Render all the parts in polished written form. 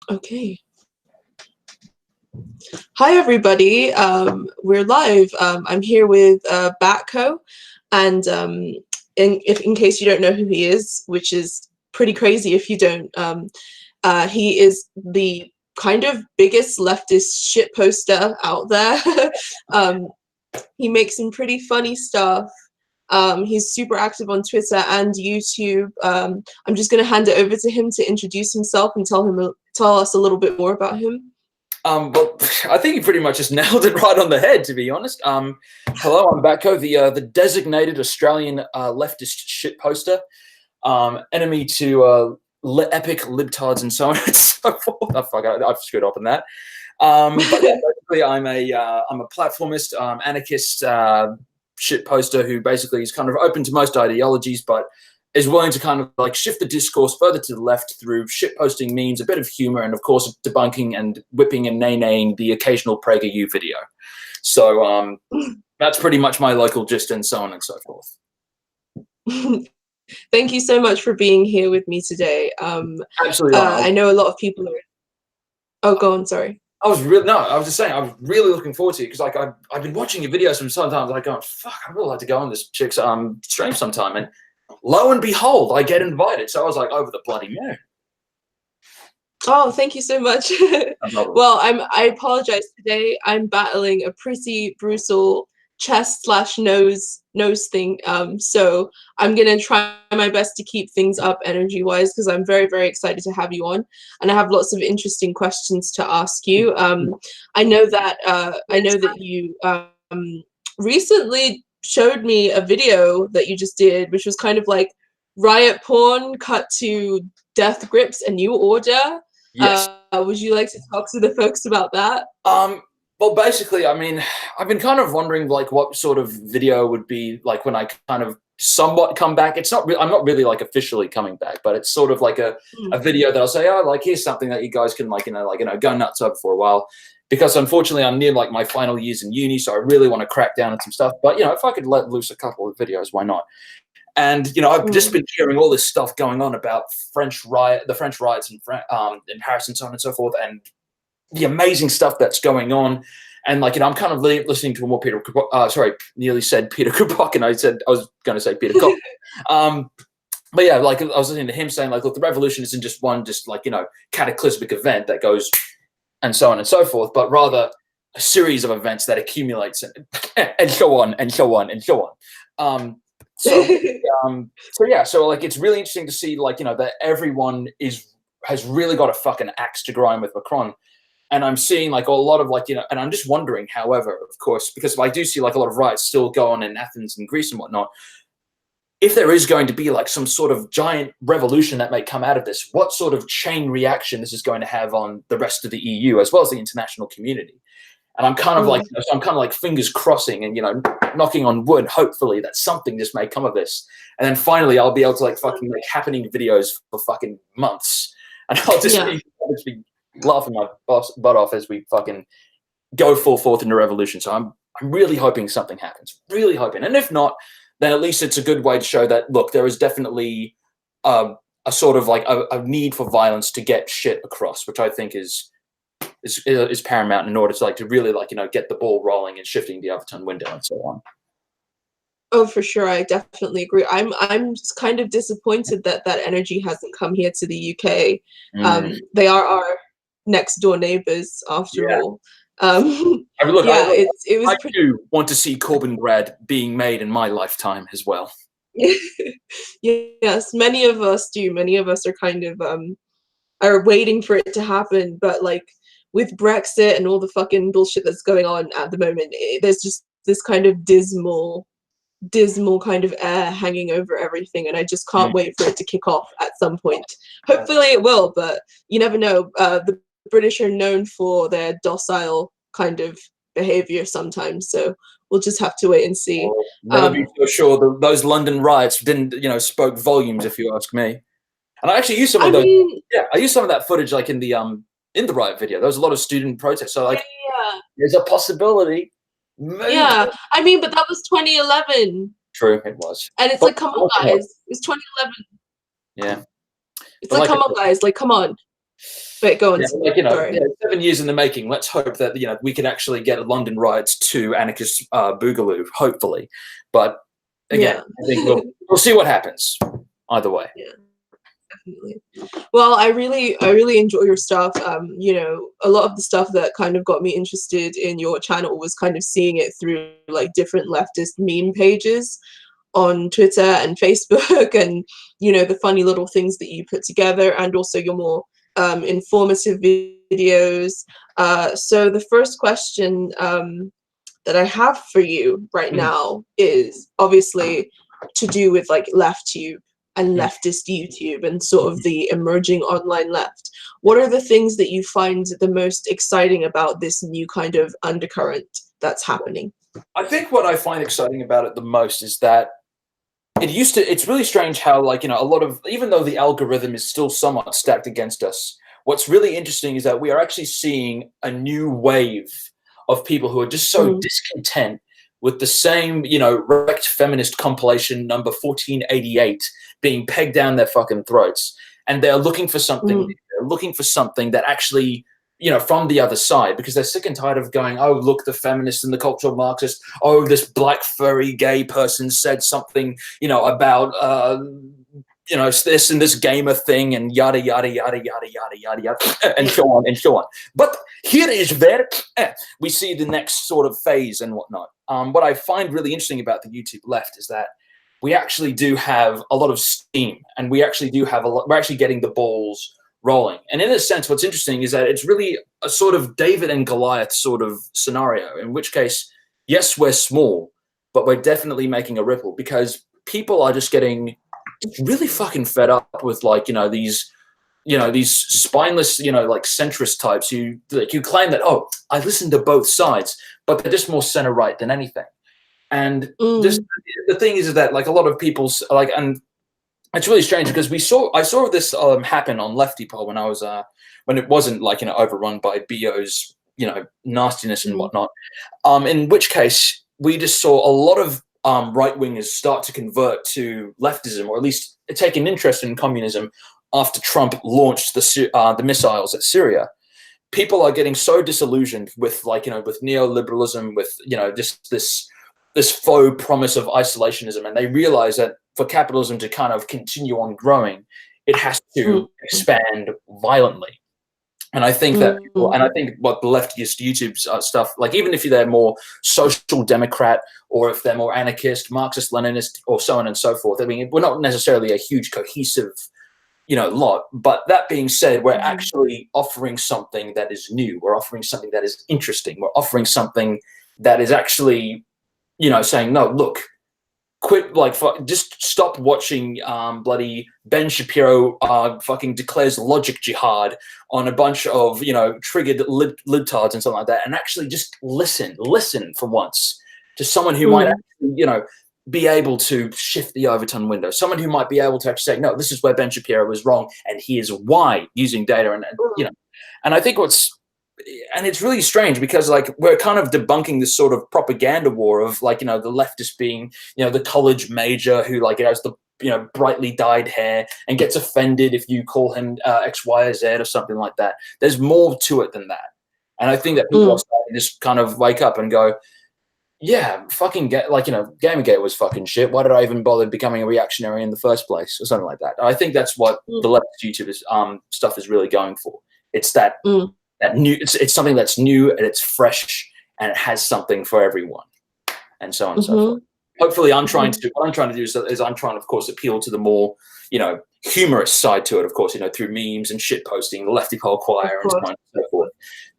Okay. Hi, everybody. We're live. I'm here with Batco, and in case you don't know who he is, which is pretty crazy if you don't, he is the kind of biggest leftist shit poster out there. He makes some pretty funny stuff. He's super active on Twitter and YouTube. I'm just going to hand it over to him to introduce himself and tell us a little bit more about him. Well, I think you pretty much just nailed it right on the head, to be honest. Hello, I'm Batco, the designated Australian leftist shit poster, enemy to epic libtards and so on and so forth. Oh, fuck, I've screwed up on that. But yeah, basically, I'm a platformist, anarchist shit poster who basically is kind of open to most ideologies, but is willing to kind of like shift the discourse further to the left through shitposting memes, a bit of humor, and of course debunking and whipping and nay-naying the occasional PragerU video. So that's pretty much my local gist and so on and so forth. Thank you so much for being here with me today. Absolutely. I know a lot of people are... Oh, go on, sorry. I was just saying, I was really looking forward to it because like I've been watching your videos from sometimes like going, fuck, I'd really like to go on this chick's stream sometime, and lo and behold, I get invited. So I was like over the bloody moon. Oh, thank you so much. Well, I apologize today. I'm battling a pretty brutal chest/nose thing. So I'm gonna try my best to keep things up energy-wise because I'm very, very excited to have you on, and I have lots of interesting questions to ask you. I know that you recently showed me a video that you just did, which was kind of like riot porn cut to death grips a new order. Yes. Would you like to talk to the folks about that? Well, basically, I mean, I've been kind of wondering like what sort of video would be like when I kind of somewhat come back. It's not I'm not really like officially coming back, but it's sort of like a video that I'll say, oh, like here's something that you guys can like, go nuts over for a while. Because unfortunately, I'm near like my final years in uni, so I really want to crack down on some stuff. But if I could let loose a couple of videos, why not? And I've just been hearing all this stuff going on about the French riots in Paris and so on and so forth, and the amazing stuff that's going on. And like I'm kind of listening to more nearly said Peter Krupok, and I was going to say Peter Koch. But yeah, like I was listening to him saying like, look, the revolution isn't just one cataclysmic event that goes and so on and so forth, but rather a series of events that accumulates and so on and so on and so on. So like it's really interesting to see like that everyone has really got a fucking axe to grind with Macron, and I'm seeing like a lot of like and I'm just wondering, however, of course, because I do see like a lot of riots still go on in Athens and Greece and whatnot. If there is going to be like some sort of giant revolution that may come out of this, what sort of chain reaction this is going to have on the rest of the EU as well as the international community? And I'm kind of like, so I'm kind of like fingers crossing and, knocking on wood, hopefully that something just may come of this. And then finally I'll be able to like fucking make happening videos for fucking months. And I'll just be laughing my butt off as we fucking go full forth into revolution. So I'm really hoping something happens, really hoping. And if not, then at least it's a good way to show that, look, there is definitely a sort of like a need for violence to get shit across, which I think is paramount in order to like to really like get the ball rolling and shifting the Overton window and so on. Oh, for sure, I definitely agree. I'm just kind of disappointed that energy hasn't come here to the UK. They are our next door neighbors, after all. I do want to see Corbyngrad being made in my lifetime as well. Yes, many of us do. Many of us are kind of are waiting for it to happen, but like with Brexit and all the fucking bullshit that's going on at the moment, there's just this kind of dismal kind of air hanging over everything, and I just can't wait for it to kick off at some point. Hopefully it will, but you never know. The British are known for their docile kind of behavior sometimes, so we'll just have to wait and see. Never be so sure. Those London riots didn't, spoke volumes, if you ask me. And I actually used some of those. I used some of that footage, like in the riot video. There was a lot of student protests, so like, there's a possibility. Maybe. Yeah, I mean, but that was 2011. True, it was. And it's come on, guys. It's 2011. Yeah. It's like, come on, guys. Like, come on. Wait, go on. Yeah, like, you know, Sorry. 7 years in the making. Let's hope that, you know, we can actually get London riots to anarchist boogaloo, hopefully. But again, I think we'll see what happens either way. Yeah, definitely. Well, I really enjoy your stuff. You know, a lot of the stuff that kind of got me interested in your channel was kind of seeing it through like different leftist meme pages on Twitter and Facebook, and you know, the funny little things that you put together, and also your more informative videos. So the first question that I have for you right now is obviously to do with like LeftTube and leftist YouTube and sort of the emerging online left. What are the things that you find the most exciting about this new kind of undercurrent that's happening? I think what I find exciting about it the most is that it's really strange how, like, you know, a lot of, even though the algorithm is still somewhat stacked against us, what's really interesting is that we are actually seeing a new wave of people who are just so discontent with the same, you know, wrecked feminist compilation number 1488 being pegged down their fucking throats. And they're looking for something, they're looking for something that actually, you know, from the other side, because they're sick and tired of going, oh, look, the feminist and the cultural Marxist, oh, this black furry gay person said something, you know, about, you know, this and this gamer thing and yada, yada, yada, yada, yada, yada, yada, and so on and so on. But here is where we see the next sort of phase and whatnot. What I find really interesting about the YouTube left is that we actually do have a lot of steam, and we actually do have we're actually getting the balls rolling. And in a sense, what's interesting is that it's really a sort of David and Goliath sort of scenario, in which case, yes, we're small, but we're definitely making a ripple, because people are just getting really fucking fed up with, like, you know, these spineless, you know, like centrist types who, like, you claim that, oh, I listen to both sides, but they're just more center right than anything. And just the thing is that, like, a lot of people's, like, and it's really strange because I saw this happen on Lefty Poll when I was when it wasn't, like, you know, overrun by BO's, you know, nastiness and whatnot. In which case we just saw a lot of right wingers start to convert to leftism, or at least take an interest in communism after Trump launched the missiles at Syria. People are getting so disillusioned with, like, you know, with neoliberalism, with, you know, just this faux promise of isolationism, and they realize that for capitalism to kind of continue on growing, it has to expand violently. And I think that people, and I think what the leftist YouTube stuff, like, even if they're more social democrat, or if they're more anarchist, Marxist, Leninist, or so on and so forth, I mean, we're not necessarily a huge cohesive, you know, lot. But that being said, we're actually offering something that is new. We're offering something that is interesting. We're offering something that is actually, you know, saying, no, look, quit, like, just stop watching bloody Ben Shapiro fucking declares logic jihad on a bunch of, you know, triggered libtards and something like that, and actually just listen for once to someone who might actually, you know, be able to shift the Overton window, someone who might be able to actually say, no, this is where Ben Shapiro was wrong, and here's why, using data. And you know, and I think and it's really strange because, like, we're kind of debunking this sort of propaganda war of, like, you know, the leftist being, you know, the college major who, like, has the, you know, brightly dyed hair and gets offended if you call him X, Y, or Z or something like that. There's more to it than that. And I think that people are starting to just kind of wake up and go, yeah, fucking like, you know, Gamergate was fucking shit. Why did I even bother becoming a reactionary in the first place, or something like that? And I think that's what the leftist YouTube stuff is really going for. It's that that new, it's something that's new and it's fresh and it has something for everyone, and so on and so forth. Hopefully, what I'm trying to do is I'm trying to, of course, appeal to the more, you know, humorous side to it, of course, you know, through memes and shit posting, the Lefty Poll Choir, and so on and so forth,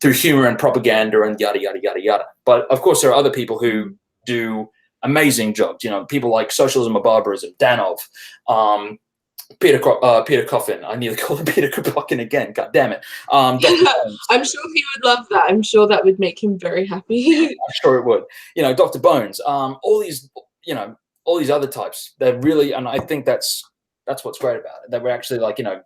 through humor and propaganda and yada, yada, yada, yada. But of course, there are other people who do amazing jobs, you know, people like Socialism or Barbarism, Danov, Peter Coffin. I nearly called him Peter Kropotkin again. God damn it. I'm sure he would love that. I'm sure that would make him very happy. I'm sure it would. You know, Dr. Bones. All these, you know, all these other types. They're really, and I think that's what's great about it. That we're actually, like, you know,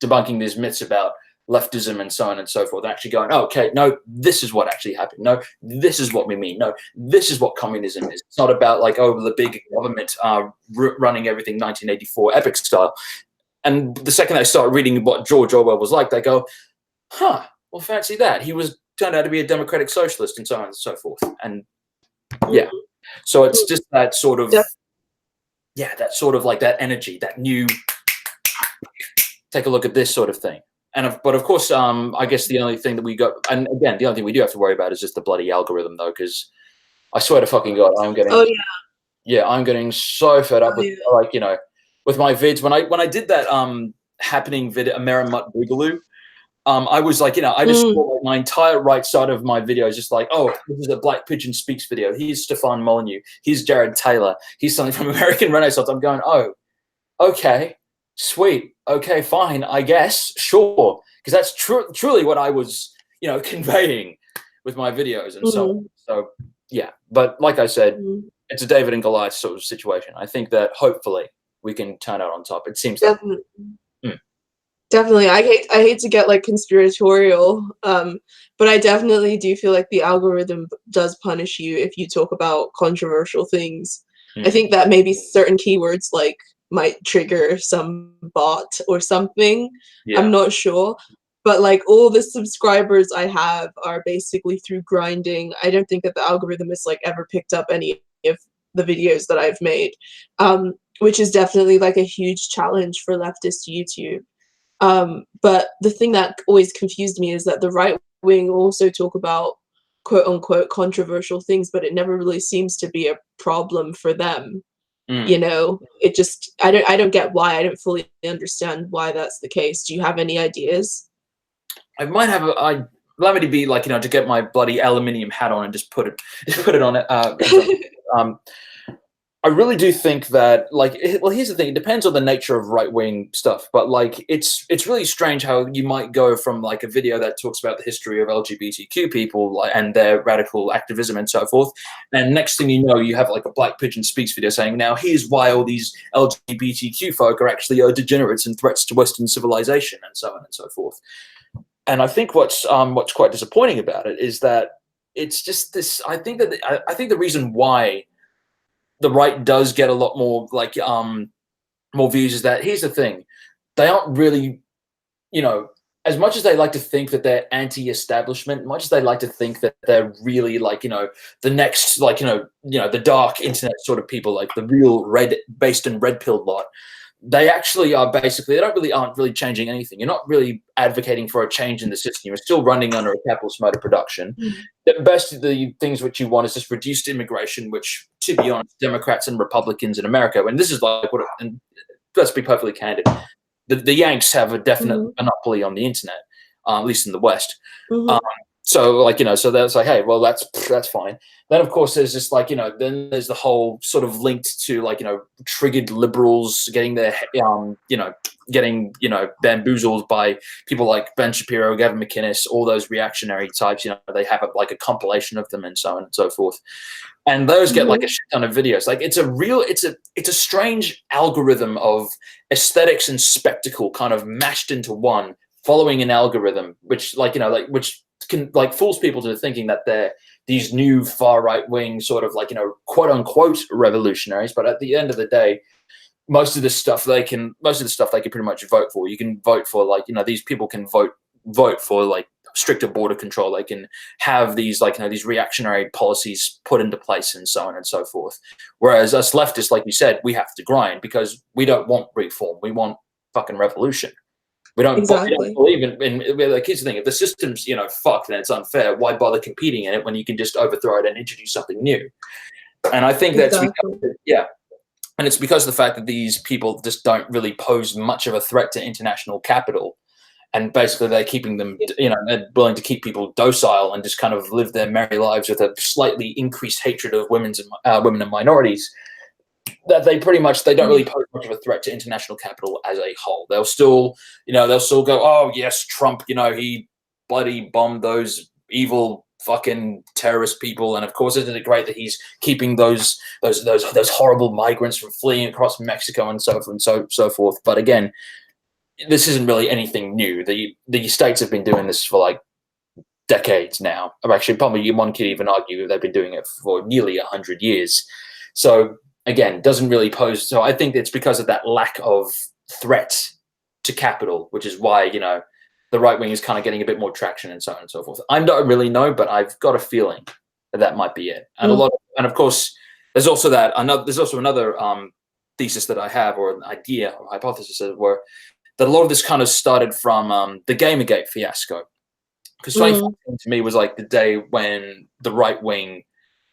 debunking these myths about leftism and so on and so forth. Actually going, oh, okay, no, this is what actually happened. No, this is what we mean. No, this is what communism is. It's not about, like, oh, the big government running everything 1984 epic style. And the second they start reading what George Orwell was like, they go, huh, well, fancy that. He turned out to be a democratic socialist and so on and so forth. And yeah, so it's just that sort of, that sort of like that energy, that new, take a look at this sort of thing. But of course, I guess the only thing that we got, and again, the only thing we do have to worry about is just the bloody algorithm, though, because I swear to fucking God, I'm getting, I'm getting so fed up with, like, you know, with my vids. When I did that happening vid, Amerimut Boogaloo, I was like, you know, I just saw like my entire right side of my video is just like, oh, this is a Black Pigeon Speaks video. Here's Stefan Molyneux. Here's Jared Taylor. Here's something from American Renaissance. I'm going, oh, okay, sweet. Okay, fine, I guess, sure. Because that's truly what I was, you know, conveying with my videos and so on. So, yeah. But like I said, it's a David and Goliath sort of situation. I think that hopefully we can turn out on top. It seems definitely. Definitely. I hate to get like conspiratorial, but I definitely do feel like the algorithm does punish you if you talk about controversial things. I think that maybe certain keywords like might trigger some bot or something. I'm not sure. But like all the subscribers I have are basically through grinding. I don't think that the algorithm has like ever picked up any of the videos that I've made, which is definitely like a huge challenge for leftist YouTube. But the thing that always confused me is that the right wing also talk about quote unquote controversial things, but it never really seems to be a problem for them. You know, it just, I don't get why. I don't fully understand why that's the case. Do you have any ideas? I might have allow me to be like, you know, to get my bloody aluminium hat on and just put it on it. I really do think that, like, well, here's the thing. It depends on the nature of right-wing stuff, but like, it's really strange how you might go from like a video that talks about the history of LGBTQ people and their radical activism and so forth, and next thing you know, you have like a Black Pigeon Speaks video saying, now here's why all these LGBTQ folk are actually degenerates and threats to Western civilization and so on and so forth. And I think what's quite disappointing about it is that it's just this. I think the reason why the right does get a lot more like more views is that, here's the thing, they aren't really, you know, as much as they like to think that they're anti-establishment, much as they like to think that they're really like, you know, the next, like, you know, the dark internet sort of people, like the real based in red pill lot, they actually are basically, aren't really changing anything. You're not really advocating for a change in the system. You're still running under a capitalist mode of production. The best of the things which you want is just reduced immigration, which, to be honest, Democrats and Republicans in America, and this is like what, and let's be perfectly candid, the Yanks have a definite monopoly on the internet, at least in the West. So like, you know, so that's like, hey, well, that's fine. Then of course there's just like, you know, then there's the whole sort of linked to like, you know, triggered liberals getting their, bamboozled by people like Ben Shapiro, Gavin McInnes, all those reactionary types. You know, they have like a compilation of them and so on and so forth. And those get like a shit ton of videos. Like it's a strange algorithm of aesthetics and spectacle kind of mashed into one, following an algorithm, which like, you know, like which can like fools people to thinking that they're these new far right wing sort of like, you know, quote unquote revolutionaries. But at the end of the day, most of the stuff they can pretty much vote for. You can vote for like, you know, these people can vote for like stricter border control. They can have these like, you know, these reactionary policies put into place and so on and so forth. Whereas us leftists, like you said, we have to grind because we don't want reform. We want fucking revolution. We don't believe in like, here's the thing, if the system's, you know, fucked and it's unfair, why bother competing in it when you can just overthrow it and introduce something new? And I think that's because, and it's because of the fact that these people just don't really pose much of a threat to international capital. And basically they're keeping them, you know, they're willing to keep people docile and just kind of live their merry lives with a slightly increased hatred of women and minorities. That they don't really pose much of a threat to international capital as a whole. They'll still go, oh yes, Trump, you know, he bloody bombed those evil fucking terrorist people, and of course, isn't it great that he's keeping those horrible migrants from fleeing across Mexico and so forth. But again, this isn't really anything new. The states have been doing this for like decades now. Or actually, probably one could even argue they've been doing it for nearly 100 years. So again, doesn't really pose. So I think it's because of that lack of threat to capital, which is why, you know, the right wing is kind of getting a bit more traction and so on and so forth. I don't really know, but I've got a feeling that that might be it. And and of course, there's also another thesis that I have, or an idea or hypothesis, where that a lot of this kind of started from the Gamergate fiasco. Because 2014 to me was like the day when the right wing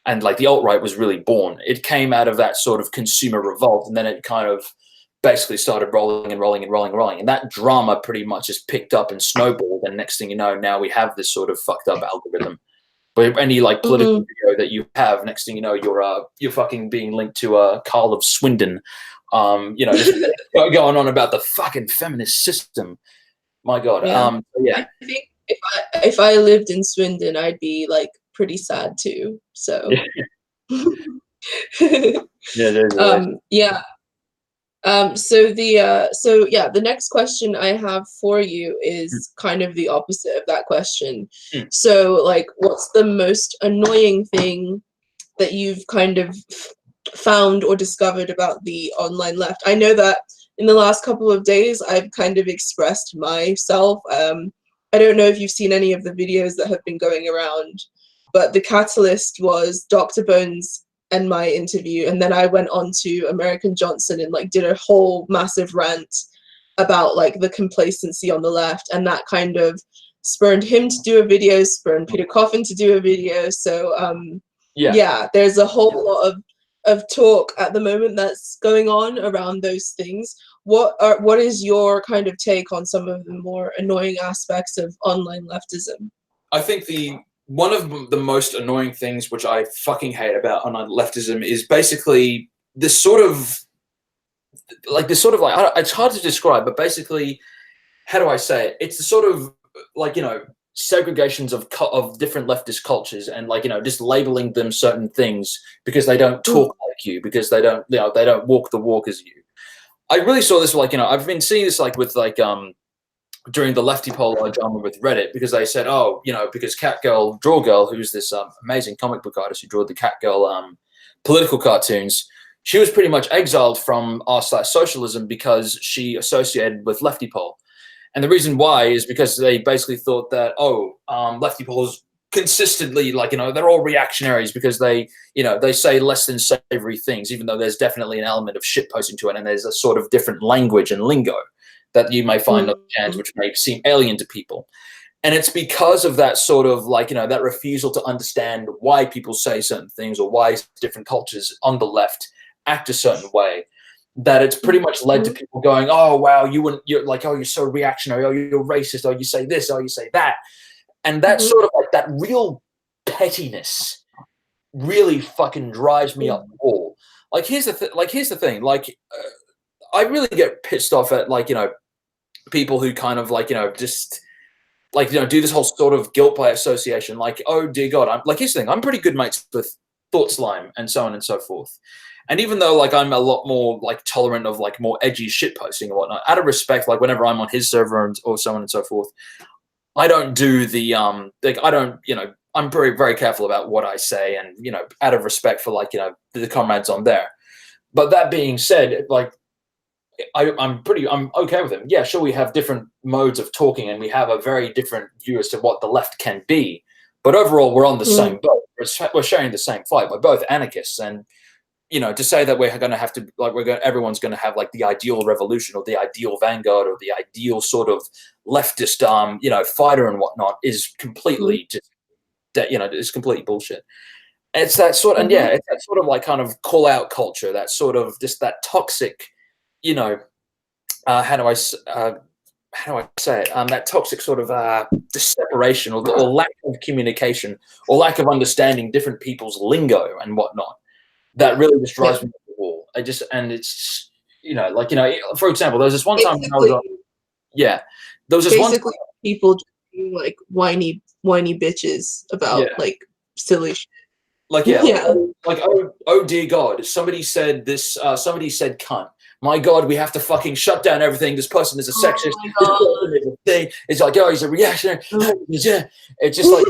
and like the alt-right was really born. It came out of that sort of consumer revolt, and then it kind of basically started rolling and rolling and rolling and rolling. And that drama pretty much just picked up and snowballed. And next thing you know, now we have this sort of fucked up algorithm. But any like political video that you have, next thing you know, you're fucking being linked to Carl of Swindon, you know, just going on about the fucking feminist system. My God. Yeah. I think if I lived in Swindon, I'd be like pretty sad too. So the next question I have for you is kind of the opposite of that question. So like, what's the most annoying thing that you've kind of found or discovered about the online left? I know that in the last couple of days I've kind of expressed myself. I don't know if you've seen any of the videos that have been going around, but the catalyst was Dr. Bones and my interview, and then I went on to American Johnson and like did a whole massive rant about like the complacency on the left, and that kind of spurned him to do a video, spurned Peter Coffin to do a video. So there's a whole lot of talk at the moment that's going on around those things. What is your kind of take on some of the more annoying aspects of online leftism? I think one of the most annoying things, which I fucking hate about online leftism, is basically this sort of like, it's hard to describe, but basically, how do I say it? It's the sort of like, you know, segregations of different leftist cultures, and like, you know, just labeling them certain things because they don't talk like you, because they don't, you know, they don't walk the walk as you. I really saw this, like, you know, I've been seeing this like with like during the lefty polar drama with Reddit, because they said, oh, you know, because Catgirl Draw Girl, who's this amazing comic book artist who drew the Catgirl political cartoons, she was pretty much exiled from r/socialism because she associated with lefty pol. And the reason why is because they basically thought that, lefty pols consistently, like, you know, they're all reactionaries because they, you know, they say less than savory things, even though there's definitely an element of shit posting to it, and there's a sort of different language and lingo that you may find on channels which may seem alien to people. And it's because of that sort of like, you know, that refusal to understand why people say certain things or why different cultures on the left act a certain way, that it's pretty much led to people going, oh, wow, you're like, oh, you're so reactionary, oh, you're racist, oh, you say this, oh, you say that. And that sort of like that real pettiness really fucking drives me up the wall. Like, here's the thing. Like, I really get pissed off at, like, you know, people who kind of like, you know, just like, you know, do this whole sort of guilt by association. Like, oh dear God, I'm like, here's the thing. I'm pretty good mates with Thought Slime and so on and so forth. And even though like I'm a lot more like tolerant of like more edgy shit posting and whatnot, out of respect, like whenever I'm on his server or so on and so forth, I don't do the like, I don't, you know, I'm very, very careful about what I say, and, you know, out of respect for, like, you know, the comrades on there. But that being said, like, I'm okay with him. Yeah, sure, we have different modes of talking, and we have a very different view as to what the left can be. But overall, we're on the same boat. We're sharing the same fight. We're both anarchists, and, you know, to say that we're going to have to, like, everyone's going to have like the ideal revolution or the ideal vanguard or the ideal sort of leftist, you know, fighter and whatnot is completely just, you know, it's completely bullshit. It's that sort, and yeah, it's that sort of like kind of call out culture, that sort of just that toxic, you know, how do I say it? That toxic sort of just separation or lack of communication or lack of understanding different people's lingo and whatnot. That really just drives me up the wall. And it's, you know, like, you know, for example, there was this one time when I was on, there was this one time, people just being like whiny bitches about like silly shit. Like, like, oh dear God, somebody said this, somebody said cunt. My God, we have to fucking shut down everything. This person is a sexist. This person is a thing. It's like, oh, he's a reactionary. It's just like,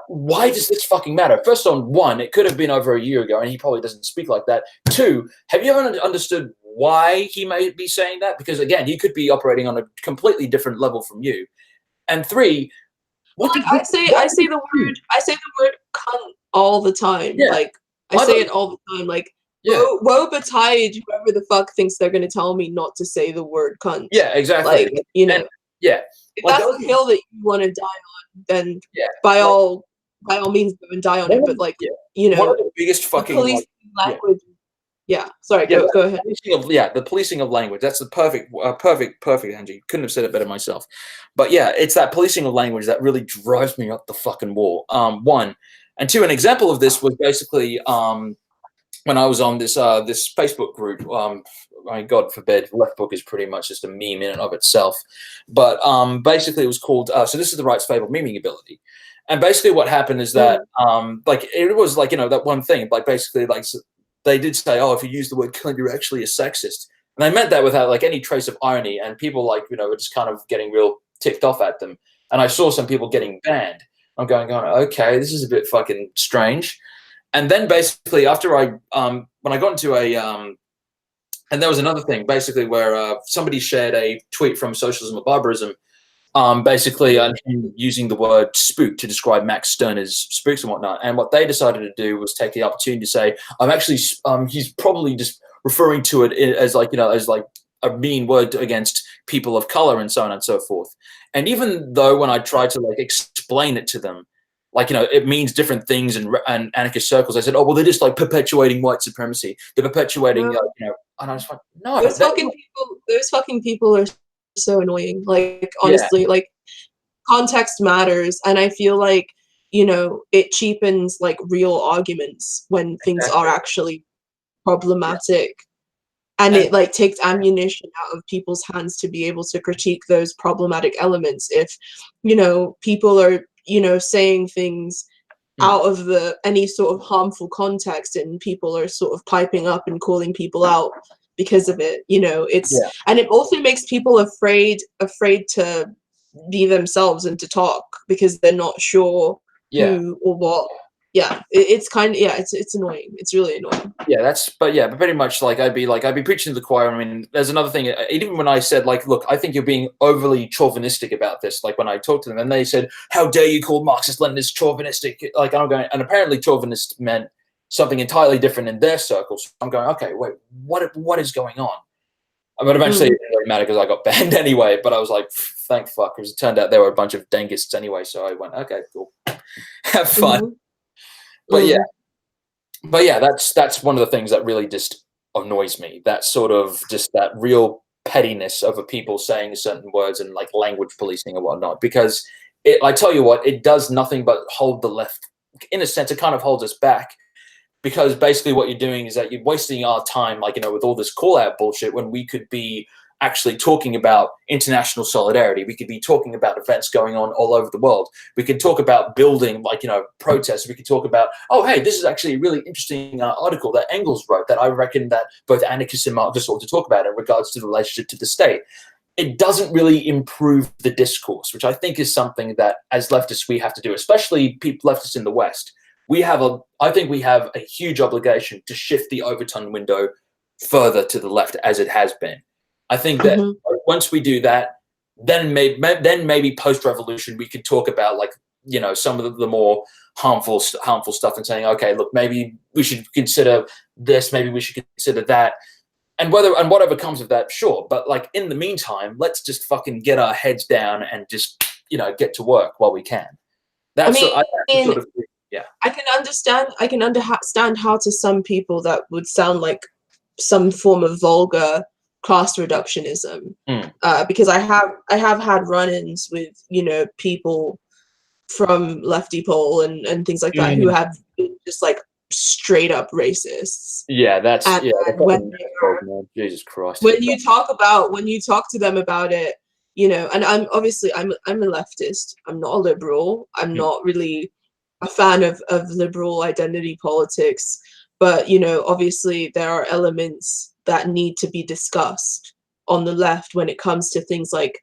why does this fucking matter? First on one, it could have been over a year ago, and he probably doesn't speak like that. Two, have you ever understood why he may be saying that, because again, he could be operating on a completely different level from you. And three, what like I say the word cunt all the time. Yeah. Like I say it all the time. Like woe betide whoever the fuck thinks they're gonna tell me not to say the word cunt. Yeah, exactly. Like, you know, yeah. if that's the hill that you want to die on, then by all means go and die on it. But like, you know, one of the biggest fucking language. Yeah, sorry, go ahead. The policing of language. That's the perfect, Angie. Couldn't have said it better myself. But yeah, it's that policing of language that really drives me up the fucking wall. One. And two, an example of this was basically when I was on this this Facebook group. God forbid, Left Book is pretty much just a meme in and of itself. But basically it was called, so this is the right's fabled memeing ability. And basically what happened is that, like, it was like, you know, that one thing, like basically like, they did say, oh, if you use the word cunt, you're actually a sexist. And they meant that without like any trace of irony. And people like, you know, were just kind of getting real ticked off at them. And I saw some people getting banned. I'm going, okay, this is a bit fucking strange. And then basically after I, when I got into a, and there was another thing basically where somebody shared a tweet from Socialism or Barbarism, basically using the word spook to describe Max Stirner's spooks and whatnot. And what they decided to do was take the opportunity to say, I'm actually, he's probably just referring to it as like, you know, as like a mean word against people of color and so on and so forth. And even though when I tried to like explain it to them, like, you know, it means different things in anarchist circles, I said, oh, well, they're just like perpetuating white supremacy. They're perpetuating, you know, and I was like, no. Those fucking people are so annoying. Like, honestly, like, context matters. And I feel like, you know, it cheapens like real arguments when things are actually problematic. And it like takes ammunition out of people's hands to be able to critique those problematic elements. If, you know, people are, you know, saying things out of any sort of harmful context, and people are sort of piping up and calling people out because of it, you know, it's and it also makes people afraid to be themselves and to talk because they're not sure who or what. It's kind of it's annoying. It's really annoying. But pretty much like I'd be preaching to the choir. I mean, there's another thing. Even when I said like, look, I think you're being overly chauvinistic about this. Like when I talked to them, and they said, "How dare you call Marxist-Leninists chauvinistic?" Like I'm going, and apparently chauvinist meant something entirely different in their circles. I'm going, okay, wait, what is going on? But eventually it didn't really matter because I got banned anyway. But I was like, thank fuck, because it turned out there were a bunch of dangists anyway. So I went, okay, cool, have fun. But yeah, that's one of the things that really just annoys me. That sort of just that real pettiness of people saying certain words and like language policing and whatnot. Because I tell you what, it does nothing but hold the left. In a sense, it kind of holds us back. Because basically what you're doing is that you're wasting our time, like, you know, with all this call-out bullshit when we could be actually talking about international solidarity. We could be talking about events going on all over the world. We could talk about building, like, you know, protests. We could talk about, oh, hey, this is actually a really interesting article that Engels wrote that I reckon that both anarchists and Marxists ought to talk about in regards to the relationship to the state. It doesn't really improve the discourse, which I think is something that as leftists we have to do, especially leftists in the West. I think we have a huge obligation to shift the Overton window further to the left as it has been. I think that once we do that, then maybe post-revolution we could talk about, like, you know, some of the more harmful stuff and saying, okay, look, maybe we should consider this, maybe we should consider that, and whatever comes of that, sure. But like in the meantime, let's just fucking get our heads down and just, you know, get to work while we can. That's I can understand how to some people that would sound like some form of vulgar class reductionism, because I have had run-ins with, you know, people from lefty pole and things like that who have been just like straight up racists. Jesus Christ. When you talk to them about it, you know, and I'm a leftist. I'm not a liberal. I'm not really a fan of liberal identity politics, but, you know, obviously there are elements that need to be discussed on the left when it comes to things like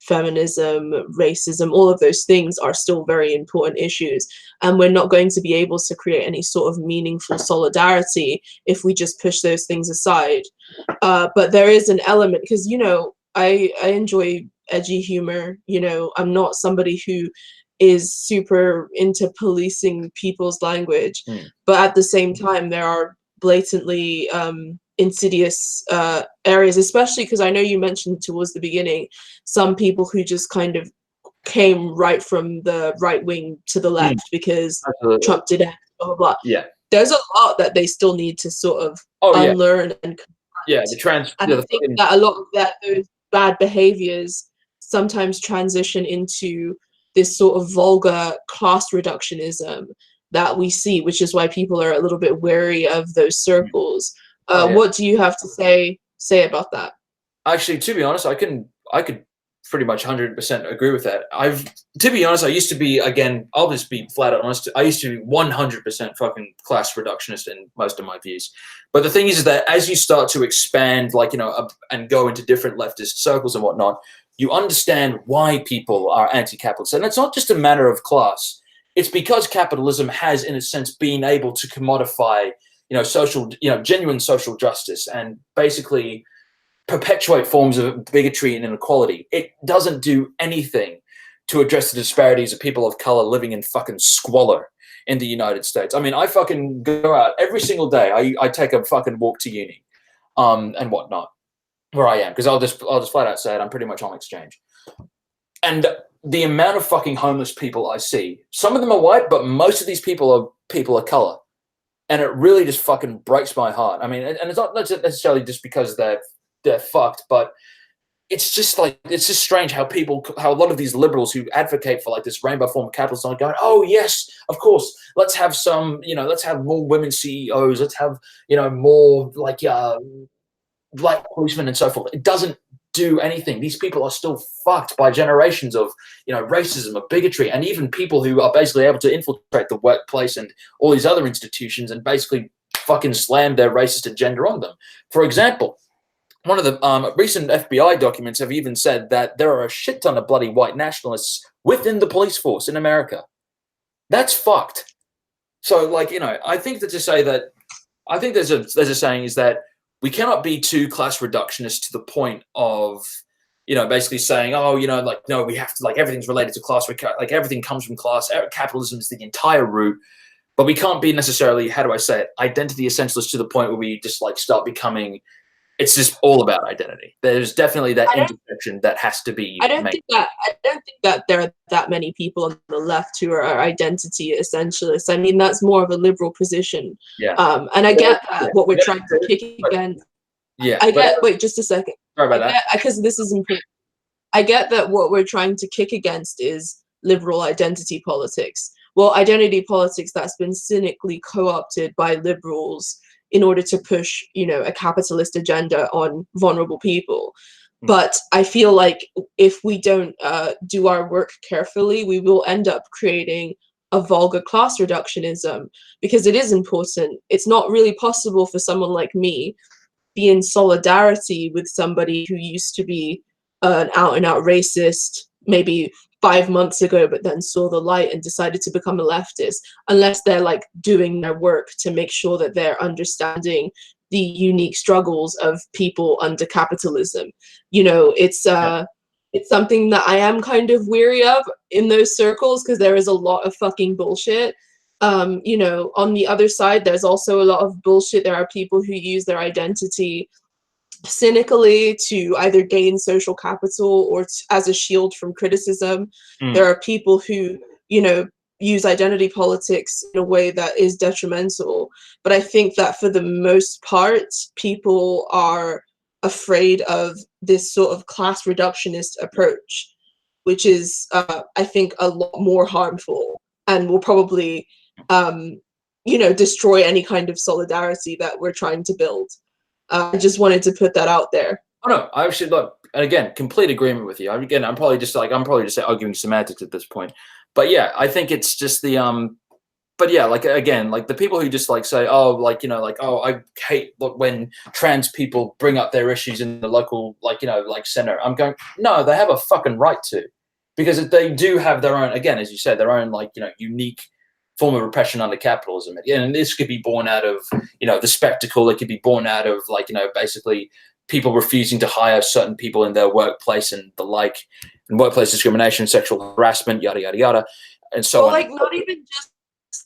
feminism, racism, all of those things are still very important issues. And we're not going to be able to create any sort of meaningful solidarity if we just push those things aside. But there is an element, because, you know, I enjoy edgy humor. You know, I'm not somebody who is super into policing people's language, but at the same time, there are blatantly insidious areas, especially because I know you mentioned towards the beginning some people who just kind of came right from the right wing to the left because Trump did X, blah, blah, blah. Yeah. There's a lot that they still need to sort of unlearn and confront. Yeah, and I think that a lot of those bad behaviors sometimes transition into this sort of vulgar class reductionism that we see, which is why people are a little bit wary of those circles. What do you have to say about that? Actually, to be honest, I could pretty much 100% agree with that. To be honest, I used to be, again, I'll just be flat out honest, I used to be 100% fucking class reductionist in most of my views. But the thing is that as you start to expand, like, you know, and go into different leftist circles and whatnot, you understand why people are anti-capitalist. And it's not just a matter of class. It's because capitalism has, in a sense, been able to commodify, you know, social, you know, genuine social justice and basically perpetuate forms of bigotry and inequality. It doesn't do anything to address the disparities of people of color living in fucking squalor in the United States. I mean, I fucking go out every single day. I take a fucking walk to uni, and whatnot, where I am, because I'll just flat out say it. I'm pretty much on exchange, and the amount of fucking homeless people I see, some of them are white, but most of these people are people of color, and it really just fucking breaks my heart. I mean, and it's not necessarily just because they're fucked, but it's just like, it's just strange how a lot of these liberals who advocate for like this rainbow form of capitalism are going, oh yes, of course, let's have some, you know, let's have more women CEOs, let's have, you know, more like black policemen and so forth. It doesn't do anything. These people are still fucked by generations of, you know, racism, of bigotry, and even people who are basically able to infiltrate the workplace and all these other institutions and basically fucking slam their racist agenda on them. For example, one of the recent FBI documents have even said that there are a shit ton of bloody white nationalists within the police force in America. That's fucked. So, like, you know, I think that to say that, I think there's a saying is that we cannot be too class reductionist to the point of, you know, basically saying, oh, you know, like, no, we have to, like, everything's related to class, like, everything comes from class, capitalism is the entire root, but we can't be necessarily, how do I say it, identity essentialist to the point where we just, like, start becoming, it's just all about identity. There's definitely that intersection that has to be. I don't think that there are that many people on the left who are identity essentialists. I mean, that's more of a liberal position. Yeah. And I get that what we're trying to kick against. Yeah. Wait, just a second. Sorry about that. Because this is important. I get that what we're trying to kick against is liberal identity politics. Well, identity politics that's been cynically co-opted by liberals in order to push, you know, a capitalist agenda on vulnerable people. But I feel like if we don't do our work carefully, we will end up creating a vulgar class reductionism, because it is important. It's not really possible for someone like me be in solidarity with somebody who used to be an out-and-out racist maybe 5 months ago, but then saw the light and decided to become a leftist, unless they're like doing their work to make sure that they're understanding the unique struggles of people under capitalism. You know, it's something that I am kind of weary of in those circles, because there is a lot of fucking bullshit. You know, on the other side, there's also a lot of bullshit. There are people who use their identity cynically to either gain social capital or as a shield from criticism. There are people who, you know, use identity politics in a way that is detrimental. But I think that for the most part, people are afraid of this sort of class reductionist approach, which is, I think, a lot more harmful and will probably, you know, destroy any kind of solidarity that we're trying to build. I just wanted to put that out there. Oh no, I actually look, and again, complete agreement with you. I'm probably just arguing semantics at this point. But yeah, I think it's just the but yeah, like again, like the people who just like say, oh, like, you know, like, oh, I hate when trans people bring up their issues in the local, like, you know, like center. I'm going, no, they have a fucking right to, because they do have their own, again, as you said, their own, like, you know, unique form of repression under capitalism. And this could be born out of, you know, the spectacle. It could be born out of, like, you know, basically people refusing to hire certain people in their workplace and the like, and workplace discrimination, sexual harassment, yada, yada, yada. And so well, on. like, not even just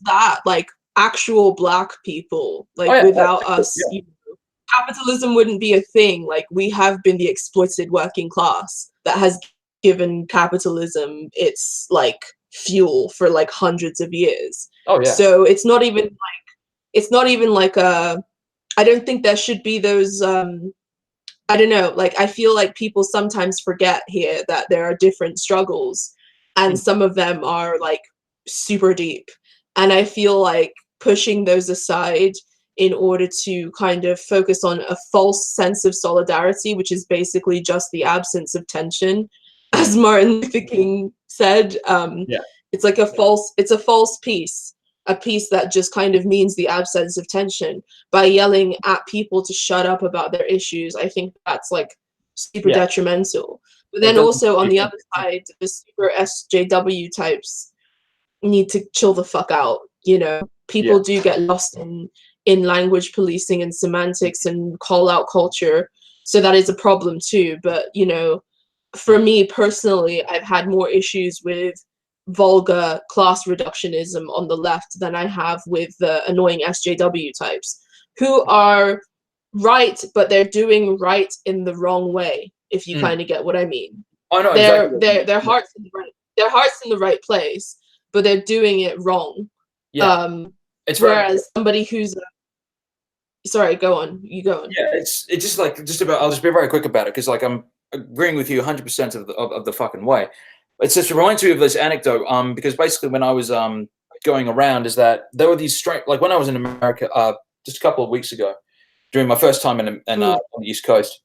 that, like actual Black people, like Oh, yeah, without us, yeah. you know, capitalism wouldn't be a thing. Like, we have been the exploited working class that has given capitalism its like fuel for like hundreds of years. Oh, yeah. So it's not even like a, I don't think there should be those I don't know, like I feel like people sometimes forget here that there are different struggles, and some of them are like super deep. And I feel like pushing those aside in order to kind of focus on a false sense of solidarity, which is basically just the absence of tension, as Martin Luther King said. Yeah. It's like a false peace, a peace that just kind of means the absence of tension. By yelling at people to shut up about their issues, I think that's like super detrimental. But then also on the other side, the super SJW types need to chill the fuck out. You know, people do get lost in language policing and semantics and call out culture, so that is a problem too. But you know, for me personally, I've had more issues with vulgar class reductionism on the left than I have with the annoying SJW types, who are right, but they're doing right in the wrong way, if you kind of get what I mean. I know Their heart's in the right place, but they're doing it wrong. It's whereas somebody who's sorry, go on. You go on. Yeah, it's just like I'll just be very quick about it, because like I'm agreeing with you 100% of the fucking way. It just reminds me of this anecdote, because basically when I was going around, is that there were these strange, like when I was in America just a couple of weeks ago, during my first time on the East Coast,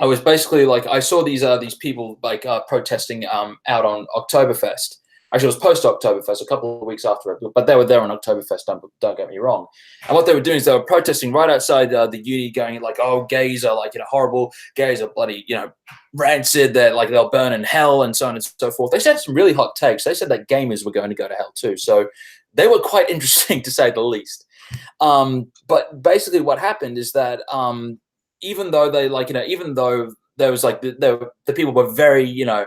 I was basically like, I saw these people like protesting out on Oktoberfest. Actually, it was post-Oktoberfest, a couple of weeks after it, but they were there on Oktoberfest, don't get me wrong. And what they were doing is they were protesting right outside the uni, going like, oh, gays are like, you know, horrible, gays are bloody, you know, rancid, they're like, they'll burn in hell, and so on and so forth. They said some really hot takes. They said that gamers were going to go to hell too. So they were quite interesting, to say the least. But basically what happened is that even though they, like, you know, even though there was like, the people were very, you know,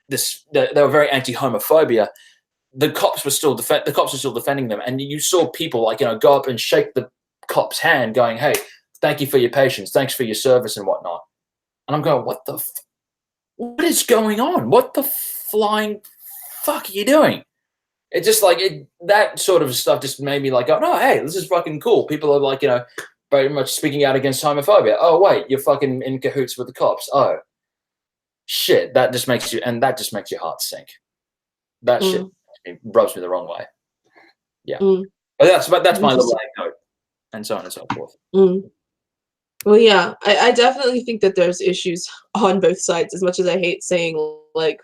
they were very anti-homophobia, the cops were still defending them, and you saw people, like, you know, go up and shake the cop's hand, going, "Hey, thank you for your patience, thanks for your service," and whatnot. And I'm going, what what is going on? What the flying fuck are you doing? It just like that sort of stuff just made me like, oh no, hey, this is fucking cool. People are like, you know, very much speaking out against homophobia. Oh wait, you're fucking in cahoots with the cops. Oh shit, that just makes your heart sink. That shit rubs me the wrong way. Yeah, but that's my little anecdote, and so on and so forth. Well, yeah, I definitely think that there's issues on both sides, as much as I hate saying like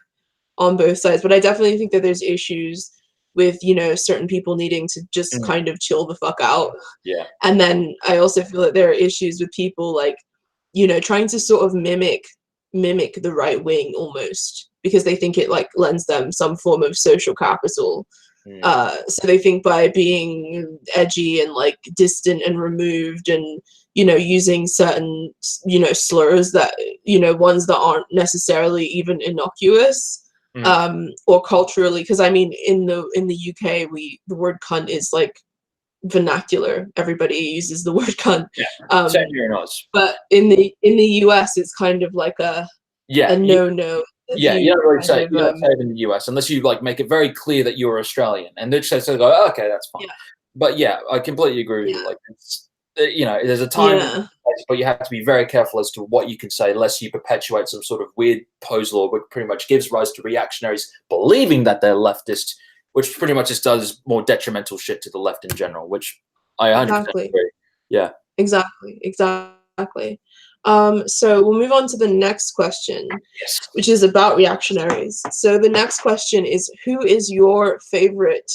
on both sides, but I definitely think that there's issues with, you know, certain people needing to just kind of chill the fuck out. Yeah. And then I also feel that there are issues with people like, you know, trying to sort of mimic the right wing almost, because they think it like lends them some form of social capital. So they think by being edgy and like distant and removed and, you know, using certain, you know, slurs that, you know, ones that aren't necessarily even innocuous, or culturally, because I mean in the UK the word cunt is like vernacular. Everybody uses the word cunt. Yeah. Same here in Oz. But in the US it's kind of like a no. Yeah, you don't really say, it in the US unless you like make it very clear that you're Australian, and they just go, oh, okay, that's fine. Yeah. But yeah, I completely agree with you. Like, it's, you know, there's a time, but you have to be very careful as to what you can say, lest you perpetuate some sort of weird pose law, which pretty much gives rise to reactionaries believing that they're leftist, which pretty much just does more detrimental shit to the left in general, which I 100% agree. Yeah. Exactly. So we'll move on to the next question, which is about reactionaries. So the next question is, who is your favorite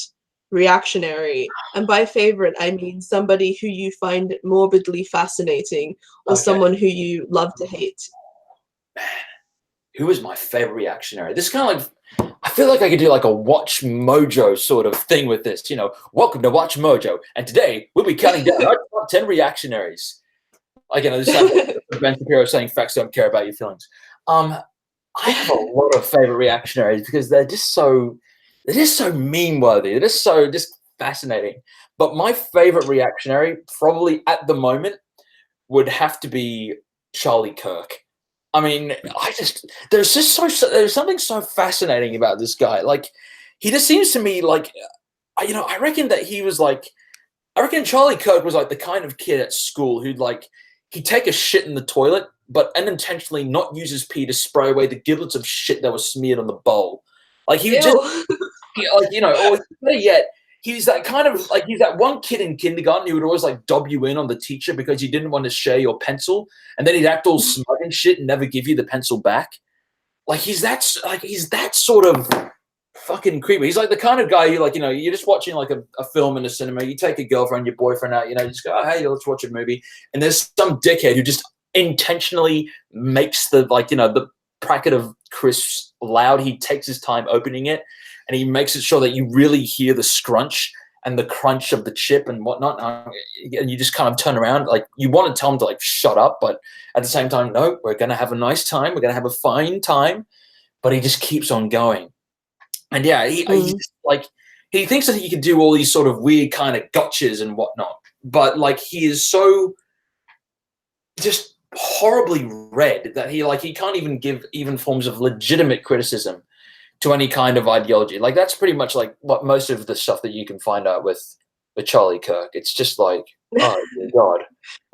reactionary. And by favorite, I mean somebody who you find morbidly fascinating or Okay. someone who you love to hate. Man, who is my favorite reactionary? This kind of like, I feel like I could do like a Watch Mojo sort of thing with this. You know, welcome to Watch Mojo, and today we'll be counting down our top 10 reactionaries. Like, you know, this is Ben Shapiro saying facts don't care about your feelings. I have a lot of favorite reactionaries because they're just so meme worthy. They're just fascinating. But my favorite reactionary, probably at the moment, would have to be Charlie Kirk. I mean, there's something so fascinating about this guy. Like, he just seems to me like, you know, I reckon Charlie Kirk was like the kind of kid at school who'd like, he'd take a shit in the toilet, but unintentionally not use his pee to spray away the giblets of shit that was smeared on the bowl. Like, he would just, like, you know, or better yet, he's that kind of like, he's that one kid in kindergarten who would always like dob you in on the teacher because you didn't want to share your pencil, and then he'd act all smug and shit and never give you the pencil back. Like, he's that sort of fucking creepy. He's like the kind of guy who, like, you know, you're just watching like a film in a cinema, you take a girlfriend, your boyfriend out, you know, you just go, oh, hey, let's watch a movie, and there's some dickhead who just intentionally makes the, like, you know, the packet of crisps loud. He takes his time opening it, and he makes it sure that you really hear the scrunch and the crunch of the chip and whatnot. And you just kind of turn around, like, you want to tell him to like shut up, but at the same time, no, we're gonna have a nice time, we're gonna have a fine time. But he just keeps on going. And yeah, he just, like, he thinks that he can do all these sort of weird kind of gotchas and whatnot, but like, he is so just horribly read that he can't even give even forms of legitimate criticism to any kind of ideology. Like, that's pretty much like what most of the stuff that you can find out with Charlie Kirk. It's just like, oh dear God,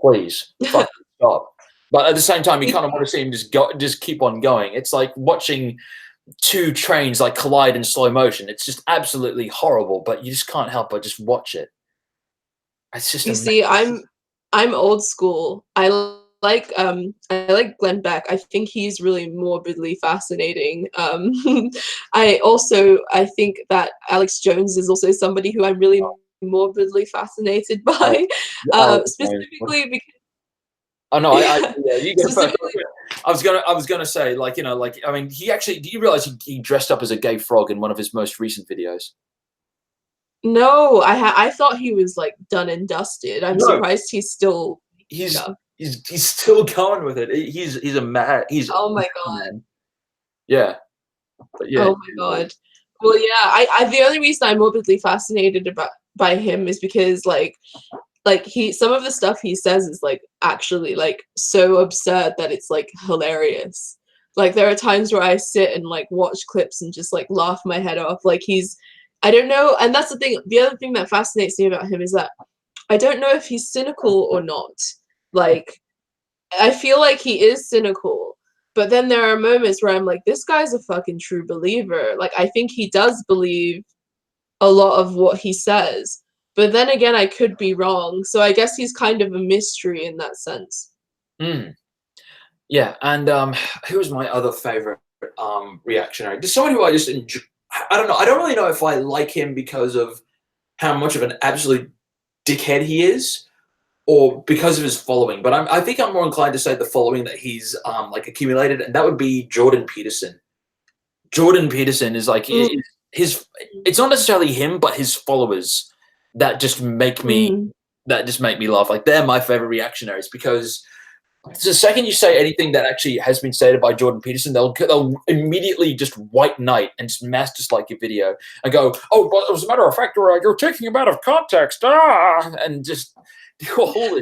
please fucking stop. But at the same time, you kind of want to see him just keep on going. It's like watching two trains like collide in slow motion. It's just absolutely horrible, but you just can't help but just watch it. It's just You amazing. see, I'm old school. I like Glenn Beck. I think he's really morbidly fascinating. I think that Alex Jones is also somebody who I'm really morbidly fascinated by, specifically because. Oh no, yeah, you go first. I was gonna say, like, you know, like, I mean, he actually, do you realize he dressed up as a gay frog in one of his most recent videos? No, I thought he was like done and dusted. I'm surprised he's still. He's still going with it. He's Oh my God. Man. Yeah. But yeah. Oh my God. Well, yeah. I the only reason I'm morbidly fascinated by him is because like some of the stuff he says is like actually like so absurd that it's like hilarious. Like, there are times where I sit and like watch clips and just like laugh my head off. Like, I don't know, and that's the thing. The other thing that fascinates me about him is that I don't know if he's cynical or not. Like, I feel like he is cynical, but then there are moments where I'm like, this guy's a fucking true believer. Like, I think he does believe a lot of what he says. But then again, I could be wrong. So I guess he's kind of a mystery in that sense. Yeah, and who was my other favorite reactionary? Just someone who I just enjoy. I don't know. I don't really know if I like him because of how much of an absolute dickhead he is, or because of his following. But I think I'm more inclined to say the following that he's like accumulated, and that would be Jordan Peterson. Jordan Peterson is like it's not necessarily him, but his followers that just make me laugh. Like, they're my favorite reactionaries, because the second you say anything that actually has been stated by Jordan Peterson, they'll immediately just white knight and just mass dislike your video and go, oh, but as a matter of fact, you're taking him out of context, and just do all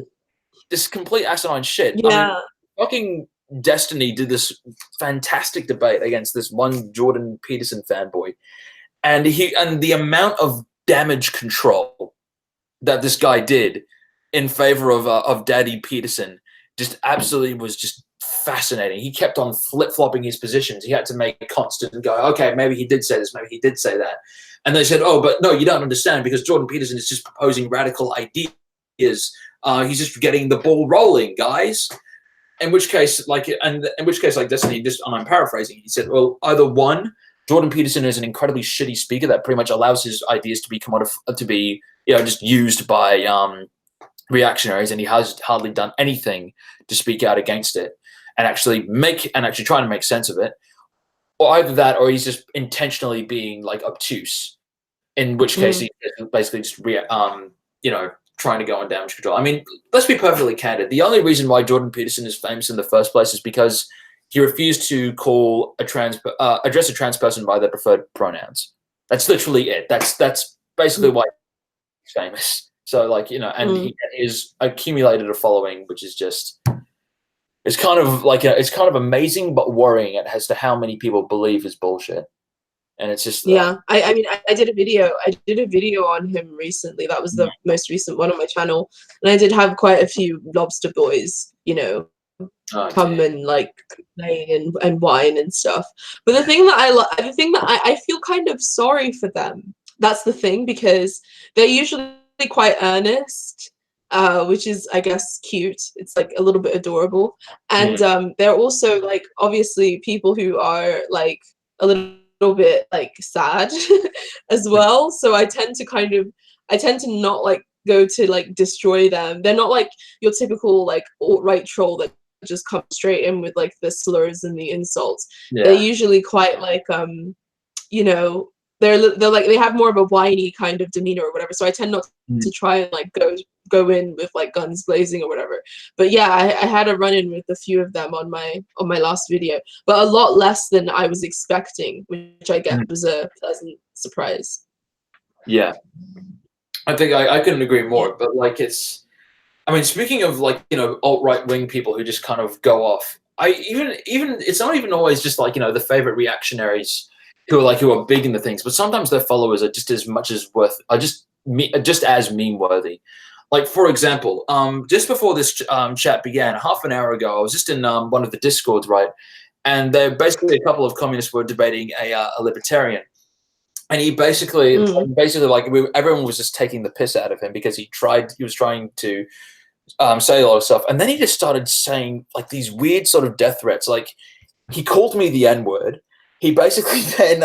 this complete asinine shit. Yeah. I mean, fucking Destiny did this fantastic debate against this one Jordan Peterson fanboy, and the amount of damage control that this guy did in favor of Daddy Peterson just absolutely was just fascinating. He kept on flip-flopping his positions. He had to make constant and go, okay, maybe he did say this, maybe he did say that. And they said, oh, but no, you don't understand, because Jordan Peterson is just proposing radical ideas. He's just getting the ball rolling, guys. In which case, like Destiny, and I'm paraphrasing, he said, well, either one, Jordan Peterson is an incredibly shitty speaker that pretty much allows his ideas to be just used by reactionaries, and he has hardly done anything to speak out against it and actually try and make sense of it. Or either that, or he's just intentionally being like obtuse, in which case he's basically just trying to go on damage control. I mean, let's be perfectly candid. The only reason why Jordan Peterson is famous in the first place is because he refused to address a trans person by their preferred pronouns. That's literally it. That's basically why he's famous. So like, and he has accumulated a following, which is just, it's kind of amazing but worrying as to how many people believe his bullshit. And it's just I mean, I did a video on him recently. That was the most recent one on my channel, and I did have quite a few lobster boys, come and like complain and whine and stuff. But the thing that I feel kind of sorry for them. That's the thing, because they're usually quite earnest, which is, I guess, cute. It's like a little bit adorable, and they're also like obviously people who are like a little bit like sad as well. So I tend to not like go to like destroy them. They're not like your typical like alt-right troll that just comes straight in with like the slurs and the insults. They're usually quite like they're like, they have more of a whiny kind of demeanor or whatever. So I tend not to try and like go in with like guns blazing or whatever. But yeah, I had a run-in with a few of them on my last video, but a lot less than I was expecting, which I guess was a pleasant surprise. Yeah, I think I couldn't agree more. But like, I mean, speaking of like alt-right wing people who just kind of go off, even it's not even always just like the favorite reactionaries who are big in the things, but sometimes their followers are just as meme worthy. Like, for example, just before this chat began, half an hour ago, I was just in one of the Discords, right? And they're basically, a couple of communists were debating a libertarian. And he basically, everyone was just taking the piss out of him because he was trying to say a lot of stuff. And then he just started saying like these weird sort of death threats. Like, he called me the N-word. He basically then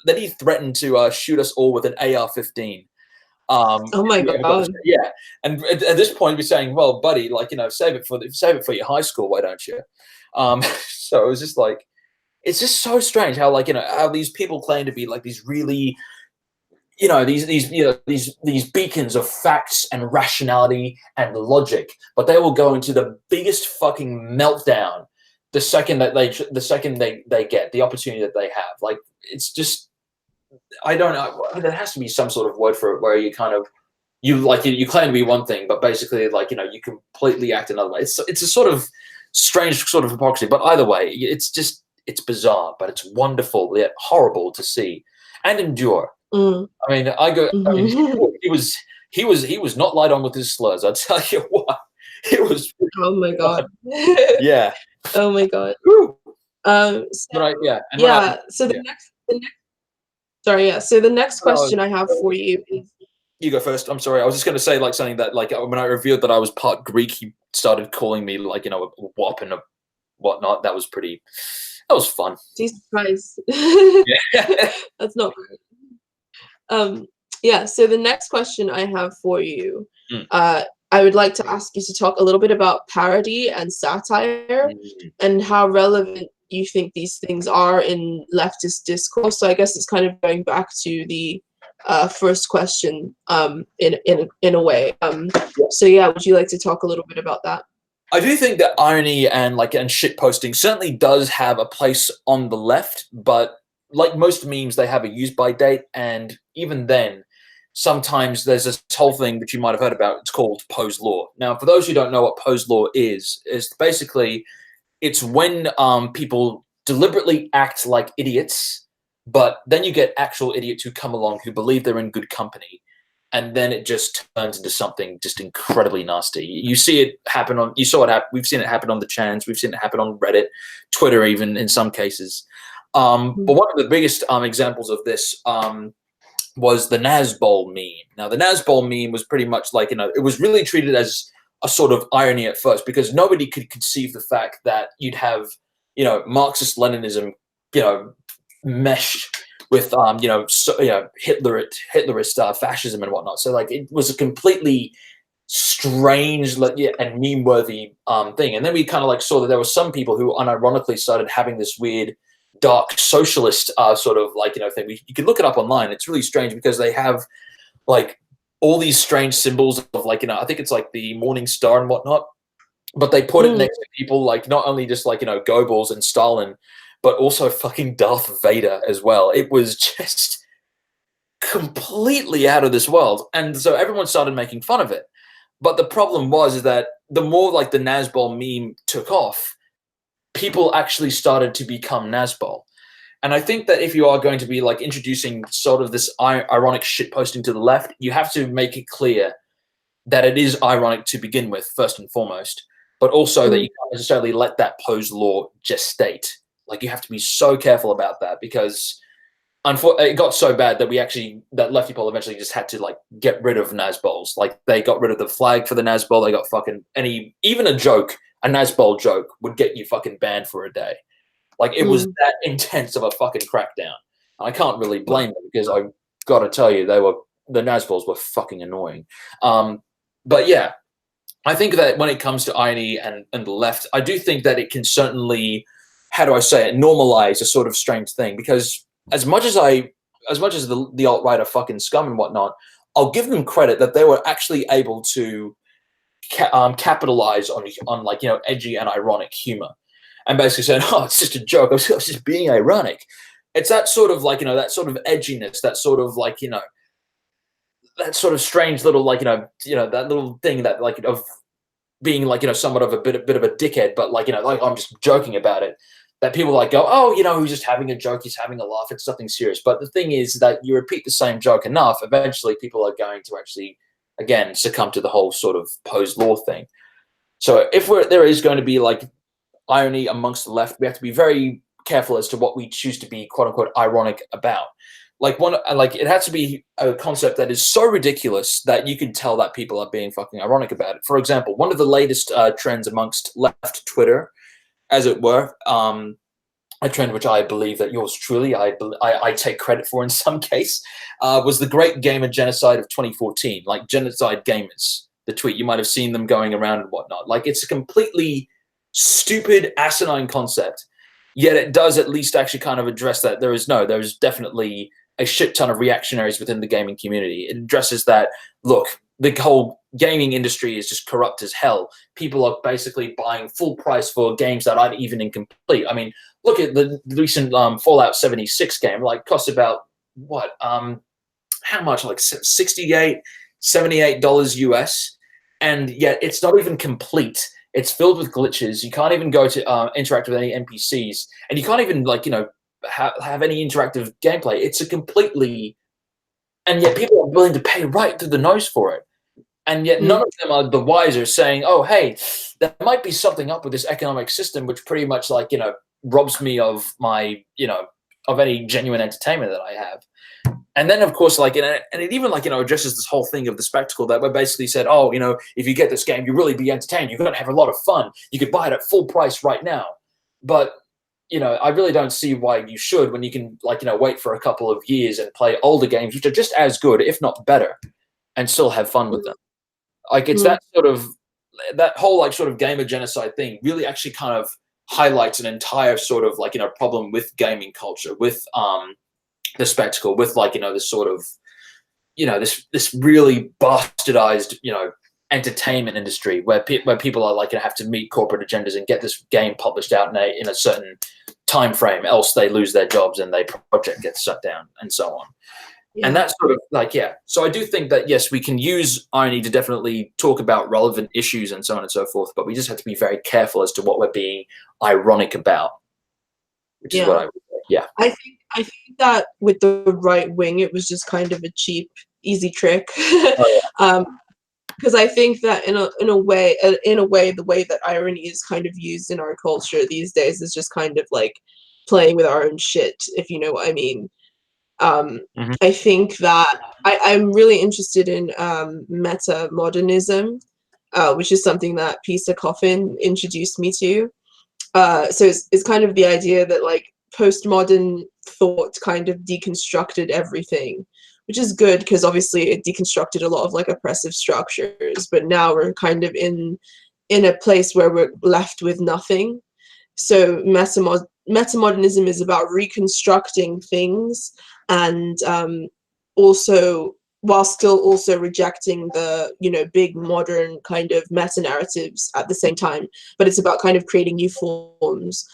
he threatened to shoot us all with an AR-15. Oh my god! Yeah, and at this point, we're saying, "Well, buddy, like save it for your high school, why don't you?" So it was just like, it's just so strange how how these people claim to be like these really, these beacons of facts and rationality and logic, but they will go into the biggest fucking meltdown the second they get the opportunity that they have. Like, it's just, I don't know. There has to be some sort of word for it where you kind of you claim to be one thing, but basically you completely act another way. It's a sort of strange sort of hypocrisy. But either way, it's bizarre, but it's wonderful yet horrible to see and endure. I mean, he was not light on with his slurs. I tell you what, it was. Oh my god. Yeah. Oh my god. So the next question I have for you is. You go first. I'm sorry. I was just going to say something that when I revealed that I was part Greek, he started calling me a wop and a whatnot. That was fun. Jesus Christ. Yeah. That's not right. Yeah, so the next question I have for you, I would like to ask you to talk a little bit about parody and satire and how relevant you think these things are in leftist discourse. So I guess it's kind of going back to the first question in a way. So yeah, would you like to talk a little bit about that? I do think that irony and shit posting certainly does have a place on the left, but like most memes, they have a use by date, and even then, sometimes there's this whole thing that you might have heard about. It's called Poe's Law. Now, for those who don't know what Poe's Law is basically, it's when people deliberately act like idiots, but then you get actual idiots who come along who believe they're in good company, and then it just turns into something just incredibly nasty. You see it happen on. We've seen it happen on the chans. We've seen it happen on Reddit, Twitter, even in some cases. But one of the biggest examples of this was the Nazbol meme. Now, the Nazbol meme was pretty much it was really treated as a sort of irony at first, because nobody could conceive the fact that you'd have, Marxist Leninism, mesh with Hitlerist fascism and whatnot. So like it was a completely strange and meme-worthy thing. And then we kind of like saw that there were some people who unironically started having this weird dark socialist sort of like thing. You can look it up online. It's really strange because they have like all these strange symbols of like I think it's like the Morning Star and whatnot, but they put it next to people like not only just like Goebbels and Stalin, but also fucking Darth Vader as well. It was just completely out of this world, and so everyone started making fun of it. But the problem was that the more like the Nazbol meme took off, people actually started to become Nazbol. And I think that if you are going to be like introducing sort of this ironic shit posting to the left, you have to make it clear that it is ironic to begin with, first and foremost, but also that you can't necessarily let that pose law gestate. Like you have to be so careful about that because it got so bad that that Lefty Poll eventually just had to like get rid of Nazbols. Like they got rid of the flag for the Nazbol. They got fucking even a Nazbol joke would get you fucking banned for a day. Like it was that intense of a fucking crackdown. I can't really blame them because I got to tell you, the Nazbols were fucking annoying. But yeah, I think that when it comes to irony and the left, I do think that it can certainly, how do I say it, normalize a sort of strange thing. Because as much as the alt-right are fucking scum and whatnot, I'll give them credit that they were actually able to capitalize on like edgy and ironic humor, and basically saying, "Oh, it's just a joke. I was just being ironic." It's that sort of like that sort of edginess, that sort of like that sort of strange little like that little thing that like of being like somewhat of a bit of a dickhead, but like like I'm just joking about it. That people like go, oh, he's just having a joke, he's having a laugh, it's nothing serious. But the thing is that you repeat the same joke enough, eventually people are going to actually, again, succumb to the whole sort of posed law thing. So if there is going to be like irony amongst the left, we have to be very careful as to what we choose to be quote unquote ironic about. Like it has to be a concept that is so ridiculous that you can tell that people are being fucking ironic about it. For example, one of the latest trends amongst left Twitter, as it were, a trend which I believe that yours truly, I take credit for in some case, was the Great Gamer Genocide of 2014, like Genocide Gamers, the tweet. You might have seen them going around and whatnot. Like it's a completely stupid, asinine concept, yet it does at least actually kind of address that there is definitely a shit ton of reactionaries within the gaming community. It addresses that, look, the whole gaming industry is just corrupt as hell. People are basically buying full price for games that aren't even incomplete. I mean, look at the recent Fallout 76 game. Like, costs about what? How much? Like $68, $78 US, and yet it's not even complete. It's filled with glitches. You can't even go to interact with any NPCs, and you can't even like have any interactive gameplay. It's a completely, and yet people are willing to pay right through the nose for it. And yet none of them are the wiser, saying, oh, hey, there might be something up with this economic system, which pretty much like, robs me of my, of any genuine entertainment that I have. And then, of course, like, and it even like, addresses this whole thing of the spectacle that we basically said, oh, if you get this game, you really be entertained. You're going to have a lot of fun. You could buy it at full price right now. But, I really don't see why you should when you can, like, wait for a couple of years and play older games, which are just as good, if not better, and still have fun with them. Like it's that whole like sort of gamer genocide thing really actually kind of highlights an entire sort of like problem with gaming culture, with the spectacle, with like this sort of this really bastardized entertainment industry where people are like have to meet corporate agendas and get this game published out in a certain time frame, else they lose their jobs and their project gets shut down and so on. And that's sort of like, so I do think that, yes, we can use irony to definitely talk about relevant issues and so on and so forth, but we just have to be very careful as to what we're being ironic about, which is what I would say. I think that with the right wing, it was just kind of a cheap, easy trick. Because I think that in a way, the way that irony is kind of used in our culture these days is just kind of like playing with our own shit, if you know what I mean. I think that I'm really interested in meta modernism, which is something that Peter Coffin introduced me to. So it's kind of the idea that like postmodern thought kind of deconstructed everything, which is good because obviously it deconstructed a lot of like oppressive structures, but now we're kind of in a place where we're left with nothing. So metamodernism is about reconstructing things, and also while still also rejecting the, you know, big modern kind of meta narratives at the same time, but it's about kind of creating new forms,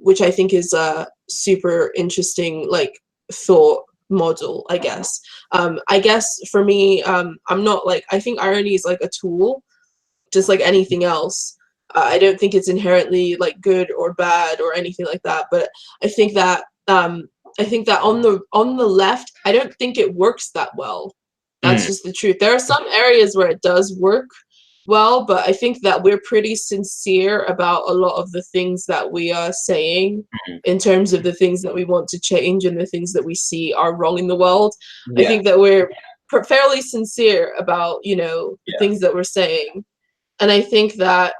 which I think is a super interesting like thought model, I guess. I guess for me, I'm not like, I think irony is like a tool, just like anything else. I don't think it's inherently like good or bad or anything like that, but I think that on the left, I don't think it works that well. That's just the truth. There are some areas where it does work well, but I think that we're pretty sincere about a lot of the things that we are saying in terms of the things that we want to change and the things that we see are wrong in the world. I think that we're fairly sincere about, you know, the things that we're saying. And I think that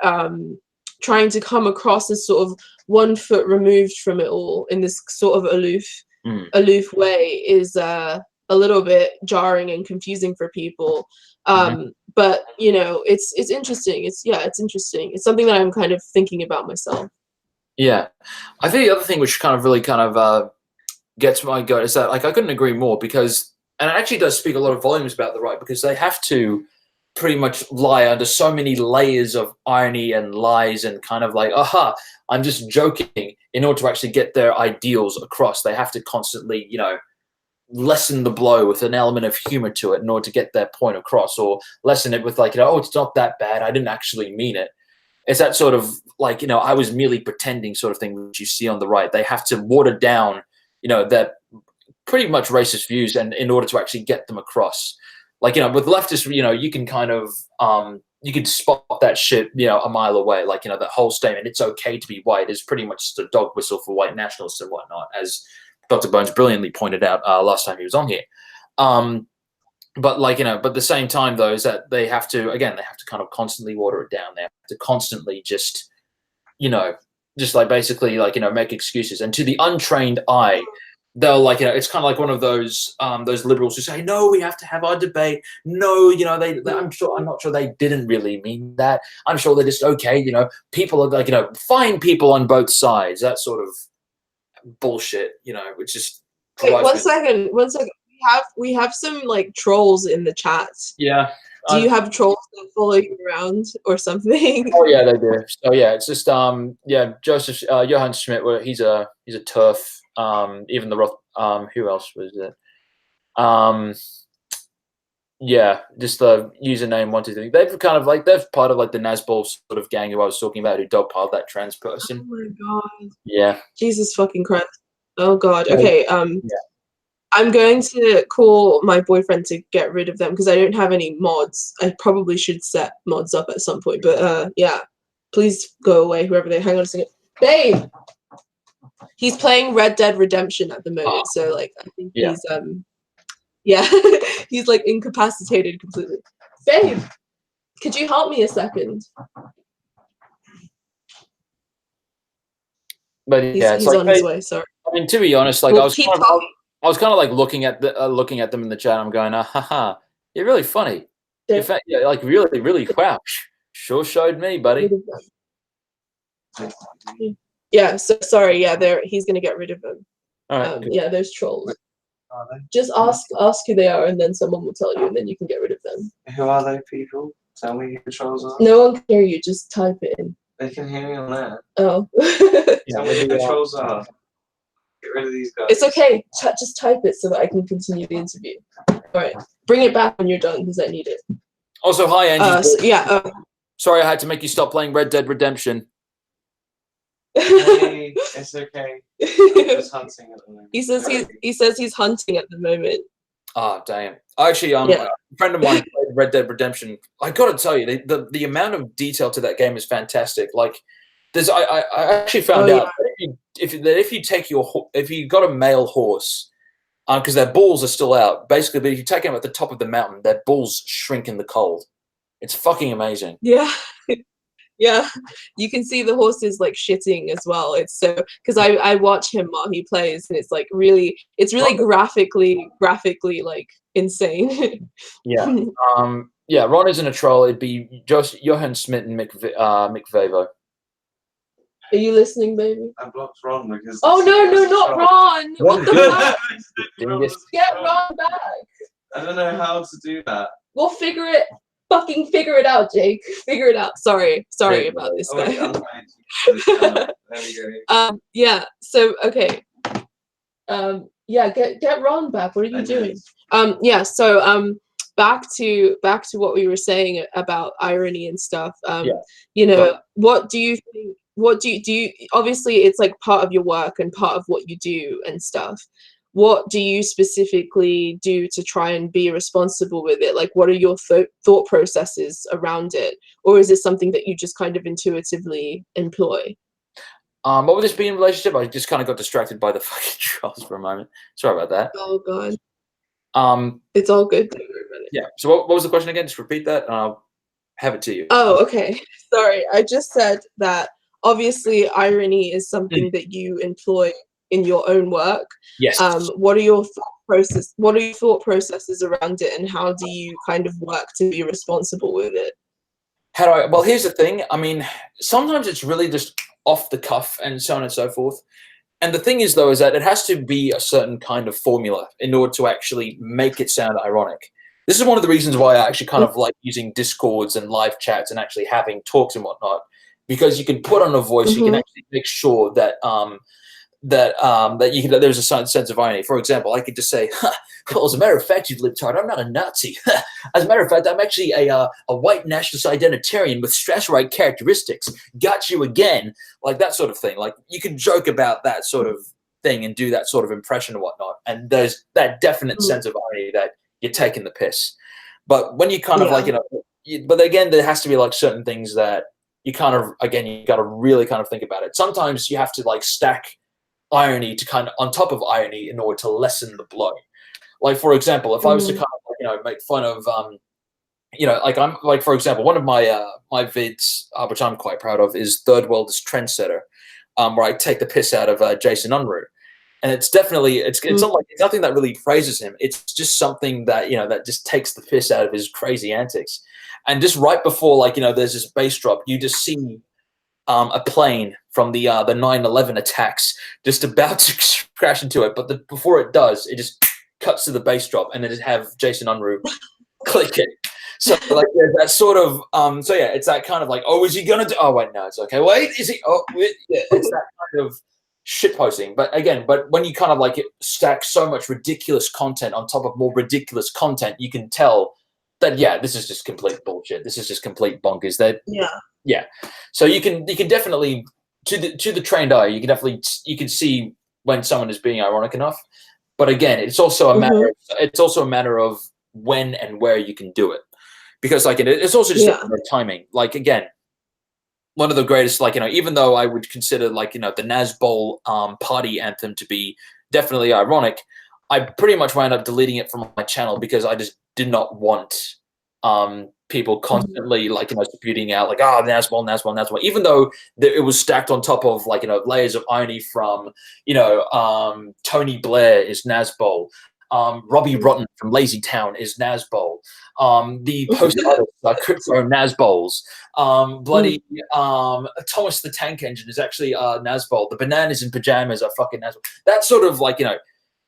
trying to come across as sort of 1 foot removed from it all in this sort of aloof way is a little bit jarring and confusing for people. But you know, it's interesting. It's interesting. It's something that I'm kind of thinking about myself. Yeah, I think the other thing which kind of really kind of gets my goat is that, like, I couldn't agree more, because, and it actually does speak a lot of volumes about the right, because they have to pretty much lie under so many layers of irony and lies and kind of like, aha, I'm just joking, in order to actually get their ideals across. They have to constantly, you know, lessen the blow with an element of humor to it in order to get their point across, or lessen it with like, you know, oh, it's not that bad, I didn't actually mean it. It's that sort of like, you know, I was merely pretending sort of thing which you see on the right. They have to water down, you know, their pretty much racist views, and in order to actually get them across. Like, you know, with leftists, you know, you can kind of you can spot that shit, you know, a mile away. Like, you know, that whole statement, it's okay to be white, is pretty much just a dog whistle for white nationalists and whatnot, as Dr. Bones brilliantly pointed out last time he was on here. But like, you know, but at the same time though, is that they have to, again, they have to kind of constantly water it down. They have to constantly just, you know, just like basically like, you know, make excuses. And to the untrained eye, they'll like, you know, it's kind of like one of those liberals who say, no, we have to have our debate. No, you know, I'm not sure they didn't really mean that. I'm sure they're just, okay, you know, people are like, you know, find people on both sides, that sort of bullshit, you know, which just. Wait, one second. We have some like trolls in the chat. Yeah. Do you have trolls that follow you around or something? Oh yeah, they do. So yeah, it's just yeah, Joseph Johann Schmidt. He's a turf. Even the Roth. Who else was it? Yeah, just the username 123. They've kind of like, they're part of like the Nazbol sort of gang who I was talking about, who dogpiled that trans person. Oh my god. Yeah. Jesus fucking Christ. Oh god. Okay. Yeah. I'm going to call my boyfriend to get rid of them because I don't have any mods. I probably should set mods up at some point, but yeah. Please go away, whoever they. Hang on a second. Babe! He's playing Red Dead Redemption at the moment, so like I think he's yeah, he's like incapacitated completely. Babe, could you help me a second? But yeah, he's like, on his way. Sorry. I mean, to be honest, like, well, I was kind of like looking at them in the chat. I'm going, haha, you're really funny. In fact, yeah, like really, wow, sure showed me, buddy. Yeah, so sorry. Yeah, he's gonna get rid of them. All right. Yeah, there's trolls. Just ask who they are, and then someone will tell you, and then you can get rid of them. Who are they people? Tell me who the trolls are. No one can hear you. Just type it in. They can hear me on there. Oh. Tell me who the trolls are. Get rid of these guys. It's okay. Just type it so that I can continue the interview. All right. Bring it back when you're done because I need it. Also, hi, Angie. Yeah. Sorry, I had to make you stop playing Red Dead Redemption. Hey, it's okay. I'm just hunting at the moment. He says he's hunting at the moment. Oh, damn. Actually, a friend of mine played Red Dead Redemption. I got to tell you, the amount of detail to that game is fantastic. Like, I actually found out that if you got a male horse, because their balls are still out, basically, but if you take them at the top of the mountain, their balls shrink in the cold. It's fucking amazing. Yeah. Yeah, you can see the horses like shitting as well. It's so because I watch him while he plays, and it's like it's really graphically like insane. Yeah. Yeah, Ron isn't a troll. It'd be just Johan Smith and Mick Vavo. Are you listening, baby? I blocked Ron because. Oh no, not Ron! What the fuck? Get Ron back! I don't know how to do that. We'll fucking figure it out, Jake. Figure it out. Sorry about this guy. There we go. Yeah. So okay. Yeah. Get Ron back. What are you doing? Yeah. So back to what we were saying about irony and stuff. You know, what do you think? What do you? Obviously, it's like part of your work and part of what you do and stuff. What do you specifically do to try and be responsible with it? Like, what are your thought processes around it? Or is it something that you just kind of intuitively employ? What would this be in relationship? I just kind of got distracted by the fucking trolls for a moment. Sorry about that. Oh, God. It's all good. Don't worry about it. Yeah. So what was the question again? Just repeat that and I'll have it to you. Oh, okay. Sorry. I just said that obviously irony is something that you employ in your own work. Yes. What are your thought processes around it, and how do you kind of work to be responsible with it? Well, here's the thing. I mean, sometimes it's really just off the cuff and so on and so forth. And the thing is, though, is that it has to be a certain kind of formula in order to actually make it sound ironic. This is one of the reasons why I actually kind of like using Discords and live chats and actually having talks and whatnot, because you can put on a voice, you can actually make sure that there's a certain sense of irony. For example, I could just say, well, as a matter of fact, you libtard, I'm not a Nazi. As a matter of fact, I'm actually a white nationalist identitarian with stress-right characteristics. Got you again. Like that sort of thing. Like you can joke about that sort of thing and do that sort of impression and whatnot. And there's that definite sense of irony that you're taking the piss. But when you kind of like, but again, there has to be like certain things that you kind of, again, you got to really kind of think about it. Sometimes you have to like stack irony to kind of on top of irony in order to lessen the blow. Like for example, if I was to kind of make fun of for example, one of my my vids which I'm quite proud of is Third World as Trendsetter, where I take the piss out of Jason Unruh. And it's definitely it's not like it's nothing that really praises him. It's just something that that just takes the piss out of his crazy antics. And just right before there's this bass drop, you just see a plane from the 9/11 attacks just about to crash into it, but before it does, it just cuts to the bass drop, and then just have Jason Unruh click it. So like there's that sort of so yeah, it's that kind of like, oh, is he gonna do? Oh wait, no, it's okay. Wait, is he? Oh, yeah, it's that kind of shit posting. But when you kind of like stack so much ridiculous content on top of more ridiculous content, you can tell that this is just complete bullshit. This is just complete bonkers. Yeah. So you can definitely to the trained eye, you can see when someone is being ironic enough. But again, it's also a matter of when and where you can do it, because it's also just a matter of timing. Like again, one of the greatest, even though I would consider the Nazbol party anthem to be definitely ironic, I pretty much wound up deleting it from my channel because I just did not want people constantly spewing out Nazbol, even though it was stacked on top of layers of irony from Tony Blair is Nazbol, Robbie Rotten from Lazy Town is Nazbol, the post artists Crypto Nazbols, bloody Thomas the Tank Engine is actually Nazbol, the bananas in pajamas are fucking Nazbol. That sort of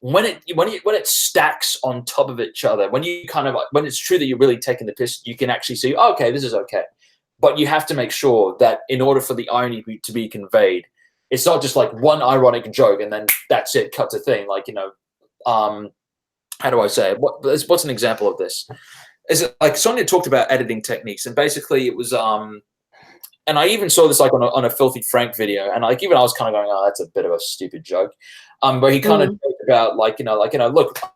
when it stacks on top of each other, when it's true that you're really taking the piss, you can actually see, oh, okay, this is okay. But you have to make sure that in order for the irony to be conveyed, it's not just like one ironic joke and then that's it, cut to thing. How do I say it? What's an example of this? Is it like Sonia talked about editing techniques, and basically it was and I even saw this on a Filthy Frank video, and even I was kind of going, oh, that's a bit of a stupid joke. Where he kind of joked about look,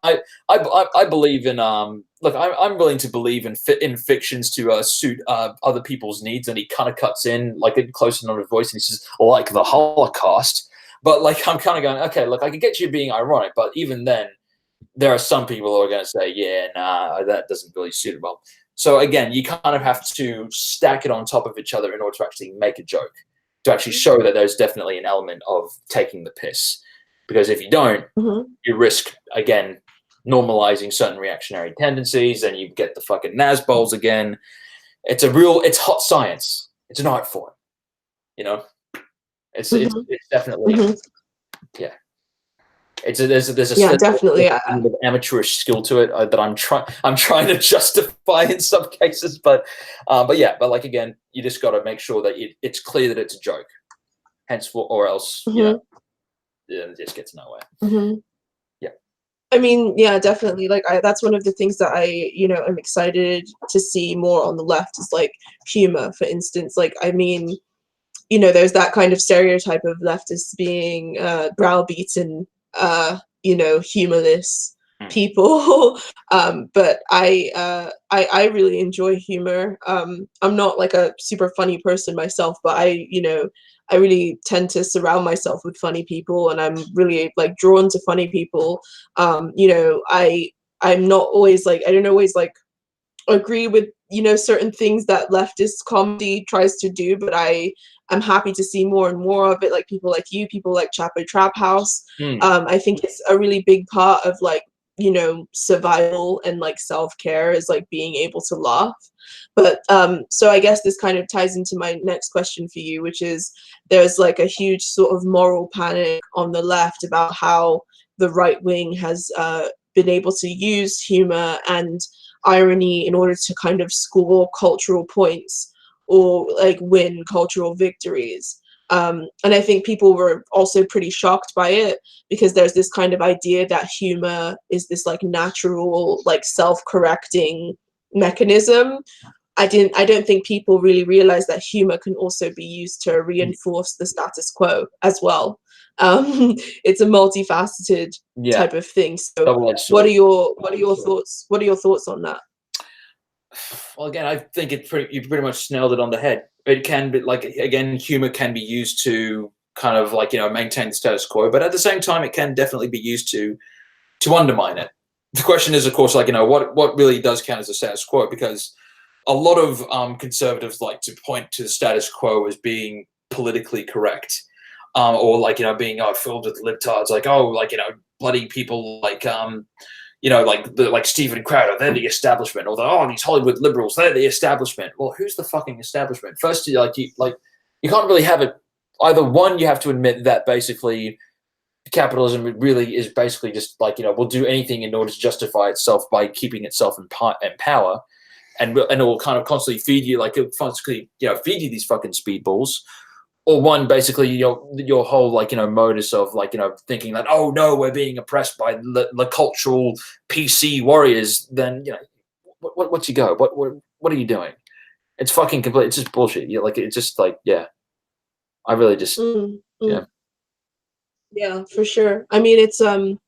I believe in look, I'm willing to believe in fictions to suit other people's needs, and he kind of cuts in a close enough to voice, and he says like the Holocaust. But I'm kind of going, okay, look, I can get you being ironic, but even then, there are some people who are going to say, yeah, nah, that doesn't really suit it well. So again, you kind of have to stack it on top of each other in order to actually make a joke, to actually show that there's definitely an element of taking the piss. Because if you don't, you risk, again, normalizing certain reactionary tendencies, and you get the fucking Nazbols again. It's hot science. It's an art form, you know? It's definitely, yeah. There's a definitely amateurish skill to it that I'm trying to justify in some cases, but like again, you just got to make sure that it's clear that it's a joke, or else you know, it just gets nowhere. Yeah, I mean, yeah, definitely. Like, that's one of the things that I, am excited to see more on the left is like humor, for instance. Like, I mean, there's that kind of stereotype of leftists being browbeaten, humorless people. But I really enjoy humor. I'm not like a super funny person myself, but I really tend to surround myself with funny people, and I'm really like drawn to funny people. I'm not always like, I don't always like agree with certain things that leftist comedy tries to do, but I'm happy to see more and more of it, like people like you, people like Chapo Trap House. I think it's a really big part of like survival and like self-care is like being able to laugh. But so I guess this kind of ties into my next question for you, which is there's like a huge sort of moral panic on the left about how the right wing has been able to use humor and irony in order to kind of score cultural points or like win cultural victories. And I think people were also pretty shocked by it because there's this kind of idea that humor is this like natural, like self-correcting mechanism. I don't think people really realize that humor can also be used to reinforce the status quo as well. It's a multifaceted type of thing. So what are your thoughts? What are your thoughts on that? Well, again, I think you pretty much nailed it on the head. It can be like, again, humor can be used to kind of like, maintain the status quo, but at the same time, it can definitely be used to undermine it. The question is, of course, like, what really does count as a status quo? Because a lot of conservatives like to point to the status quo as being politically correct, or like, being filled with libtards, like, bloody people like, like Stephen Crowder, they're the establishment, or these Hollywood liberals, they're the establishment. Well, who's the fucking establishment? First, you can't really have it. Either one, you have to admit that basically capitalism really is basically just like, will do anything in order to justify itself by keeping itself in power, and it will kind of constantly feed you, like, it constantly, feed you these fucking speedballs. Or one, basically, your whole, like, modus of, like, thinking that, oh, no, we're being oppressed by the cultural PC warriors, then, what's you go? What are you doing? It's fucking complete. It's just bullshit. It's just like, yeah. I really just, yeah. Yeah, for sure. I mean, it's a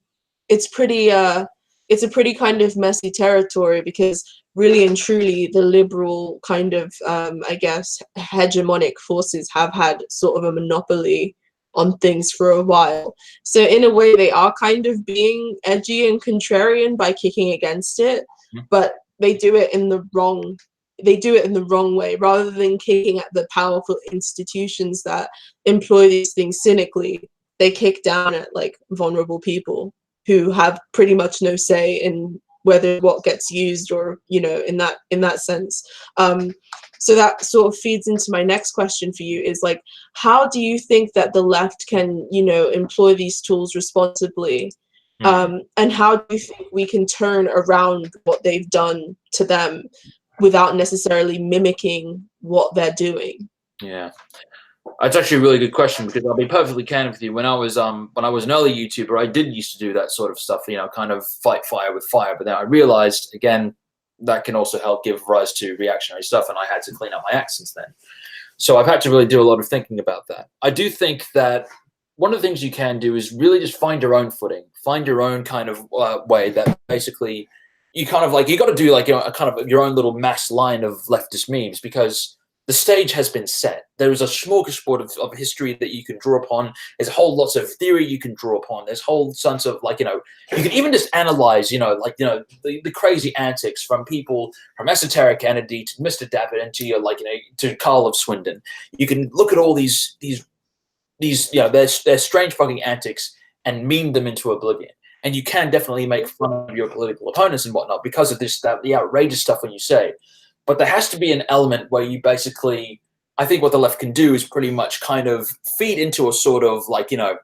pretty kind of messy territory because really and truly the liberal kind of, I guess, hegemonic forces have had sort of a monopoly on things for a while. So in a way, they are kind of being edgy and contrarian by kicking against it, but they do it in the wrong way. Rather than kicking at the powerful institutions that employ these things cynically, they kick down at like vulnerable people who have pretty much no say in whether what gets used or, in that sense. So that sort of feeds into my next question for you is like, how do you think that the left can, employ these tools responsibly? And how do you think we can turn around what they've done to them without necessarily mimicking what they're doing? Yeah. It's actually a really good question, because I'll be perfectly candid with you. When I was an early YouTuber, I did used to do that sort of stuff, kind of fight fire with fire. But then I realized, again, that can also help give rise to reactionary stuff, and I had to clean up my act since then. So I've had to really do a lot of thinking about that. I do think that one of the things you can do is really just find your own footing, find your own kind of way that basically you kind of like, you got to do like a kind of your own little mass line of leftist memes, because the stage has been set. There is a smorgasbord of history that you can draw upon. There's a whole lots of theory you can draw upon. There's whole sense of like, you know, you can even just analyze, you know, like, you know, the crazy antics from people from Esoteric Entity to Mr. Dapper and to, like, you know, to Carl of Swindon. You can look at all these, you know, their strange fucking antics and meme them into oblivion. And you can definitely make fun of your political opponents and whatnot because of the outrageous stuff when you say. But there has to be an element where you basically, I think what the left can do is pretty much kind of feed into a sort of like, you know,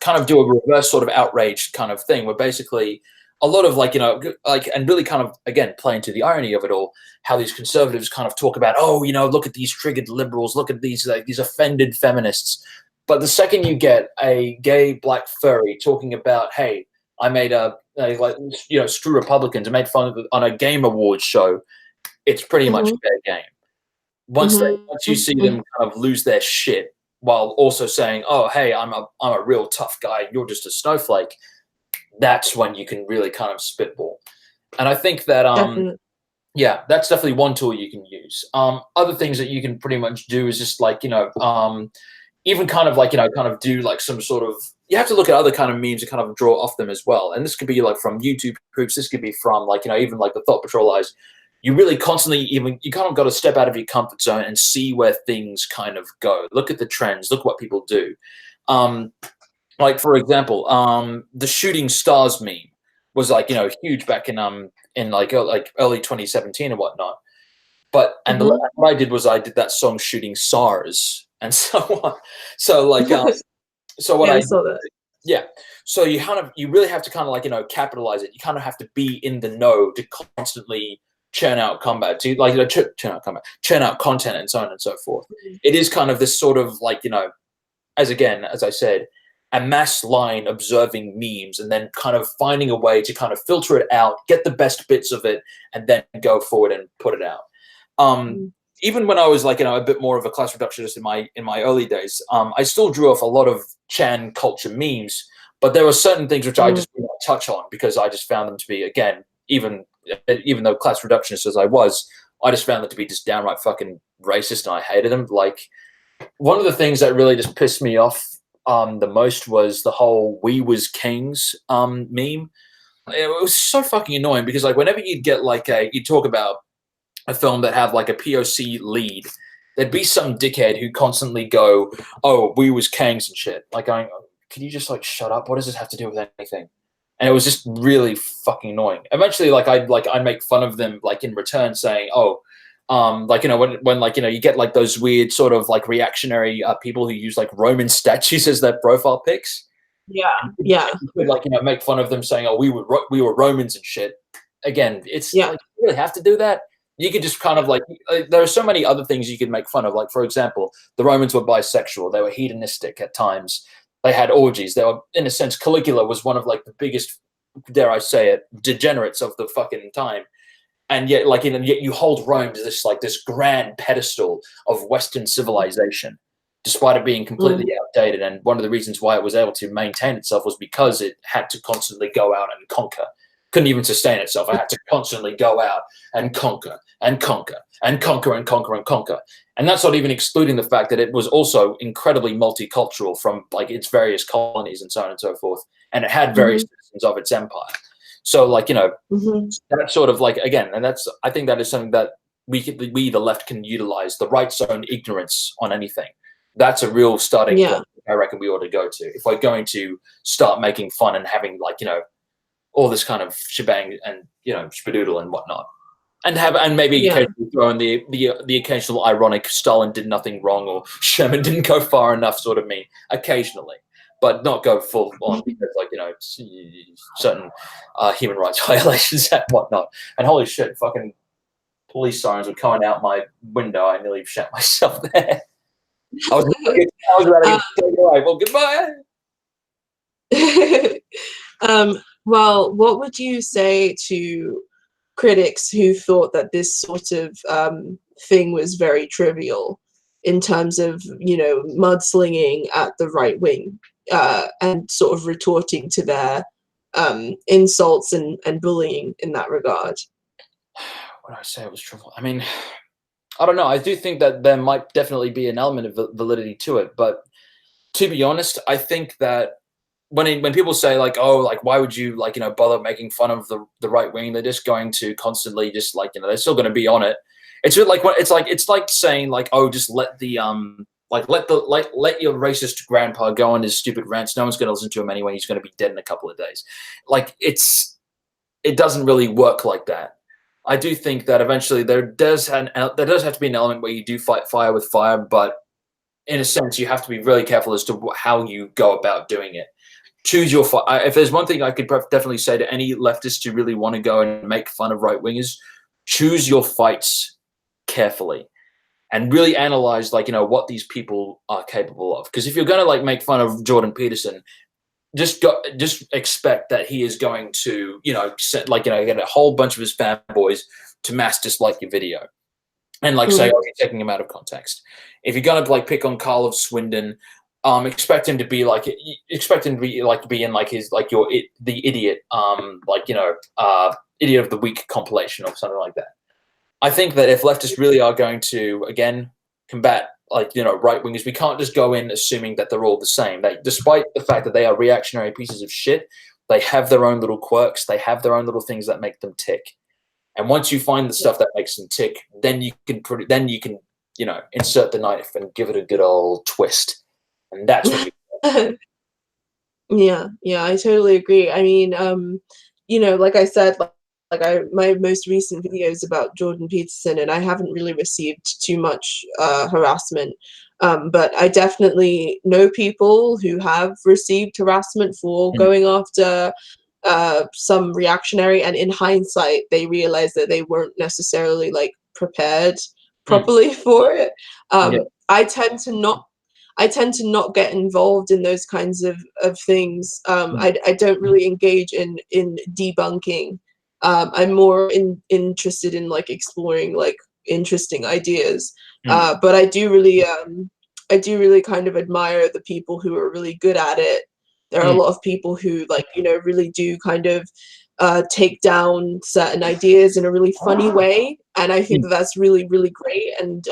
kind of do a reverse sort of outrage kind of thing where basically a lot of like, you know, like, and really kind of, again, play into the irony of it all, how these conservatives kind of talk about, oh, you know, look at these triggered liberals, look at these, like, these offended feminists. But the second you get a gay black furry talking about, hey, I made like, you know, screw Republicans, I made fun of it on a game awards show, it's pretty much fair game. Once you see them kind of lose their shit while also saying, "Oh, hey, I'm a real tough guy. You're just a snowflake," that's when you can really kind of spitball. And I think that yeah, that's definitely one tool you can use. Other things that you can pretty much do is just like, you know, even kind of like, you know, kind of do like some sort of, you have to look at other kind of memes and kind of draw off them as well. And this could be like from YouTube groups. This could be from like, you know, even like the Thought Patrol eyes. You really constantly, you kind of got to step out of your comfort zone and see where things kind of go. Look at the trends. Look what people do. Like for example, the shooting stars meme was like, you know, huge back in like early 2017 and whatnot. But and what I did was I did that song "Shooting Stars" and so on. So like, so what I saw that. Yeah. So you really have to kind of like, you know, capitalize it. You kind of have to be in the know to constantly churn out combat, to like, you know, churn out content and so on and so forth. It is kind of this sort of like, you know, as I said, a mass line observing memes and then kind of finding a way to kind of filter it out, get the best bits of it, and then go forward and put it out. Even when I was like, you know, a bit more of a class reductionist in my early days, I still drew off a lot of Chan culture memes, but there were certain things which I just did not touch on because I just found them to be, again, even though class reductionist as I was, I just found them to be just downright fucking racist and I hated them. Like, one of the things that really just pissed me off the most was the whole "We Was Kings" meme. It was so fucking annoying because like whenever you'd get like you talk about a film that have like a POC lead, there'd be some dickhead who constantly go, "Oh, we was kings and shit." Like going, "Can you just like shut up? What does this have to do with anything?" And it was just really fucking annoying. Eventually, like I'd make fun of them like in return, saying, "Oh, like, you know, when like, you know, you get like those weird sort of like reactionary people who use like Roman statues as their profile pics." Yeah, yeah. You could, like, you know, make fun of them saying, "Oh, we were Romans and shit." Again, it's like, you really have to do that. You could just kind of like, there are so many other things you could make fun of. Like, for example, the Romans were bisexual. They were hedonistic at times. They had orgies. They were, in a sense, Caligula was one of like the biggest, dare I say it, degenerates of the fucking time. And yet, like, yet you hold Rome to this like this grand pedestal of Western civilization, despite it being completely outdated. And one of the reasons why it was able to maintain itself was because it had to constantly go out and conquer. Couldn't even sustain itself. I had to constantly go out and conquer and conquer and conquer and conquer and conquer. And that's not even excluding the fact that it was also incredibly multicultural from like its various colonies and so on and so forth. And it had various citizens of its empire. So like, you know, that sort of like, again, and that's, I think that is something that we, the left, can utilize, the right's own ignorance on anything. That's a real starting point I reckon we ought to go to. If we're going to start making fun and having like, you know, all this kind of shebang and, you know, spadoodle and whatnot. And maybe occasionally throw in the occasional ironic Stalin did nothing wrong or Sherman didn't go far enough sort of me occasionally, but not go full on because, like, you know, certain human rights violations and whatnot. And holy shit, fucking police sirens were coming out my window. I nearly shot myself there. I was about to get taken away. Well, goodbye. Well, what would you say to critics who thought that this sort of thing was very trivial in terms of, you know, mudslinging at the right wing and sort of retorting to their insults and bullying in that regard? What did I say? It was trivial. I mean, I don't know. I do think that there might definitely be an element of validity to it, but to be honest, I think that when people say like, oh, like why would you like bother making fun of the right wing? They're just going to constantly just like they're still going to be on it. It's like it's like saying like, oh, just let the let your racist grandpa go on his stupid rants. No one's going to listen to him anyway. He's going to be dead in a couple of days. Like it doesn't really work like that. I do think that eventually there does have to be an element where you do fight fire with fire, but in a sense, you have to be really careful as to how you go about doing it. Choose your fight. If there's one thing I could definitely say to any leftists who really want to go and make fun of right wingers, choose your fights carefully and really analyze what these people are capable of. Because if you're going to like make fun of Jordan Peterson, just expect that he is going to get a whole bunch of his fanboys to mass dislike your video and say, oh, you're taking him out of context. If you're going to like pick on Carl of Swindon, expect him to be be in like his the idiot idiot of the week compilation or something like that. I think that if leftists really are going to again combat right wingers, we can't just go in assuming that they're all the same. Despite the fact that they are reactionary pieces of shit, they have their own little quirks. They have their own little things that make them tick. And once you find the stuff that makes them tick, then you can insert the knife and give it a good old twist. And that's what you Yeah, I totally agree. I mean, like I said, my most recent video is about Jordan Peterson, and I haven't really received too much harassment. But I definitely know people who have received harassment for going after some reactionary, and in hindsight, they realized that they weren't necessarily like prepared properly for it. I tend to not get involved in those kinds of things. I don't really engage in debunking. I'm more interested in like exploring like interesting ideas. But I do really kind of admire the people who are really good at it. There are a lot of people who really do kind of take down certain ideas in a really funny way, and I think that's really, really great and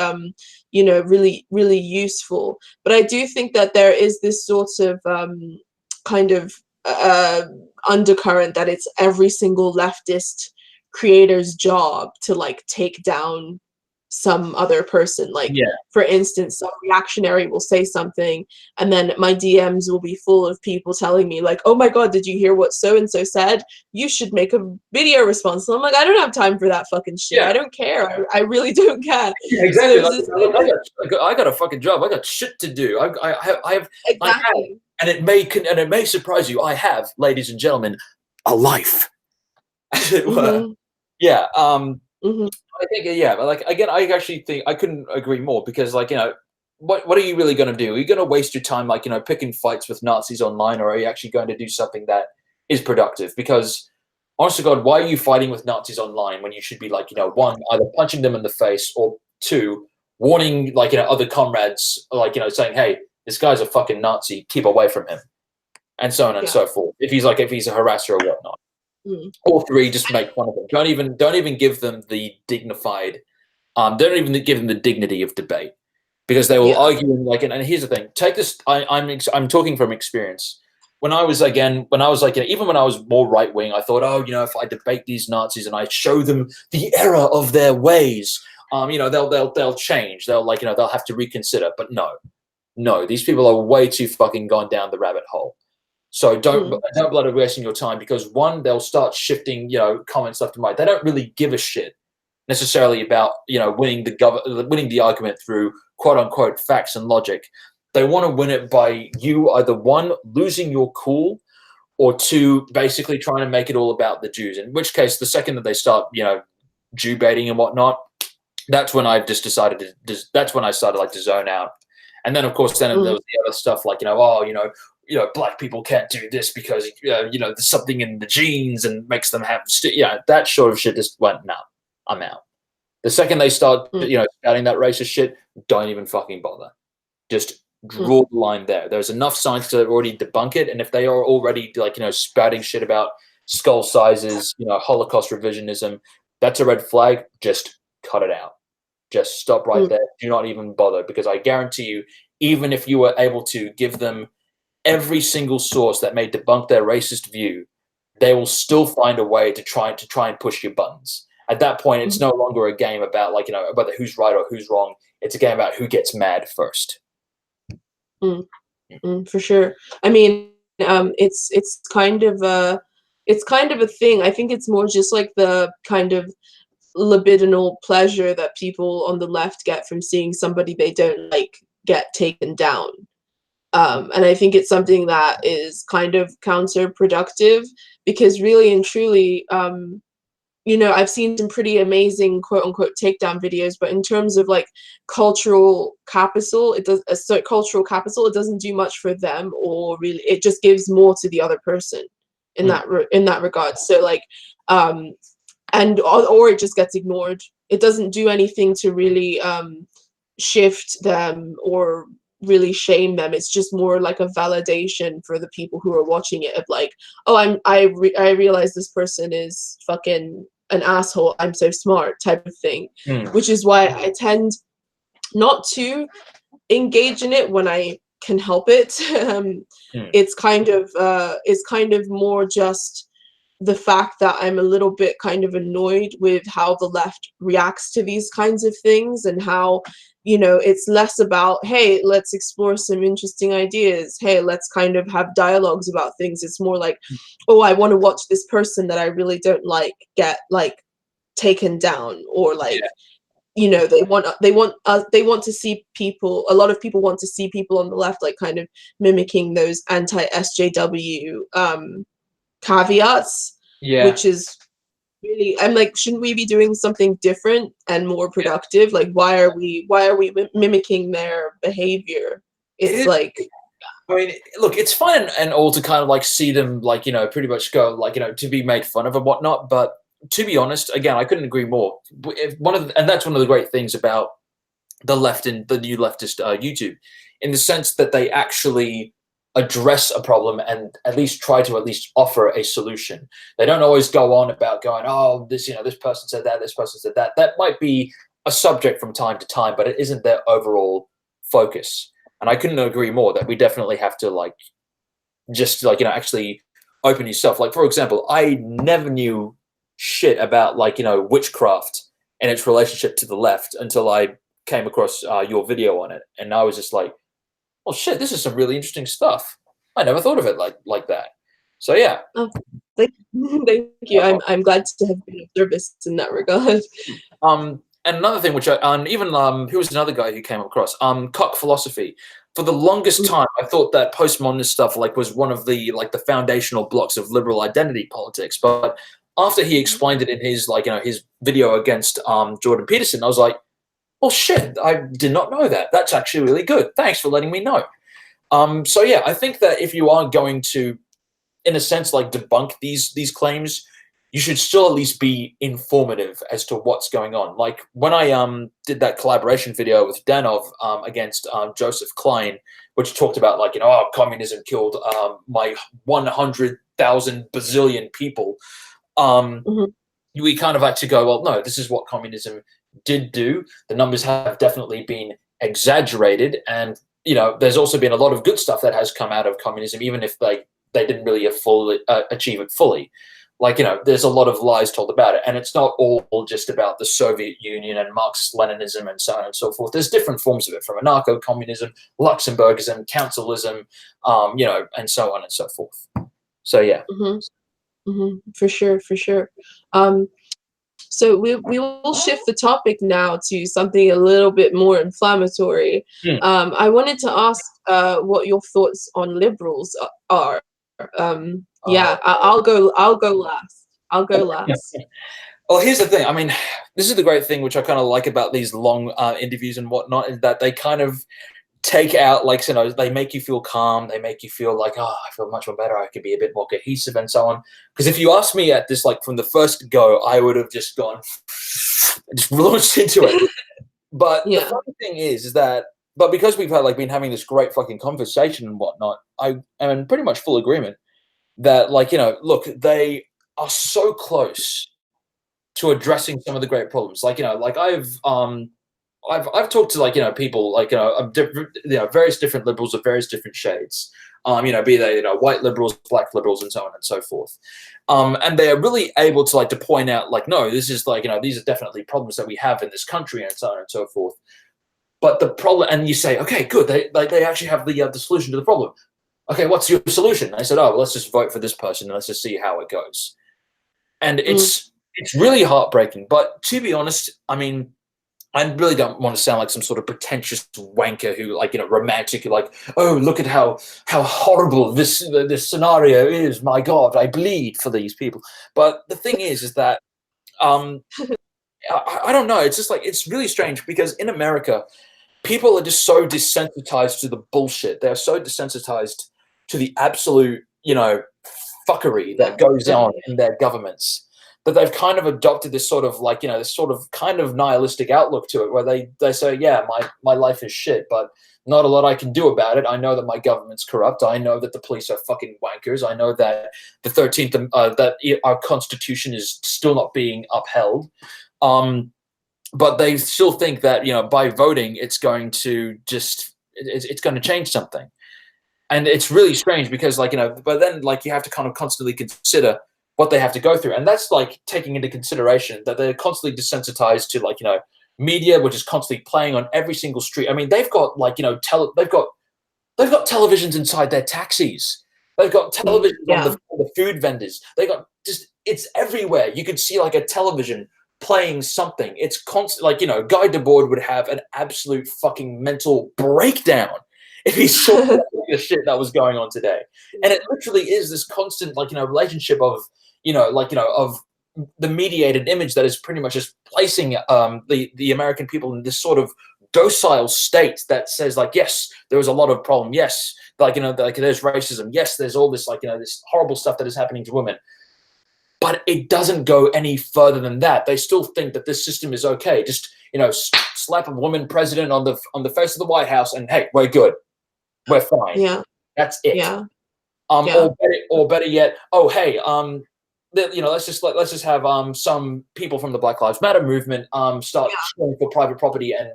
really, really useful. But I do think that there is this sort of kind of undercurrent that it's every single leftist creator's job to like take down some other person. For instance, some reactionary will say something and then my DMs will be full of people telling me like, oh my god, did you hear what so and so said? You should make a video response. And I'm like, I don't have time for that fucking shit. I don't care. I really don't care. Exactly. I got a fucking job. I got shit to do. I have exactly. And it may surprise you. I have, ladies and gentlemen, a life. As it were. Yeah. I think, but like again, I actually think I couldn't agree more because, like, what are you really going to do? Are you going to waste your time, like, picking fights with Nazis online, or are you actually going to do something that is productive? Because, honest to God, why are you fighting with Nazis online when you should be, like, one, either punching them in the face, or two, warning, like, other comrades, like, saying, hey, this guy's a fucking Nazi, keep away from him, and so on and so forth. If he's a harasser or whatnot. All three, just make fun of them. Don't even give them the dignified. Don't even give them the dignity of debate, because they will argue and here's the thing. Take this. I'm talking from experience. When I was even when I was more right wing, I thought, oh, if I debate these Nazis and I show them the error of their ways, they'll change. They'll have to reconsider. But no, these people are way too fucking gone down the rabbit hole. So don't bother wasting your time, because one, they'll start shifting, comments left and right. They don't really give a shit necessarily about, winning the argument through quote unquote facts and logic. They want to win it by you either one, losing your cool, or two, basically trying to make it all about the Jews. In which case, the second that they start, Jew baiting and whatnot, that's when I've just decided that's when I started to zone out. And then, of course, there was the other stuff like, black people can't do this because, there's something in the genes and makes them have, that sort of shit just went, no, I'm out. The second they start, spouting that racist shit, don't even fucking bother. Just draw the line there. There's enough science to already debunk it. And if they are already, spouting shit about skull sizes, Holocaust revisionism, that's a red flag. Just cut it out. Just stop right there. Do not even bother, because I guarantee you, even if you were able to give them every single source that may debunk their racist view, they will still find a way to try and push your buttons. At that point, it's no longer a game about about who's right or who's wrong. It's a game about who gets mad first. For sure. I mean, it's kind of a thing. I think it's more just like the kind of libidinal pleasure that people on the left get from seeing somebody they don't like get taken down. And I think it's something that is kind of counterproductive, because really and truly, I've seen some pretty amazing quote unquote takedown videos, but in terms of like cultural capital, it doesn't do much for them, or really it just gives more to the other person in that regard. So like, or it just gets ignored. It doesn't do anything to really shift them or really shame them. It's just more like a validation for the people who are watching it of like, oh, I realize this person is fucking an asshole, I'm so smart type of thing. Which is why I tend not to engage in it when I can help it. It's kind of more just the fact that I'm a little bit kind of annoyed with how the left reacts to these kinds of things, and how, it's less about, hey, let's explore some interesting ideas. Hey, let's kind of have dialogues about things. It's more like, oh, I want to watch this person that I really don't like get like taken down, or like, they want to see people. A lot of people want to see people on the left like kind of mimicking those anti-SJW caveats, which is really, I'm like, shouldn't we be doing something different and more productive? Like, why are we mimicking their behavior? It's like, I mean, look, it's fine and all to kind of like see them like, pretty much go like, to be made fun of and whatnot. But to be honest, again, I couldn't agree more. And that's one of the great things about the left and the new leftist YouTube, in the sense that they actually address a problem and at least try to offer a solution. They don't always go on about going, oh, this person said that, this person said that. That might be a subject from time to time, but it isn't their overall focus. And I couldn't agree more that we definitely have to like, just like, actually open yourself. Like, for example, I never knew shit about like, witchcraft and its relationship to the left until I came across your video on it. And I was just like, oh shit, this is some really interesting stuff. I never thought of it like that. So yeah. Oh, thank you. I'm glad to have been of service in that regard. And another thing, which who was another guy who came across, cock philosophy. For the longest time, I thought that postmodernist stuff like was one of the like the foundational blocks of liberal identity politics. But after he explained it in his his video against Jordan Peterson, I was like, oh shit, I did not know that. That's actually really good. Thanks for letting me know. So yeah, I think that if you are going to, in a sense, like debunk these claims, you should still at least be informative as to what's going on. Like when I did that collaboration video with Danov against Joseph Klein, which talked about like, oh, communism killed my 100,000 bazillion people. We kind of had to go, well, no, this is what communism did do. The numbers have definitely been exaggerated, and there's also been a lot of good stuff that has come out of communism, even if they didn't really achieve it fully. Like, there's a lot of lies told about it, and it's not all just about the Soviet Union and Marxist-Leninism and so on and so forth. There's different forms of it, from anarcho-communism, Luxemburgism, councilism, and so on and so forth. So yeah. For sure. So we will shift the topic now to something a little bit more inflammatory. I wanted to ask what your thoughts on liberals are. I'll go last. Well, here's the thing. I mean, this is the great thing, which I kind of like about these long interviews and whatnot, is that they kind of take out, like, they make you feel calm. They make you feel like, oh, I feel much more better. I could be a bit more cohesive and so on. Because if you asked me at this, like, from the first go, I would have just gone, just launched into it. But the funny thing is that, but because we've been having this great fucking conversation and whatnot, I am in pretty much full agreement that, like, look, they are so close to addressing some of the great problems. Like, like I've I've talked to, like, you know, people, like, you know, of different, you know, various different liberals of various different shades. You know, be they, you know, white liberals, black liberals, and so on and so forth. And they're really able to, like, to point out, like, no, this is, like, you know, these are definitely problems that we have in this country, and so on and so forth. But the problem, and you say, okay, good, they actually have the solution to the problem. Okay, what's your solution? And I said, oh, well, let's just vote for this person and let's just see how it goes. And it's really heartbreaking. But to be honest, I mean, I really don't want to sound like some sort of pretentious wanker who, like, you know, romantic, like, oh, look at how horrible this scenario is. My God, I bleed for these people. But the thing is that I don't know. It's just like, it's really strange because in America, people are just so desensitized to the bullshit. They're so desensitized to the absolute, you know, fuckery that goes on in their governments, that they've kind of adopted this sort of, like, you know, this sort of kind of nihilistic outlook to it, where they say, yeah, my life is shit, but not a lot I can do about it. I know that my government's corrupt. I know that the police are fucking wankers. I know that the 13th, that our Constitution is still not being upheld. But they still think that, you know, by voting, it's going to just, it's going to change something. And it's really strange because, like, you know, but then, like, you have to kind of constantly consider what they have to go through. And that's, like, taking into consideration that they're constantly desensitized to, like, you know, media, which is constantly playing on every single street. I mean, they've got, like, you know, they've got televisions inside their taxis. They've got televisions on the food vendors. They got just, it's everywhere. You could see, like, a television playing something. It's constant. Like, you know, Guy Debord would have an absolute fucking mental breakdown if he saw the shit that was going on today. And it literally is this constant, like, you know, relationship of, you know, like, you know, of the mediated image that is pretty much just placing the American people in this sort of docile state that says, like, yes, there was a lot of problem. Yes, like, you know, like, there's racism. Yes, there's all this, like, you know, this horrible stuff that is happening to women. But it doesn't go any further than that. They still think that this system is okay. Just, you know, slap a woman president on the face of the White House, and hey, we're good, we're fine. Yeah, that's it. Yeah. Or better yet, oh hey, you know, let's just have some people from the Black Lives Matter movement start showing for private property and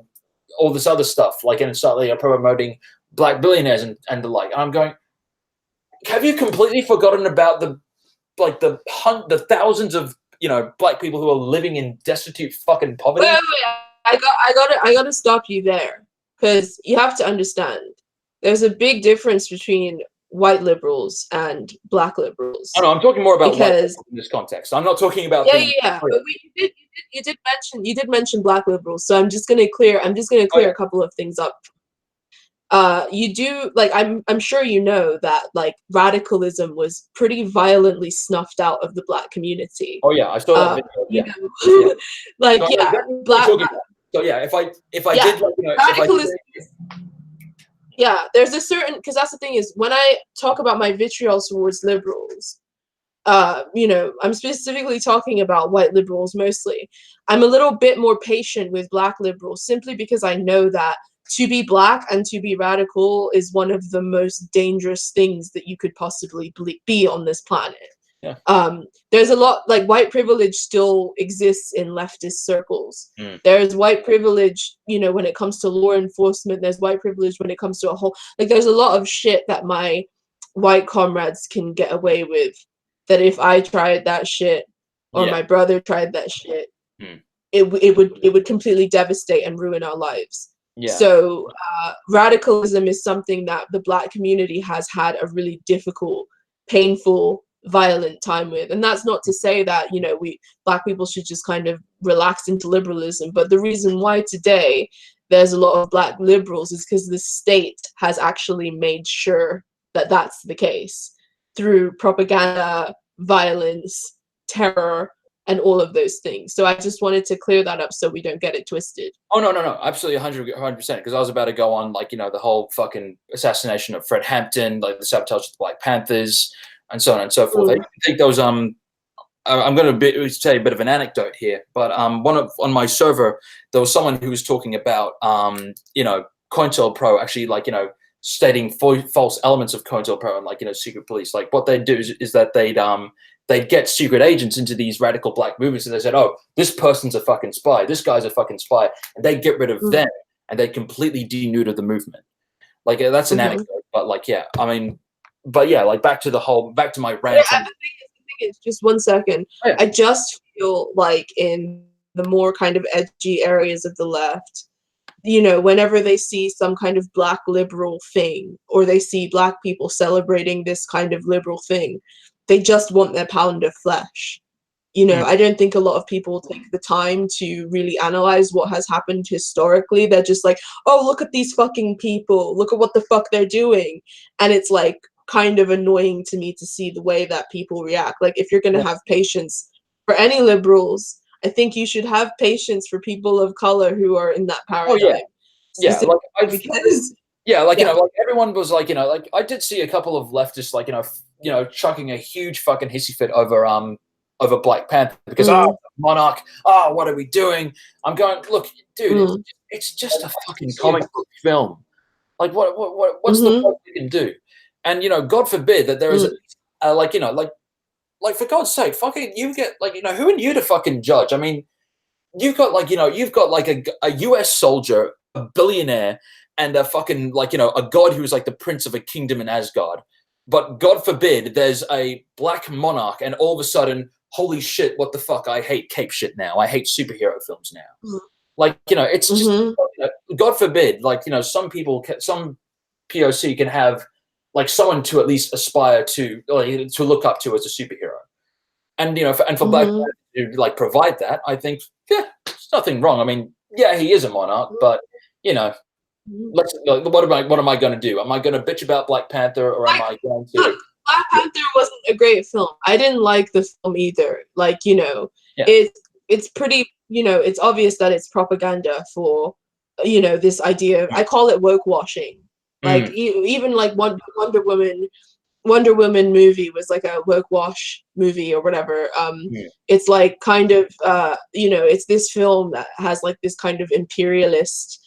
all this other stuff, like, and start, like, promoting black billionaires and the like. And I'm going, have you completely forgotten about the thousands of, you know, black people who are living in destitute fucking poverty? Wait. I gotta stop you there, because you have to understand there's a big difference between white liberals and black liberals. I know, I'm talking more about white liberals in this context. I'm not talking about But you did mention black liberals, so I'm just gonna clear a couple of things up. You do, like, I'm sure you know that, like, radicalism was pretty violently snuffed out of the black community. Oh yeah, I saw that video. Yeah. You know, like, so, black. So yeah, if I did, like, you know, radicalism. Yeah, there's a certain, because that's the thing is, when I talk about my vitriol towards liberals, you know, I'm specifically talking about white liberals mostly. I'm a little bit more patient with black liberals simply because I know that to be black and to be radical is one of the most dangerous things that you could possibly be on this planet. Yeah. There's a lot, like, white privilege still exists in leftist circles. There's white privilege, you know, when it comes to law enforcement. There's white privilege when it comes to a whole, like, there's a lot of shit that my white comrades can get away with, that if I tried that shit or my brother tried that shit, it would completely devastate and ruin our lives. Yeah. So radicalism is something that the black community has had a really difficult, painful, violent time with. And that's not to say that, you know, black people should just kind of relax into liberalism. But the reason why today there's a lot of black liberals is because the state has actually made sure that that's the case through propaganda, violence, terror, and all of those things. So I just wanted to clear that up so we don't get it twisted. Oh, no, absolutely 100%. Because I was about to go on, like, you know, the whole fucking assassination of Fred Hampton, like the sabotage of the Black Panthers, and so on and so forth. I think those, I'm going to say a bit of an anecdote here, but on my server, there was someone who was talking about, you know, COINTELPRO actually, like, you know, stating false elements of COINTELPRO and, like, you know, secret police. Like, what they'd do is that they'd get secret agents into these radical black movements, and they said, oh, this person's a fucking spy, this guy's a fucking spy, and they'd get rid of them, and they'd completely denude the movement. Like, that's an anecdote, but, like, yeah, I mean, but yeah, like, back to my rant. Yeah, the thing is, just 1 second. Oh, yeah. I just feel like in the more kind of edgy areas of the left, you know, whenever they see some kind of black liberal thing, or they see black people celebrating this kind of liberal thing, they just want their pound of flesh. You know, I don't think a lot of people take the time to really analyze what has happened historically. They're just like, oh, look at these fucking people. Look at what the fuck they're doing. And it's like kind of annoying to me to see the way that people react. Like, if you're going to have patience for any liberals, I think you should have patience for people of color who are in that paradigm. Oh, yeah. Like, because yeah, like, you know, like, everyone was like, you know, like, I did see a couple of leftists, like, you know, chucking a huge fucking hissy fit over Black Panther because Monarch, what are we doing? I'm going, look, dude, it's just a fucking comic book film. Like, what's the most you can do? And, you know, God forbid that there is like, you know, like, for God's sake, fucking, you get, like, you know, who are you to fucking judge? I mean, you've got, like, you know, you've got, like, a US soldier, a billionaire, and a fucking, like, you know, a god who's like the prince of a kingdom in Asgard. But God forbid there's a black monarch, and all of a sudden, holy shit, what the fuck? I hate cape shit now. I hate superhero films now. Like, you know, it's just, you know, God forbid, like, you know, some people, some POC can have, like, someone to at least aspire to, like, to look up to as a superhero. And, you know, for Black Panther to, like, provide that, I think, yeah, there's nothing wrong. I mean, yeah, he is a monarch, but, you know, what am I going to do? Am I going to bitch about Black Panther, or am I going to? Black Panther wasn't a great film. I didn't like the film either. Like, you know, it's pretty, you know, it's obvious that it's propaganda for, you know, this idea of, I call it woke washing. Like, even like Wonder Woman movie was like a woke wash movie or whatever. It's like kind of, you know, it's this film that has like this kind of imperialist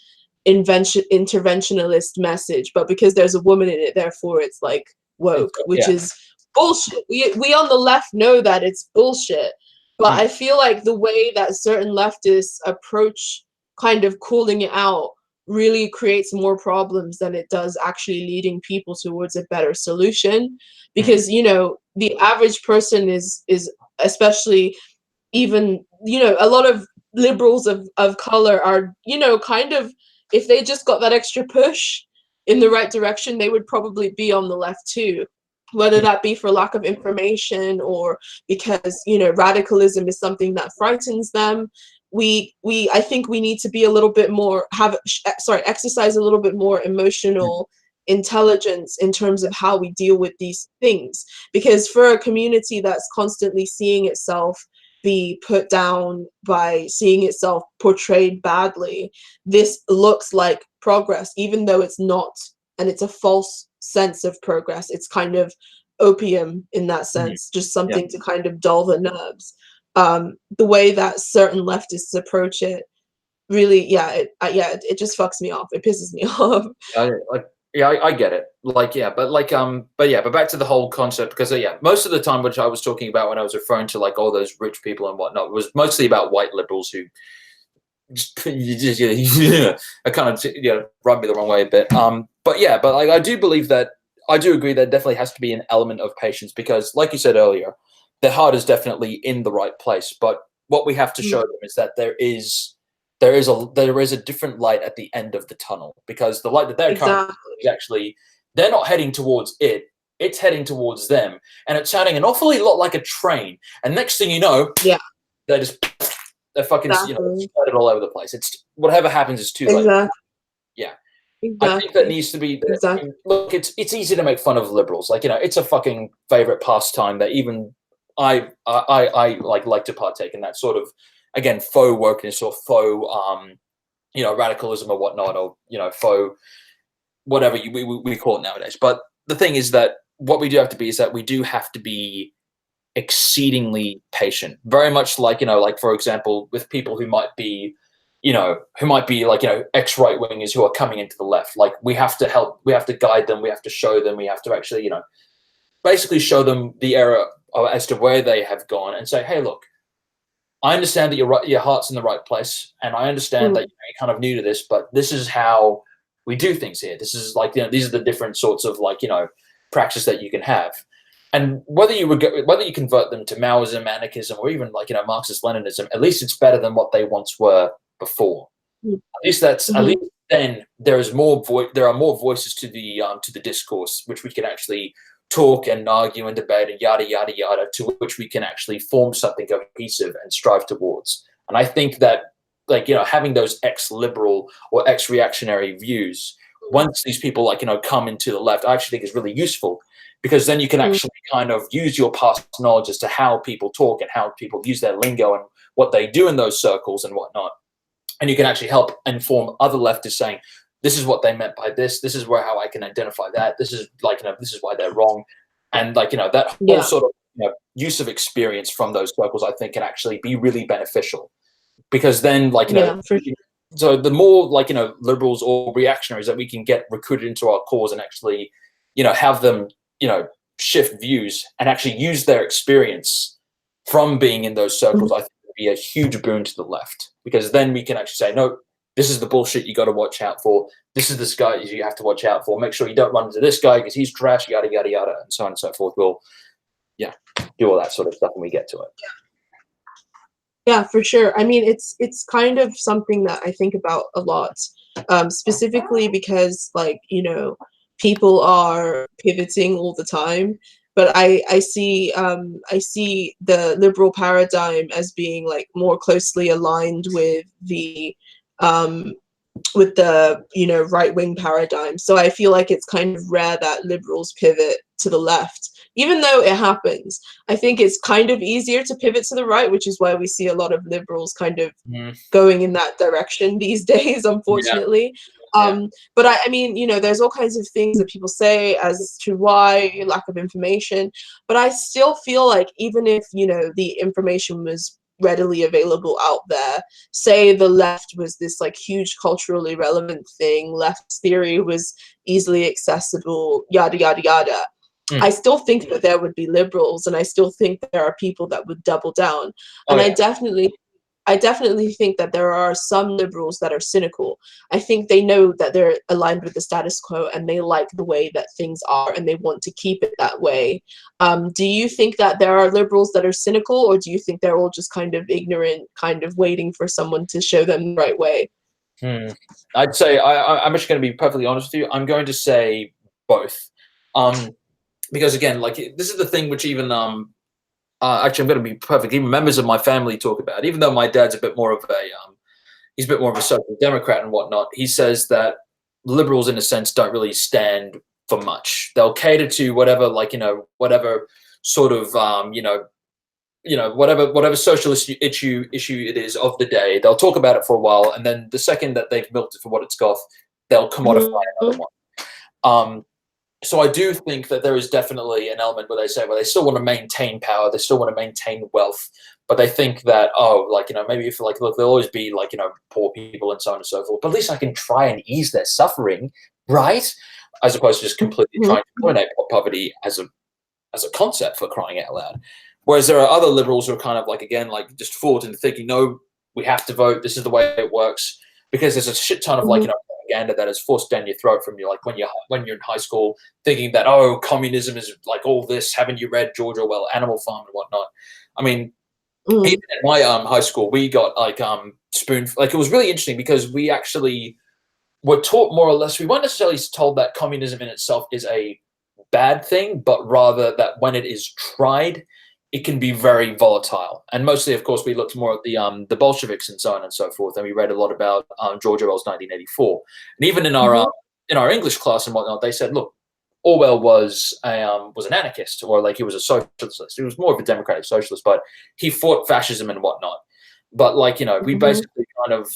interventionalist message, but because there's a woman in it, therefore it's like woke, which is bullshit. We on the left know that it's bullshit, but I feel like the way that certain leftists approach kind of calling it out really creates more problems than it does actually leading people towards a better solution. Because, you know, the average person is especially, even, you know, a lot of liberals of color are, you know, kind of, if they just got that extra push in the right direction, they would probably be on the left too, whether that be for lack of information or because, you know, radicalism is something that frightens them. I think we need to be a little bit more, exercise a little bit more emotional intelligence in terms of how we deal with these things. Because for a community that's constantly seeing itself be put down by seeing itself portrayed badly, this looks like progress, even though it's not, and it's a false sense of progress. It's kind of opium in that sense, just something to kind of dull the nerves. The way that certain leftists approach it really, it just fucks me off. It pisses me off. I get it. Like, but back to the whole concept, because most of the time, which I was talking about when I was referring to like all those rich people and whatnot, was mostly about white liberals who just kind of rub me the wrong way a bit. But like, I do believe that, I do agree there definitely has to be an element of patience, because like you said earlier, their heart is definitely in the right place. But what we have to show them is that there is a different light at the end of the tunnel, because the light that they're currently is actually, they're not heading towards it, it's heading towards them, and it's sounding an awfully lot like a train. And next thing you know, they're fucking scattered all over the place. It's whatever happens is too late. I think that needs to be. Look, it's easy to make fun of liberals. Like, it's a fucking favorite pastime that even I like to partake in that sort of, again, faux wokeness or faux radicalism or whatnot, or faux whatever we call it nowadays. But the thing is that what we do have to be is that we do have to be exceedingly patient. Very much like, like, for example, with people who might be you know, who might be like, you know, ex-right wingers who are coming into the left. Like, we have to help, we have to guide them, we have to show them, we have to actually, you know, basically show them the error as to where they have gone and say, hey, look, I understand that your heart's in the right place, and I understand that you're kind of new to this, but this is how we do things here. This is like, you know, these are the different sorts of like, you know, practice that you can have. And whether you convert them to Maoism, anarchism, or even like, you know, Marxist Leninism, at least it's better than what they once were before. At least that's at least then there is more there are more voices to the discourse, which we can actually talk and argue and debate and yada yada yada, to which we can actually form something cohesive and strive towards. And I think that, like, you know, having those ex-liberal or ex-reactionary views, once these people, like, you know, come into the left, I actually think is really useful, because then you can actually kind of use your past knowledge as to how people talk and how people use their lingo and what they do in those circles and whatnot. And you can actually help inform other leftists saying, this is what they meant by this. This is how I can identify that. This is like, you know, this is why they're wrong. And like, you know, that whole sort of, you know, use of experience from those circles, I think, can actually be really beneficial, because then, like, you know, so the more, like, you know, liberals or reactionaries that we can get recruited into our cause and actually, you know, have them, you know, shift views and actually use their experience from being in those circles, I think would be a huge boon to the left, because then we can actually say, no, this is the bullshit you got to watch out for. This is this guy you have to watch out for. Make sure you don't run into this guy because he's trash, yada, yada, yada, and so on and so forth. We'll, yeah, do all that sort of stuff when we get to it. Yeah, for sure. I mean, it's kind of something that I think about a lot, specifically because, like, you know, people are pivoting all the time. But I see the liberal paradigm as being like more closely aligned with the you know, right-wing paradigm. So I feel like it's kind of rare that liberals pivot to the left, even though it happens. I think it's kind of easier to pivot to the right, which is why we see a lot of liberals kind of going in that direction these days, unfortunately. But I mean, you know, there's all kinds of things that people say as to why, lack of information, but I still feel like even if, you know, the information was readily available out there, say the left was this like huge culturally relevant thing, left theory was easily accessible, yada yada yada, I still think that there would be liberals, and I still think that there are people that would double down. And I definitely think that there are some liberals that are cynical. I think they know that they're aligned with the status quo and they like the way that things are and they want to keep it that way. Do you think that there are liberals that are cynical, or do you think they're all just kind of ignorant, kind of waiting for someone to show them the right way? I'd say, I'm just going to be perfectly honest with you. I'm going to say both. Because again, like, this is the thing which even, actually, I'm going to be perfect. Even members of my family talk about it. Even though my dad's a bit more of a, he's a bit more of a social democrat and whatnot. He says that liberals, in a sense, don't really stand for much. They'll cater to whatever, like, you know, whatever sort of, whatever socialist issue it is of the day. They'll talk about it for a while, and then the second that they've milked it for what it's got, they'll commodify another one. So I do think that there is definitely an element where they say, well, they still want to maintain power, they still want to maintain wealth, but they think that, oh, like, you know, maybe if, like, look, there'll always be, like, you know, poor people and so on and so forth, but at least I can try and ease their suffering, right? As opposed to just completely trying to eliminate poverty as a concept, for crying out loud. Whereas there are other liberals who are kind of like, again, like, just forward into thinking, no, we have to vote, this is the way it works, because there's a shit ton of, like, you know, propaganda that is forced down your throat from you, like when you're in high school, thinking that, oh, communism is like all this. Haven't you read George Orwell, Animal Farm and whatnot? I mean, even at my high school, we got like it was really interesting because we actually were taught more or less. We weren't necessarily told that communism in itself is a bad thing, but rather that when it is tried, it can be very volatile. And mostly, of course, we looked more at the Bolsheviks and so on and so forth, and we read a lot about George Orwell's 1984. And even in our English class and whatnot, they said, look, Orwell was an anarchist, or like he was a socialist. He was more of a democratic socialist, but he fought fascism and whatnot. But, like, you know, we basically kind of,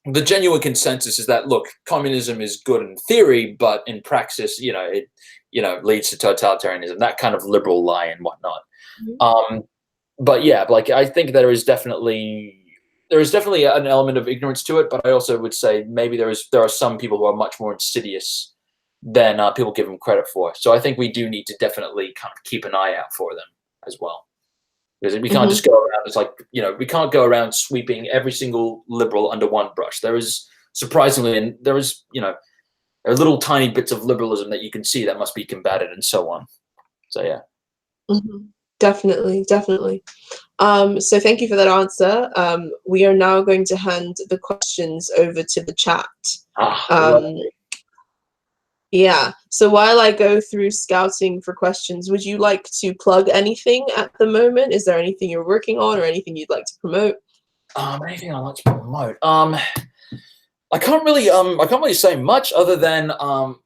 the genuine consensus is that, look, communism is good in theory, but in praxis, you know, it, you know, leads to totalitarianism, that kind of liberal lie and whatnot. But yeah, like, I think there is definitely there is definitely an element of ignorance to it, but I also would say maybe there are some people who are much more insidious than people give them credit for. So I think we do need to definitely kind of keep an eye out for them as well. Because we can't just go around, it's like, we can't go around sweeping every single liberal under one brush. There is, surprisingly, and there is, there are little tiny bits of liberalism that you can see that must be combated and so on. So, yeah. Definitely, definitely. So thank you for that answer. We are now going to hand the questions over to the chat. Yeah, so while I go through scouting for questions, would you like to plug anything at the moment? Is there anything you're working on or anything you'd like to promote? Anything I'd like to promote? I can't really say much other than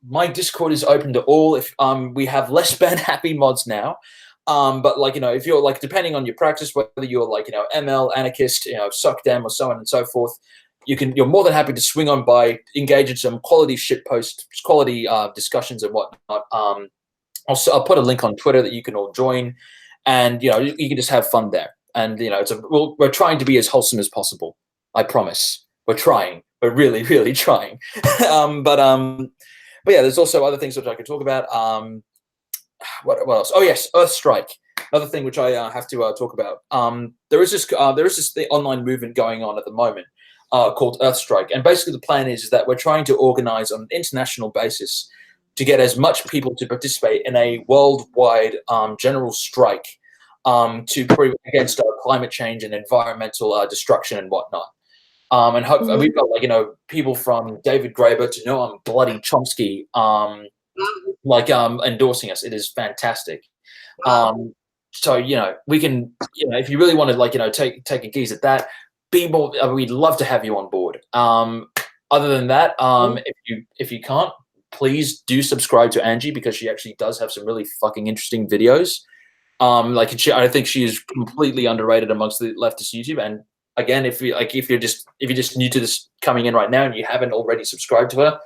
my Discord is open to all. If we have less ban happy mods now. But like, if you're like, depending on your practice, whether you're like, ML, anarchist, suck dem or so on and so forth, you're more than happy to swing on by, engage in some quality shit posts, quality discussions and whatnot. I'll put a link on Twitter that you can all join, and you can just have fun there. And we're trying to be as wholesome as possible. I promise. We're trying. We're really, really trying. But yeah, there's also other things which I could talk about. What else? Oh yes, Earthstrike. Another thing which I have to talk about. There is this online movement going on at the moment called Earthstrike, and basically the plan is that we're trying to organize on an international basis to get as much people to participate in a worldwide general strike against climate change and environmental destruction and whatnot. And hopefully we've got people from David Graeber to Noam Bloody Chomsky endorsing us. It is fantastic. So we can if you really want to take a gaze at that, we'd love to have you on board. Other than that, if you can't, please do subscribe to Angie, because she actually does have some really fucking interesting videos. I think she is completely underrated amongst the leftist YouTube. And again, if you're just new to this, coming in right now, and you haven't already subscribed to her,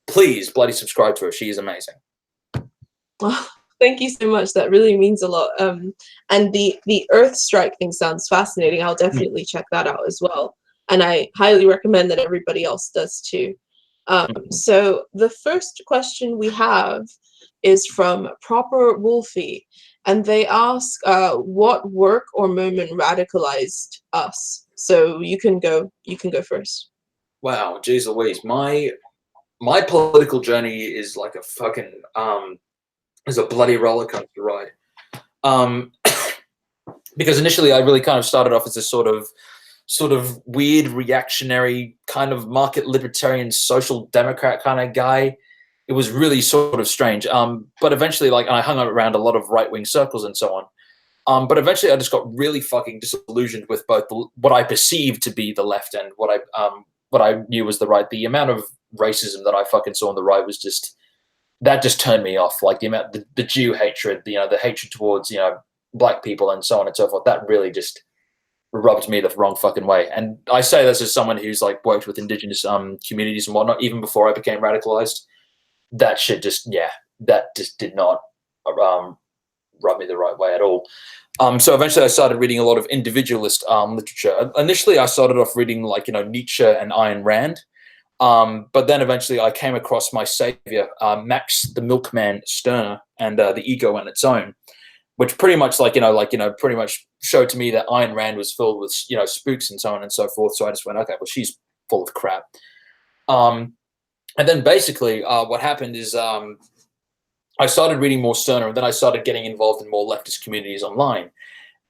please bloody subscribe to her. She is amazing. Well, thank you so much. That really means a lot. And the Earthstrike thing sounds fascinating. I'll definitely check that out as well. And I highly recommend that everybody else does too. So the first question we have is from Proper Wolfie, and they ask, what work or moment radicalized us? So you can go first. Wow, geez Louise. My political journey is like a fucking is a bloody roller coaster ride. Because initially I really kind of started off as a sort of weird reactionary kind of market libertarian social democrat kind of guy. It was really sort of strange. But eventually, I hung around a lot of right-wing circles and so on. But eventually I just got really fucking disillusioned with both what I perceived to be the left and what I knew was the right. The amount of racism that I fucking saw on the right was just turned me off. Like the amount, the Jew hatred, the hatred towards, black people and so on and so forth, that really just rubbed me the wrong fucking way. And I say this as someone who's worked with indigenous communities and whatnot, even before I became radicalized. That shit just did not rub me the right way at all. So eventually I started reading a lot of individualist literature. Initially I started off reading Nietzsche and Ayn Rand. But then eventually I came across my savior, Max the Milkman Stirner, and The Ego on Its Own, which pretty much pretty much showed to me that Ayn Rand was filled with spooks and so on and so forth. So I just went, okay, well, she's full of crap. And then basically what happened is I started reading more Stirner, and then I started getting involved in more leftist communities online.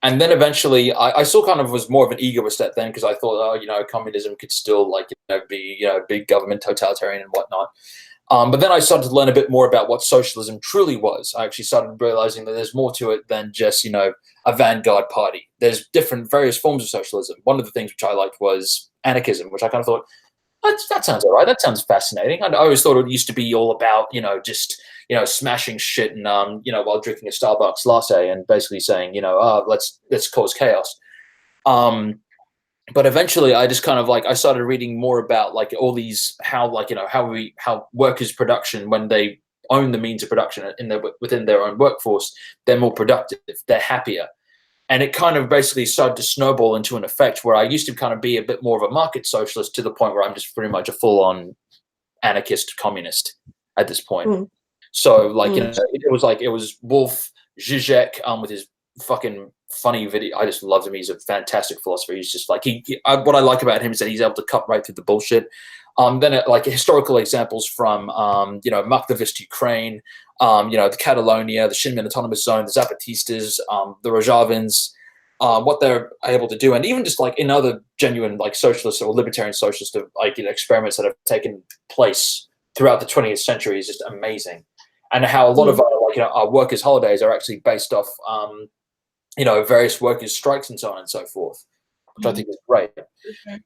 And then eventually I still kind of was more of an egoist at then, because I thought, communism could still be, big government, totalitarian and whatnot. But then I started to learn a bit more about what socialism truly was. I actually started realizing that there's more to it than just, a vanguard party. There's various forms of socialism. One of the things which I liked was anarchism, which I kind of thought, that sounds all right. That sounds fascinating. I always thought it used to be all about, just, smashing shit and, while drinking a Starbucks latte and basically saying, let's cause chaos. But eventually I just kind of I started reading more about all these, how workers' production, when they own the means of production within their own workforce, they're more productive, they're happier. And it kind of basically started to snowball into an effect where I used to kind of be a bit more of a market socialist to the point where I'm just pretty much a full-on anarchist communist at this point. So like, you know, it was Wolf Zizek with his fucking funny video. I just loved him. He's a fantastic philosopher. He's just like, what I like about him is that he's able to cut right through the bullshit. Then like historical examples from, you know, Maktivist Ukraine, you know, the Catalonia, the Shinmin Autonomous Zone, the Zapatistas, the Rojavins, what they're able to do. And even just like in other genuine like socialist or libertarian socialist like, you know, experiments that have taken place throughout the 20th century is just amazing. And how a lot of our, like, you know, our workers' holidays are actually based off, you know, various workers' strikes and so on and so forth, which I think is great.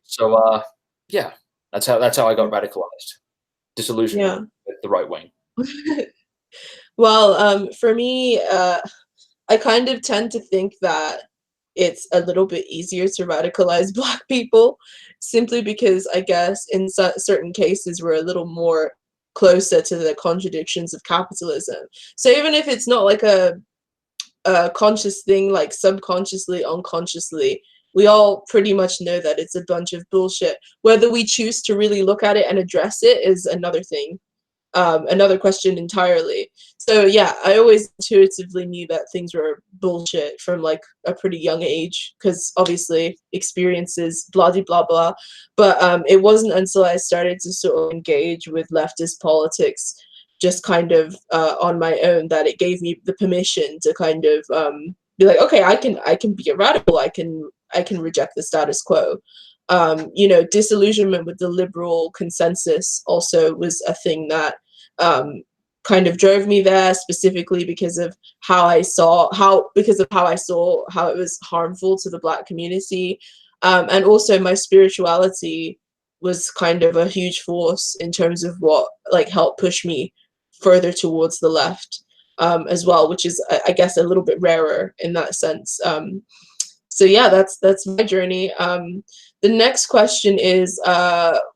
So, yeah, that's how I got radicalized, disillusioned with the right wing. Well, for me, I kind of tend to think that it's a little bit easier to radicalize Black people, simply because I guess in certain cases we're a little more closer to the contradictions of capitalism. So even if it's not like a conscious thing, like subconsciously, unconsciously, we all pretty much know that it's a bunch of bullshit. Whether we choose to really look at it and address it is another thing, another question entirely. So yeah, I always intuitively knew that things were bullshit from like a pretty young age, because obviously experiences, blah de blah blah. But it wasn't until I started to sort of engage with leftist politics just kind of on my own that it gave me the permission to kind of be like, okay, I can be a radical, I can reject the status quo. You know, disillusionment with the liberal consensus also was a thing that kind of drove me there, specifically because of how I saw how it was harmful to the Black community, and also my spirituality was kind of a huge force in terms of what like helped push me further towards the left, as well, which is I guess a little bit rarer in that sense. So yeah, that's my journey. The next question is,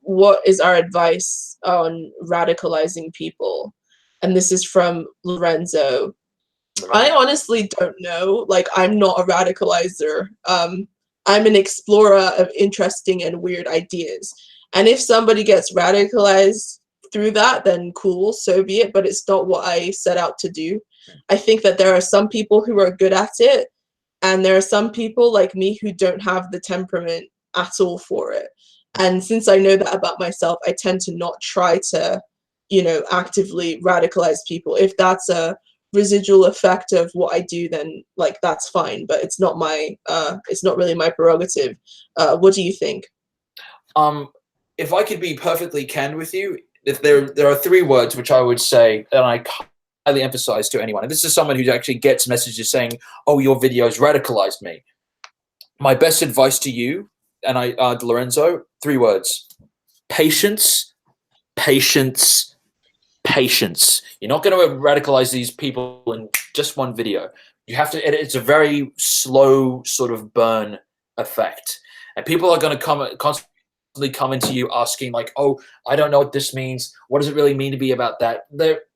what is our advice on radicalizing people? And this is from Lorenzo. I honestly don't know. Like, I'm not a radicalizer. I'm an explorer of interesting and weird ideas. And if somebody gets radicalized through that, then cool, so be it. But it's not what I set out to do. I think that there are some people who are good at it, and there are some people like me who don't have the temperament at all for it. And since I know that about myself, I tend to not try to, you know, actively radicalize people. If that's a residual effect of what I do, then like that's fine, but it's not really my prerogative. What do you think? If I could be perfectly candid with you, if there are three words which I would say, and I highly emphasize to anyone, and this is someone who actually gets messages saying, oh, your videos radicalized me. My best advice to you, and Lorenzo, three words: patience, patience, patience. You're not going to radicalize these people in just one video. You have to, it's a very slow sort of burn effect. And people are going to constantly come into you asking like, oh, I don't know what this means. What does it really mean to be about that?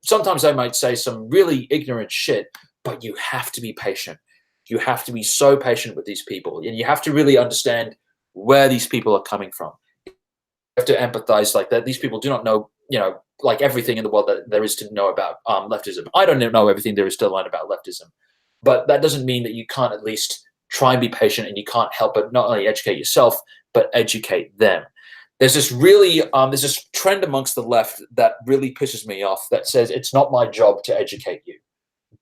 Sometimes I might say some really ignorant shit, but you have to be patient. You have to be so patient with these people, and you have to really understand where these people are coming from. You have to empathize like that. These people do not know, you know, like everything in the world that there is to know about leftism. I don't know everything there is to learn about leftism, but that doesn't mean that you can't at least try and be patient, and you can't help but not only educate yourself, but educate them. There's this really, there's this trend amongst the left that really pisses me off that says it's not my job to educate you.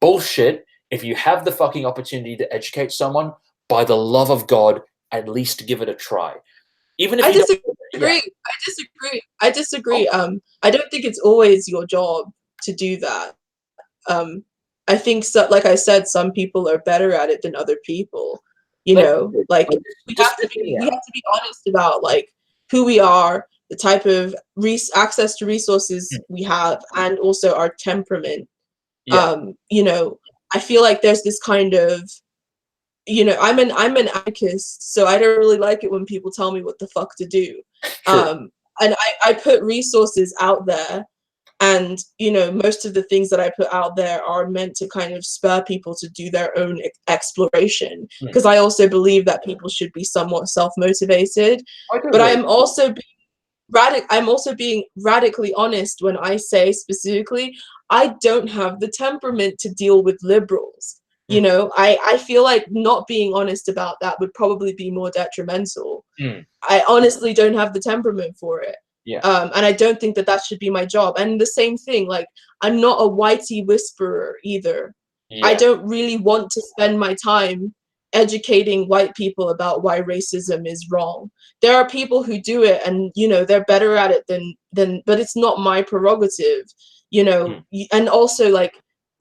Bullshit. If you have the fucking opportunity to educate someone, by the love of God, at least give it a try. Even if I you disagree. I disagree. I don't think it's always your job to do that. I think, so, like I said, some people are better at it than other people. You know, like we have to be honest about like who we are, the type of access to resources we have, and also our temperament. You know, I feel like there's this kind of, you know, I'm an anarchist, so I don't really like it when people tell me what the fuck to do. And I put resources out there And, you know, most of the things that I put out there are meant to kind of spur people to do their own exploration. Because I also believe that people should be somewhat self-motivated. But I'm also being radically honest when I say specifically, I don't have the temperament to deal with liberals. You know, I feel like not being honest about that would probably be more detrimental. I honestly don't have the temperament for it. Yeah. And I don't think that that should be my job. And the same thing, like, I'm not a whitey whisperer either. Yeah. I don't really want to spend my time educating white people about why racism is wrong. There are people who do it, and, you know, they're better at it than but it's not my prerogative, you know. And also, like,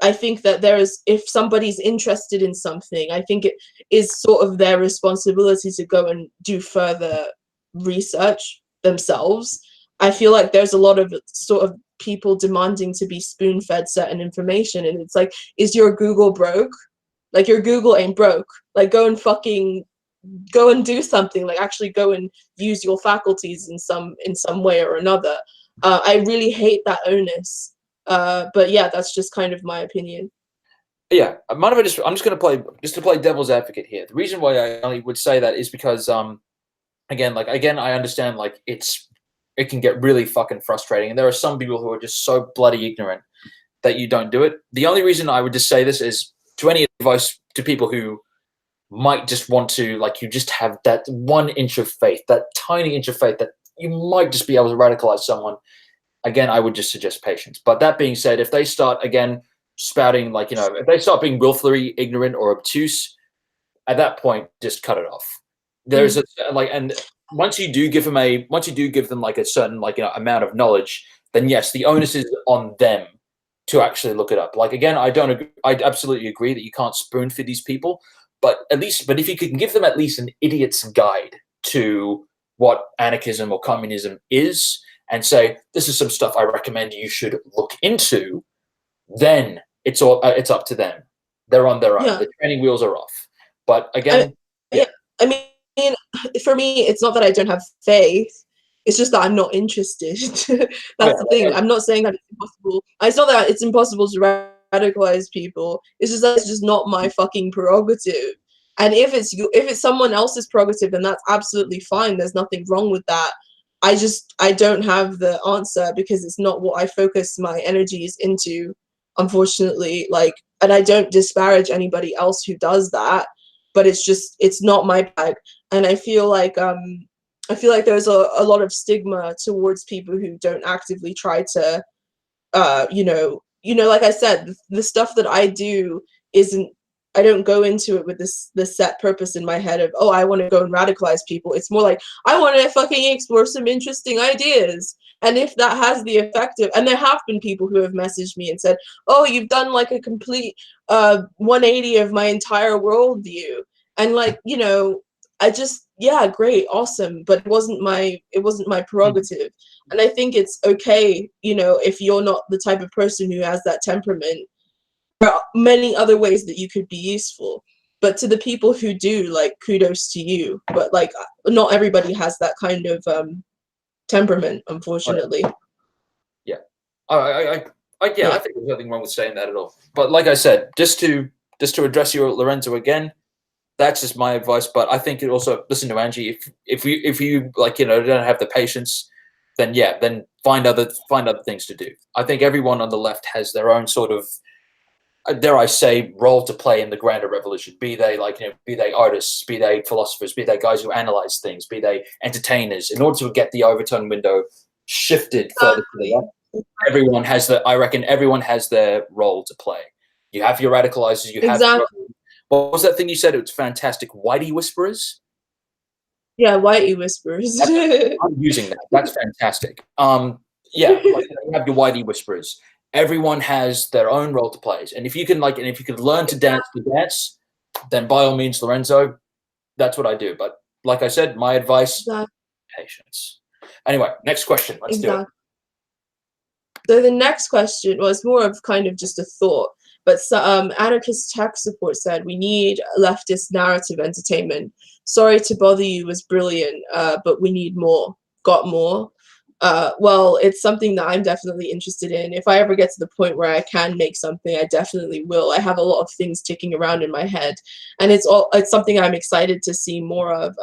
I think that if somebody's interested in something, I think it is sort of their responsibility to go and do further research themselves. I feel like there's a lot of sort of people demanding to be spoon-fed certain information, and it's like, is your Google broke? Like, your Google ain't broke. Like, go and do something. Like, actually go and use your faculties in some way or another. I really hate that onus. But yeah, that's just kind of my opinion. Yeah, I'm just going to play devil's advocate here. The reason why I only would say that is because again, I understand, like, it can get really fucking frustrating, and there are some people who are just so bloody ignorant that you don't do it. The only reason I would just say this is to any advice to people who might just want to, like, you just have that 1 inch of faith, that tiny inch of faith that you might just be able to radicalize someone. Again, I would just suggest patience. But that being said, if they start, again, spouting, like, you know, if they start being willfully ignorant or obtuse, at that point, just cut it off. There's and once you do give them like a certain, like, you know, amount of knowledge, then yes, the onus is on them to actually look it up. Like, again, I absolutely agree that you can't spoon feed these people, but if you can give them at least an idiot's guide to what anarchism or communism is, and say, this is some stuff I recommend you should look into, then it's up to them. They're on their own. Yeah. The training wheels are off. But again, I mean, for me, it's not that I don't have faith. It's just that I'm not interested. That's the thing. I'm not saying that it's impossible. It's not that it's impossible to radicalize people. It's just that it's just not my fucking prerogative. And if it's someone else's prerogative, then that's absolutely fine. There's nothing wrong with that. I don't have the answer because it's not what I focus my energies into, unfortunately. Like, and I don't disparage anybody else who does that, but it's not my bag. And I feel like there's a lot of stigma towards people who don't actively try to you know, like I said, the stuff that I do I don't go into it with this set purpose in my head of, oh, I want to go and radicalize people. It's more like, I want to fucking explore some interesting ideas. And if that has the effect of, and there have been people who have messaged me and said, oh, you've done like a complete 180 of my entire worldview. And, like, you know, yeah, great, awesome, but it wasn't my prerogative. And I think it's okay, you know, if you're not the type of person who has that temperament. There are many other ways that you could be useful, but to the people who do, like, kudos to you. But, like, not everybody has that kind of temperament, unfortunately. Yeah, I think there's nothing wrong with saying that at all. But like I said, just to address you, Lorenzo, again, that's just my advice. But I think it also, listen to Angie. If you like, you know, don't have the patience, then find other things to do. I think everyone on the left has their own sort of, dare I say, role to play in the grander revolution. Be they, like, you know, be they artists, be they philosophers, be they guys who analyze things, be they entertainers. In order to get the overtone window shifted further to the left, I reckon everyone has their role to play. You have your radicalizers. You have. What was that thing you said? It was fantastic. Whitey whisperers. Yeah, whitey whisperers. I'm using that. That's fantastic. Yeah, like, you have your whitey whisperers. Everyone has their own role to play, and if you can learn to dance the dance, then by all means, Lorenzo, that's what I do. But like I said, my advice: patience. Anyway, next question. Let's do it. So the next question was more of kind of just a thought, but Anarchist Tech Support said, we need leftist narrative entertainment. Sorry to bother you was brilliant, but we need more. Got more? well, it's something that I'm definitely interested in. If I ever get to the point where I can make something, I definitely will. I have a lot of things ticking around in my head, and it's something I'm excited to see more of.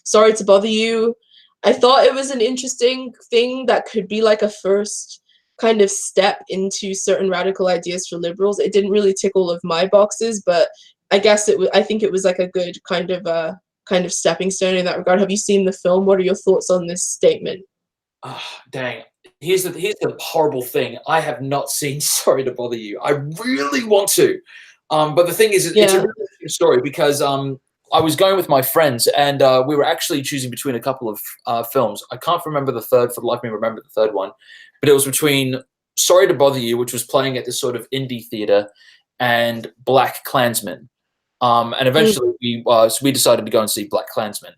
Sorry to bother you. I thought it was an interesting thing that could be like a first kind of step into certain radical ideas for liberals. It didn't really tick all of my boxes, but I guess I think it was like a good kind of stepping stone in that regard. Have you seen the film? What are your thoughts on this statement? Oh, dang. Here's the horrible thing. I have not seen Sorry to Bother You. I really want to. But the thing is, it's a really interesting story because I was going with my friends and we were actually choosing between a couple of films. I can't remember the third for the life of me. Remember the third one, but it was between Sorry to Bother You, which was playing at this sort of indie theater, and Black Klansman. And eventually we decided to go and see Black Klansman.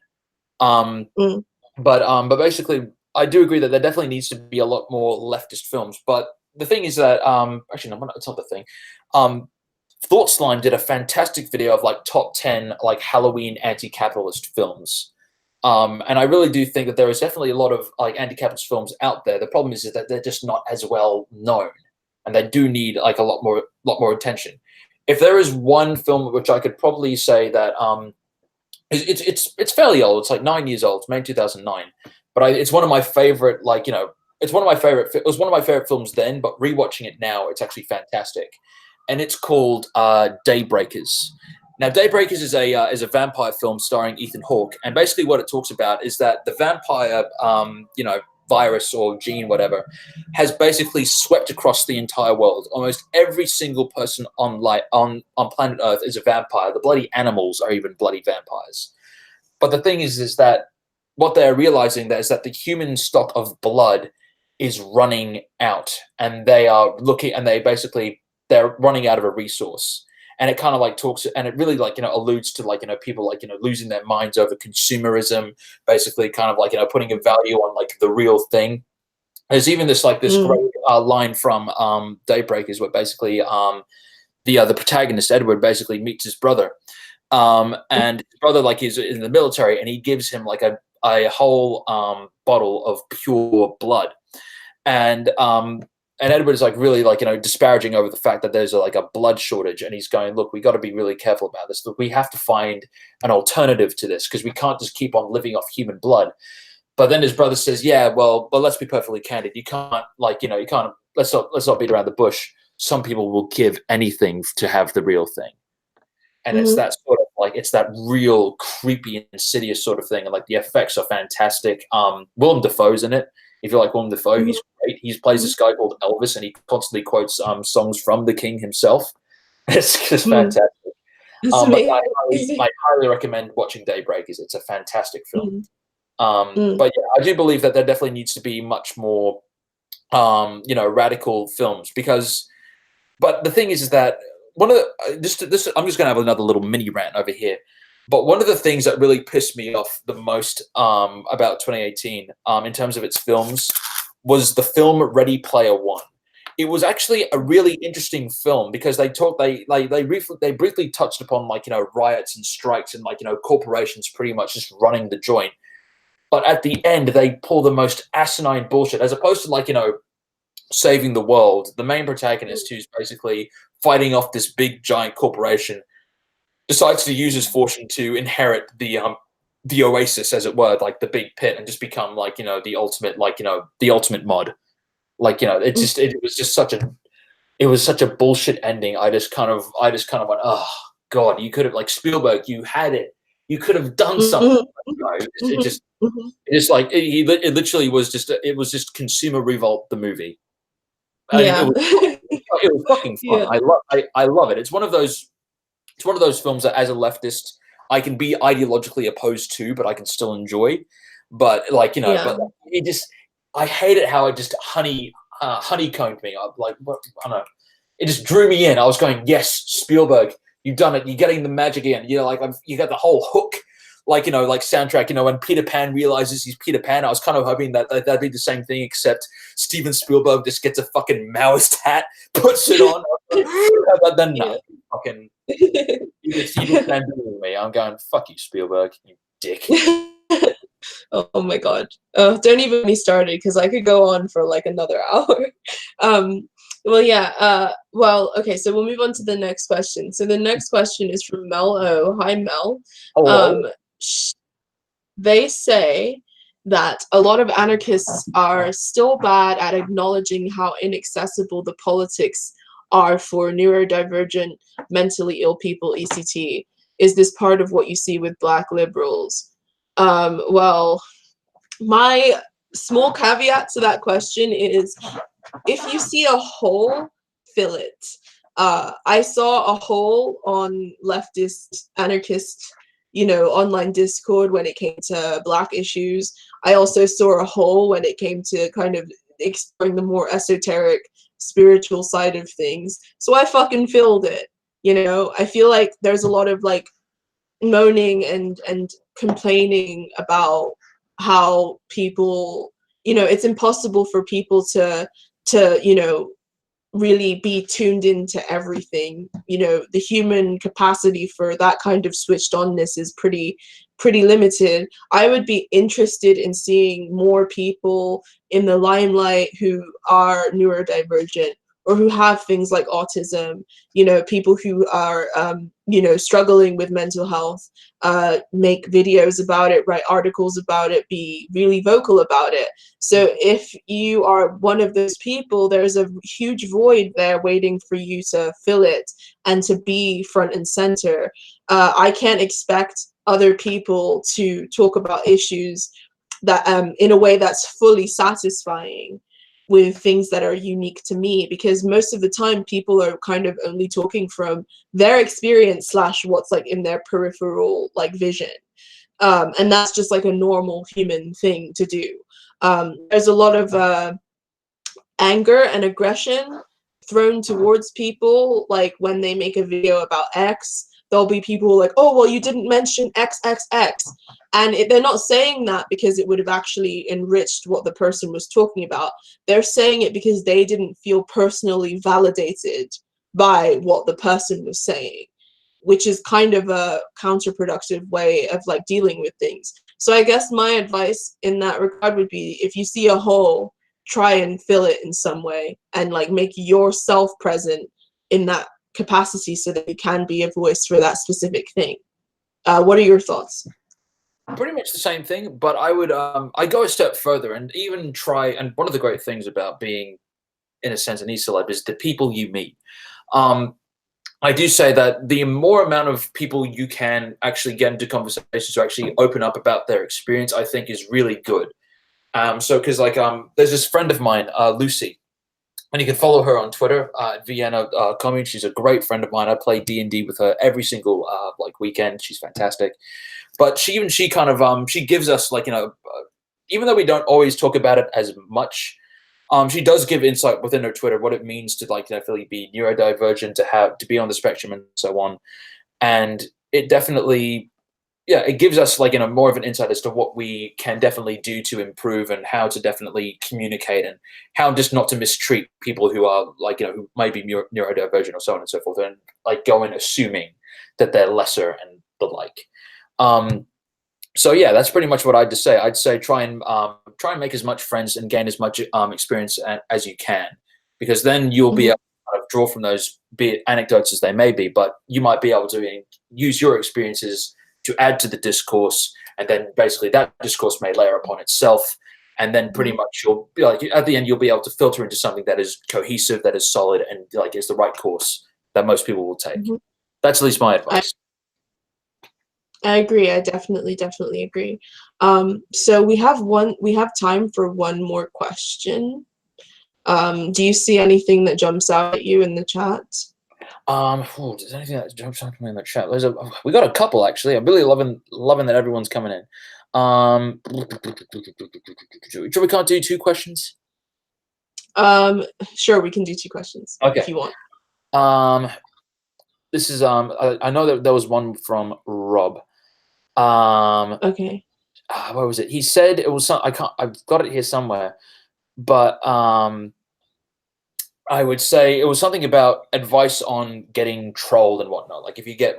But basically, I do agree that there definitely needs to be a lot more leftist films. But the thing is that actually no, it's not the thing. Thoughtslime did a fantastic video of like top 10 like Halloween anti-capitalist films. And I really do think that there is definitely a lot of like anti-capitalist films out there. The problem is that they're just not as well known, and they do need like a lot more attention. If there is one film which I could probably say that it's fairly old, it's like 9 years old, it's made in 2009, but it's one of my favorite, like, you know, it was one of my favorite films then, but rewatching it now, it's actually fantastic. And it's called Daybreakers. Now, Daybreakers is a vampire film starring Ethan Hawke, and basically what it talks about is that the vampire, you know, virus or gene, whatever, has basically swept across the entire world. Almost every single person on planet Earth is a vampire. The bloody animals are even bloody vampires. But the thing is that what they're realizing is that the human stock of blood is running out, and they're running out of a resource. And it kind of like talks, and it really like, you know, alludes to like, you know, people like, you know, losing their minds over consumerism, basically kind of like, you know, putting a value on like the real thing. There's even this great line from Daybreakers where basically the protagonist, Edward, basically meets his brother. And his brother like is in the military, and he gives him like a whole bottle of pure blood. And Edward is like really like, you know, disparaging over the fact that there's a blood shortage, and he's going, look, we got to be really careful about this. Look, we have to find an alternative to this because we can't just keep on living off human blood. But then his brother says, yeah, well, let's be perfectly candid. You can't let's not beat around the bush. Some people will give anything to have the real thing. And it's that sort of like, it's that real creepy, insidious sort of thing. And like the effects are fantastic. Willem Dafoe's in it. If you like Willem Dafoe, he's great. He plays this guy called Elvis, and he constantly quotes songs from the King himself. It's just fantastic. I highly recommend watching Daybreakers. It's a fantastic film. But yeah, I do believe that there definitely needs to be much more, you know, radical films but the thing is that one of the, I'm just going to have another little mini rant over here. But one of the things that really pissed me off the most about 2018 in terms of its films was the film Ready Player One. It was actually a really interesting film because they briefly touched upon like, you know, riots and strikes and like, you know, corporations pretty much just running the joint. But at the end, they pull the most asinine bullshit as opposed to like, you know, saving the world. The main protagonist, who's basically fighting off this big giant corporation, decides to use his fortune to inherit the oasis, as it were, like the big pit, and just become like, you know, the ultimate mod. Like, you know, it was such a bullshit ending. I just kind of went, oh God, you could have, like, Spielberg, you had it. You could have done something. It literally was just Consumer Revolt the movie. Yeah. It was fucking fun. Yeah. I love it. It's one of those films that as a leftist I can be ideologically opposed to, but I can still enjoy. But like, you know, but it just, I hate it how it just honeycombed me. I'm like, what, I don't know. It just drew me in. I was going, yes, Spielberg, you've done it. You're getting the magic in. You know, like you got the whole hook, like, you know, like soundtrack. You know, when Peter Pan realizes he's Peter Pan, I was kind of hoping that that'd be the same thing, except Steven Spielberg just gets a fucking Maoist hat, puts it on, but then no, fucking. You just me. I'm going, fuck you, Spielberg, you dick. Oh my God. Don't even get me started because I could go on for like another hour. Well, yeah. Well, okay. So we'll move on to the next question. So the next question is from Mel O. Hi, Mel. Oh, They say that a lot of anarchists are still bad at acknowledging how inaccessible the politics are for neurodivergent, mentally ill people, ECT. Is this part of what you see with Black liberals? Well, my small caveat to that question is if you see a hole, fill it. I saw a hole on leftist anarchist, online Discord when it came to Black issues. I also saw a hole when it came to kind of exploring the more esoteric spiritual side of things. So I fucking filled it. I feel like there's a lot of like moaning and complaining about how people, it's impossible for people to really be tuned into everything. The human capacity for that kind of switched onness is pretty limited. I would be interested in seeing more people in the limelight who are neurodivergent or who have things like autism, people who are struggling with mental health, make videos about it, write articles about it, be really vocal about it. So if you are one of those people, there's a huge void there waiting for you to fill it and to be front and center. I can't expect other people to talk about issues that in a way that's fully satisfying with things that are unique to me, because most of the time people are kind of only talking from their experience / what's like in their peripheral like vision. And that's just like a normal human thing to do. There's a lot of anger and aggression thrown towards people, like when they make a video about X, there'll be people like, oh, well, you didn't mention XXX. And they're not saying that because it would have actually enriched what the person was talking about. They're saying it because they didn't feel personally validated by what the person was saying, which is kind of a counterproductive way of like dealing with things. So I guess my advice in that regard would be, if you see a hole, try and fill it in some way and like make yourself present in that capacity so that you can be a voice for that specific thing. What are your thoughts? pretty much the same thing, but I would I go a step further and even try. And one of the great things about being, in a sense, an e-celeb is the people you meet. I do say that the more amount of people you can actually get into conversations to actually open up about their experience, I think is really good. So because like there's this friend of mine, Lucy, and you can follow her on Twitter at Vienna Commune. She's a great friend of mine. I play D&D with her every single like weekend. She's fantastic. But she kind of she gives us like even though we don't always talk about it as much, she does give insight within her Twitter what it means to like definitely be neurodivergent, to be on the spectrum and so on. And it definitely, yeah, it gives us like more of an insight as to what we can definitely do to improve and how to definitely communicate and how just not to mistreat people who are like who might be neurodivergent or so on and so forth, and like go in assuming that they're lesser and the like. So yeah, that's pretty much what I'd just say. I'd say try and make as much friends and gain as much experience as you can, because then you'll be able to kind of draw from those, be it anecdotes as they may be, but you might be able to use your experiences to add to the discourse, and then basically that discourse may layer upon itself, and then pretty much you'll be like at the end you'll be able to filter into something that is cohesive, that is solid, and like is the right course that most people will take. That's at least my advice. I agree. I definitely agree. So we have time for one more question. Do you see anything that jumps out at you in the chat? There's anything that jumps out to me in the chat? We got a couple actually. I'm really loving that everyone's coming in. Sure, we can't do 2 questions. Sure, we can do 2 questions. Okay. If you want. This is I know that there was one from Rob. Okay. What was it? He said it was I've got it here somewhere, but I would say it was something about advice on getting trolled and whatnot. Like if you get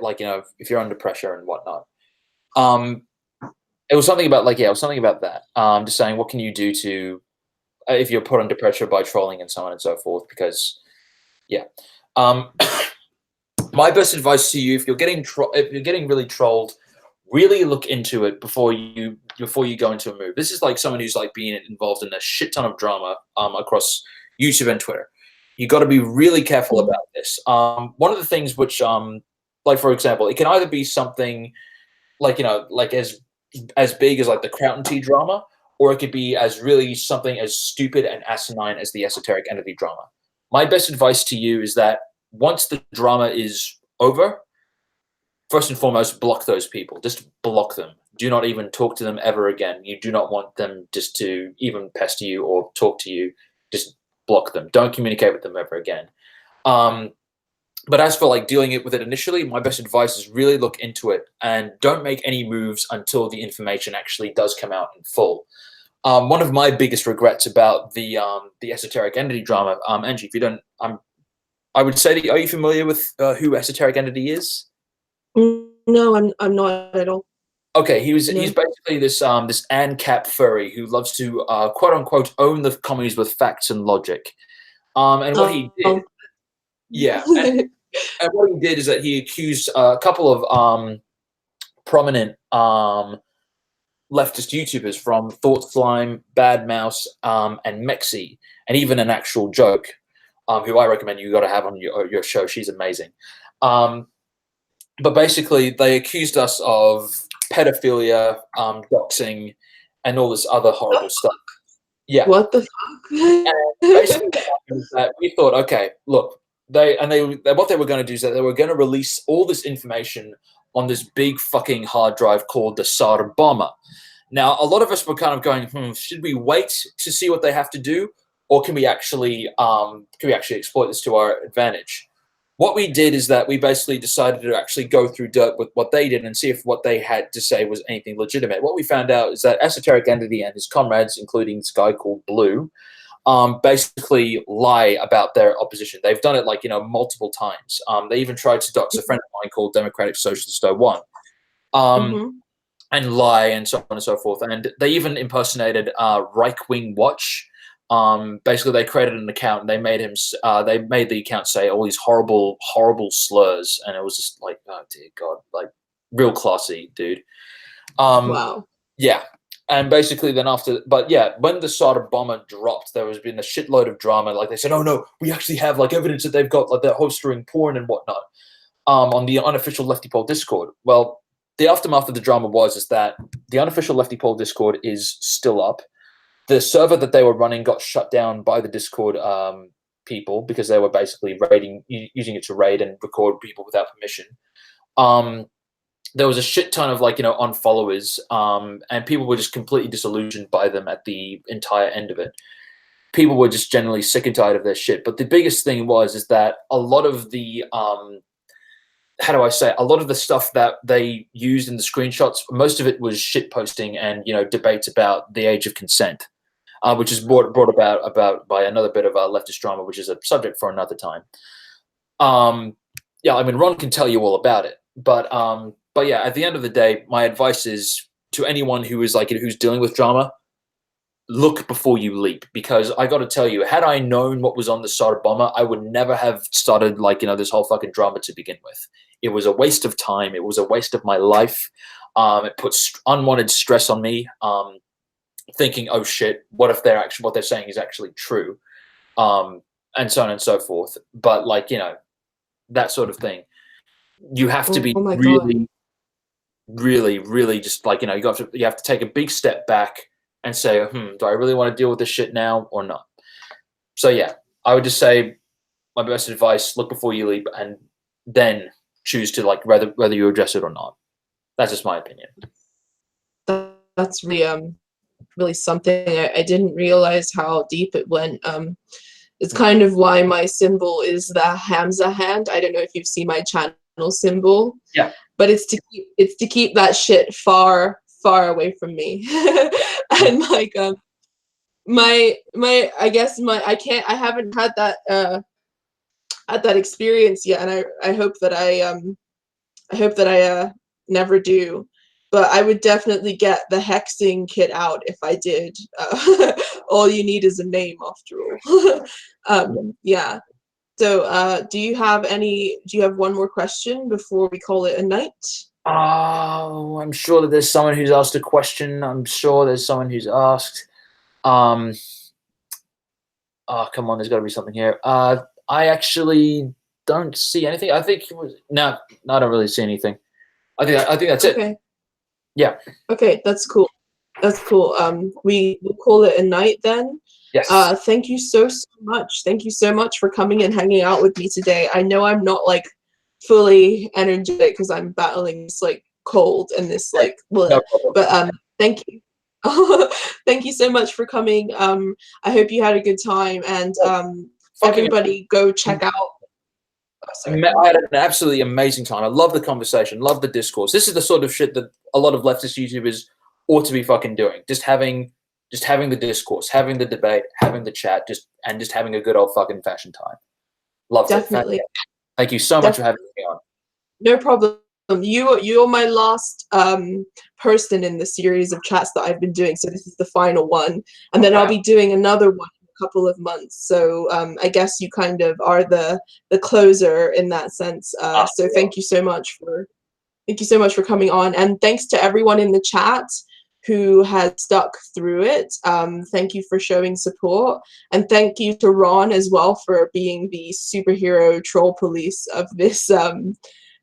if you're under pressure and whatnot. It was something about like, yeah, it was something about that. Just saying, what can you do to if you're put under pressure by trolling and so on and so forth? Because, yeah. My best advice to you, if you're getting really trolled, really look into it before you go into a move. This is like someone who's like being involved in a shit ton of drama across YouTube and Twitter. You got to be really careful about this. One of the things which like for example, it can either be something like like as big as like the Crown Tea drama, or it could be as really something as stupid and asinine as the esoteric entity drama. My best advice to you is that once the drama is over, first and foremost, block those people. Just block them. Do not even talk to them ever again. You do not want them just to even pester you or talk to you. Just block them. Don't communicate with them ever again. But as for like dealing with it initially, my best advice is really look into it and don't make any moves until the information actually does come out in full. One of my biggest regrets about the esoteric entity drama, Angie, if you don't, I would say that, are you familiar with who esoteric entity is? No, I'm not at all. Okay, he's basically this this ANCAP furry who loves to quote unquote own the commies with facts and logic. And what he did, yeah, and what he did is that he accused a couple of prominent leftist YouTubers from Thought Slime, Bad Mouse, and Mexi, and even an actual joke, who I recommend you got to have on your show. She's amazing. But basically, they accused us of pedophilia, doxing, and all this other horrible stuff. Yeah. What the fuck? And basically, what happened is that we thought, okay, look, what they were going to do is that they were going to release all this information on this big fucking hard drive called the SAR bomber. Now, a lot of us were kind of going, should we wait to see what they have to do, or can we actually exploit this to our advantage? What we did is that we basically decided to actually go through dirt with what they did and see if what they had to say was anything legitimate. What we found out is that Esoteric Entity and his comrades, including this guy called Blue, basically lie about their opposition. They've done it like, multiple times. They even tried to dox a friend of mine called Democratic Socialist 01. And lie and so on and so forth. And they even impersonated Right Wing Watch. Basically, they created an account and they made the account say all these horrible, horrible slurs, and it was just like, oh dear God, like real classy, dude. Wow. Yeah, and basically then when the SAR bomber dropped, there has been a shitload of drama. Like they said, oh no, we actually have like evidence that they've got like they're hosting porn and whatnot on the unofficial Lefty Poll Discord. Well, the aftermath of the drama is that the unofficial Lefty Poll Discord is still up. The server that they were running got shut down by the Discord people because they were basically using it to raid and record people without permission. There was a shit ton of unfollowers, and people were just completely disillusioned by them at the entire end of it. People were just generally sick and tired of their shit. But the biggest thing is that a lot of the a lot of the stuff that they used in the screenshots, most of it was shit posting and debates about the age of consent. Which is brought about by another bit of leftist drama, which is a subject for another time. Yeah, I mean, Ron can tell you all about it, but yeah, at the end of the day, my advice is to anyone who is who's dealing with drama, look before you leap, because I got to tell you, had I known what was on the SAR bomber, I would never have started this whole fucking drama to begin with. It was a waste of time. It was a waste of my life. It puts unwanted stress on me. Thinking, oh shit, what if what they're saying is actually true, and so on and so forth. But that sort of thing, you have to be really, really, really just you have to take a big step back and say, do I really want to deal with this shit now or not? So yeah, I would just say my best advice: look before you leap, and then choose to whether you address it or not. That's just my opinion. That's really something. I didn't realize how deep it went. It's kind of why my symbol is the Hamza hand. I don't know if you've seen my channel symbol. Yeah. But it's to keep that shit far away from me. And I haven't had that experience yet, and I hope that I never do. but I would definitely get the hexing kit out if I did. All you need is a name, after all. Yeah. So, do you have one more question before we call it a night? Oh, I'm sure that there's someone who's asked a question. I'm sure there's someone who's asked. Oh, come on, there's got to be something here. I actually don't see anything. I think it was no, I don't really see anything. I think that's it. Okay. Yeah. Okay, that's cool. That's cool. We'll call it a night then. Yes. Thank you so much. Thank you so much for coming and hanging out with me today. I know I'm not like fully energetic because I'm battling this like cold and this like No but thank you. Thank you so much for coming. I hope you had a good time, and everybody go check out. I had an absolutely amazing time. I love the conversation, love the discourse. This is the sort of shit that a lot of leftist YouTubers ought to be fucking doing. Just having the discourse, having the debate, having the chat, just having a good old fucking fashion time. Love it. Definitely. Thank you so much for having me on. No problem. You're my last person in the series of chats that I've been doing, so this is the final one, and then I'll be doing another one in a couple of months. So I guess you kind of are the closer in that sense. So thank you so much for coming on, and thanks to everyone in the chat who has stuck through it. Thank you for showing support, and thank you to Ron as well for being the superhero troll police of this.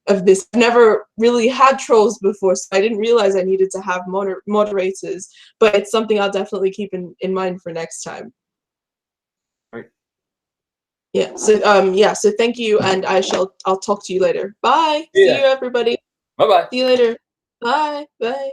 I've never really had trolls before, so I didn't realize I needed to have moderators, but it's something I'll definitely keep in mind for next time. Right. Yeah. So thank you, and I'll talk to you later. Bye. Yeah. See you, everybody. Bye bye. See you later. Bye. Bye.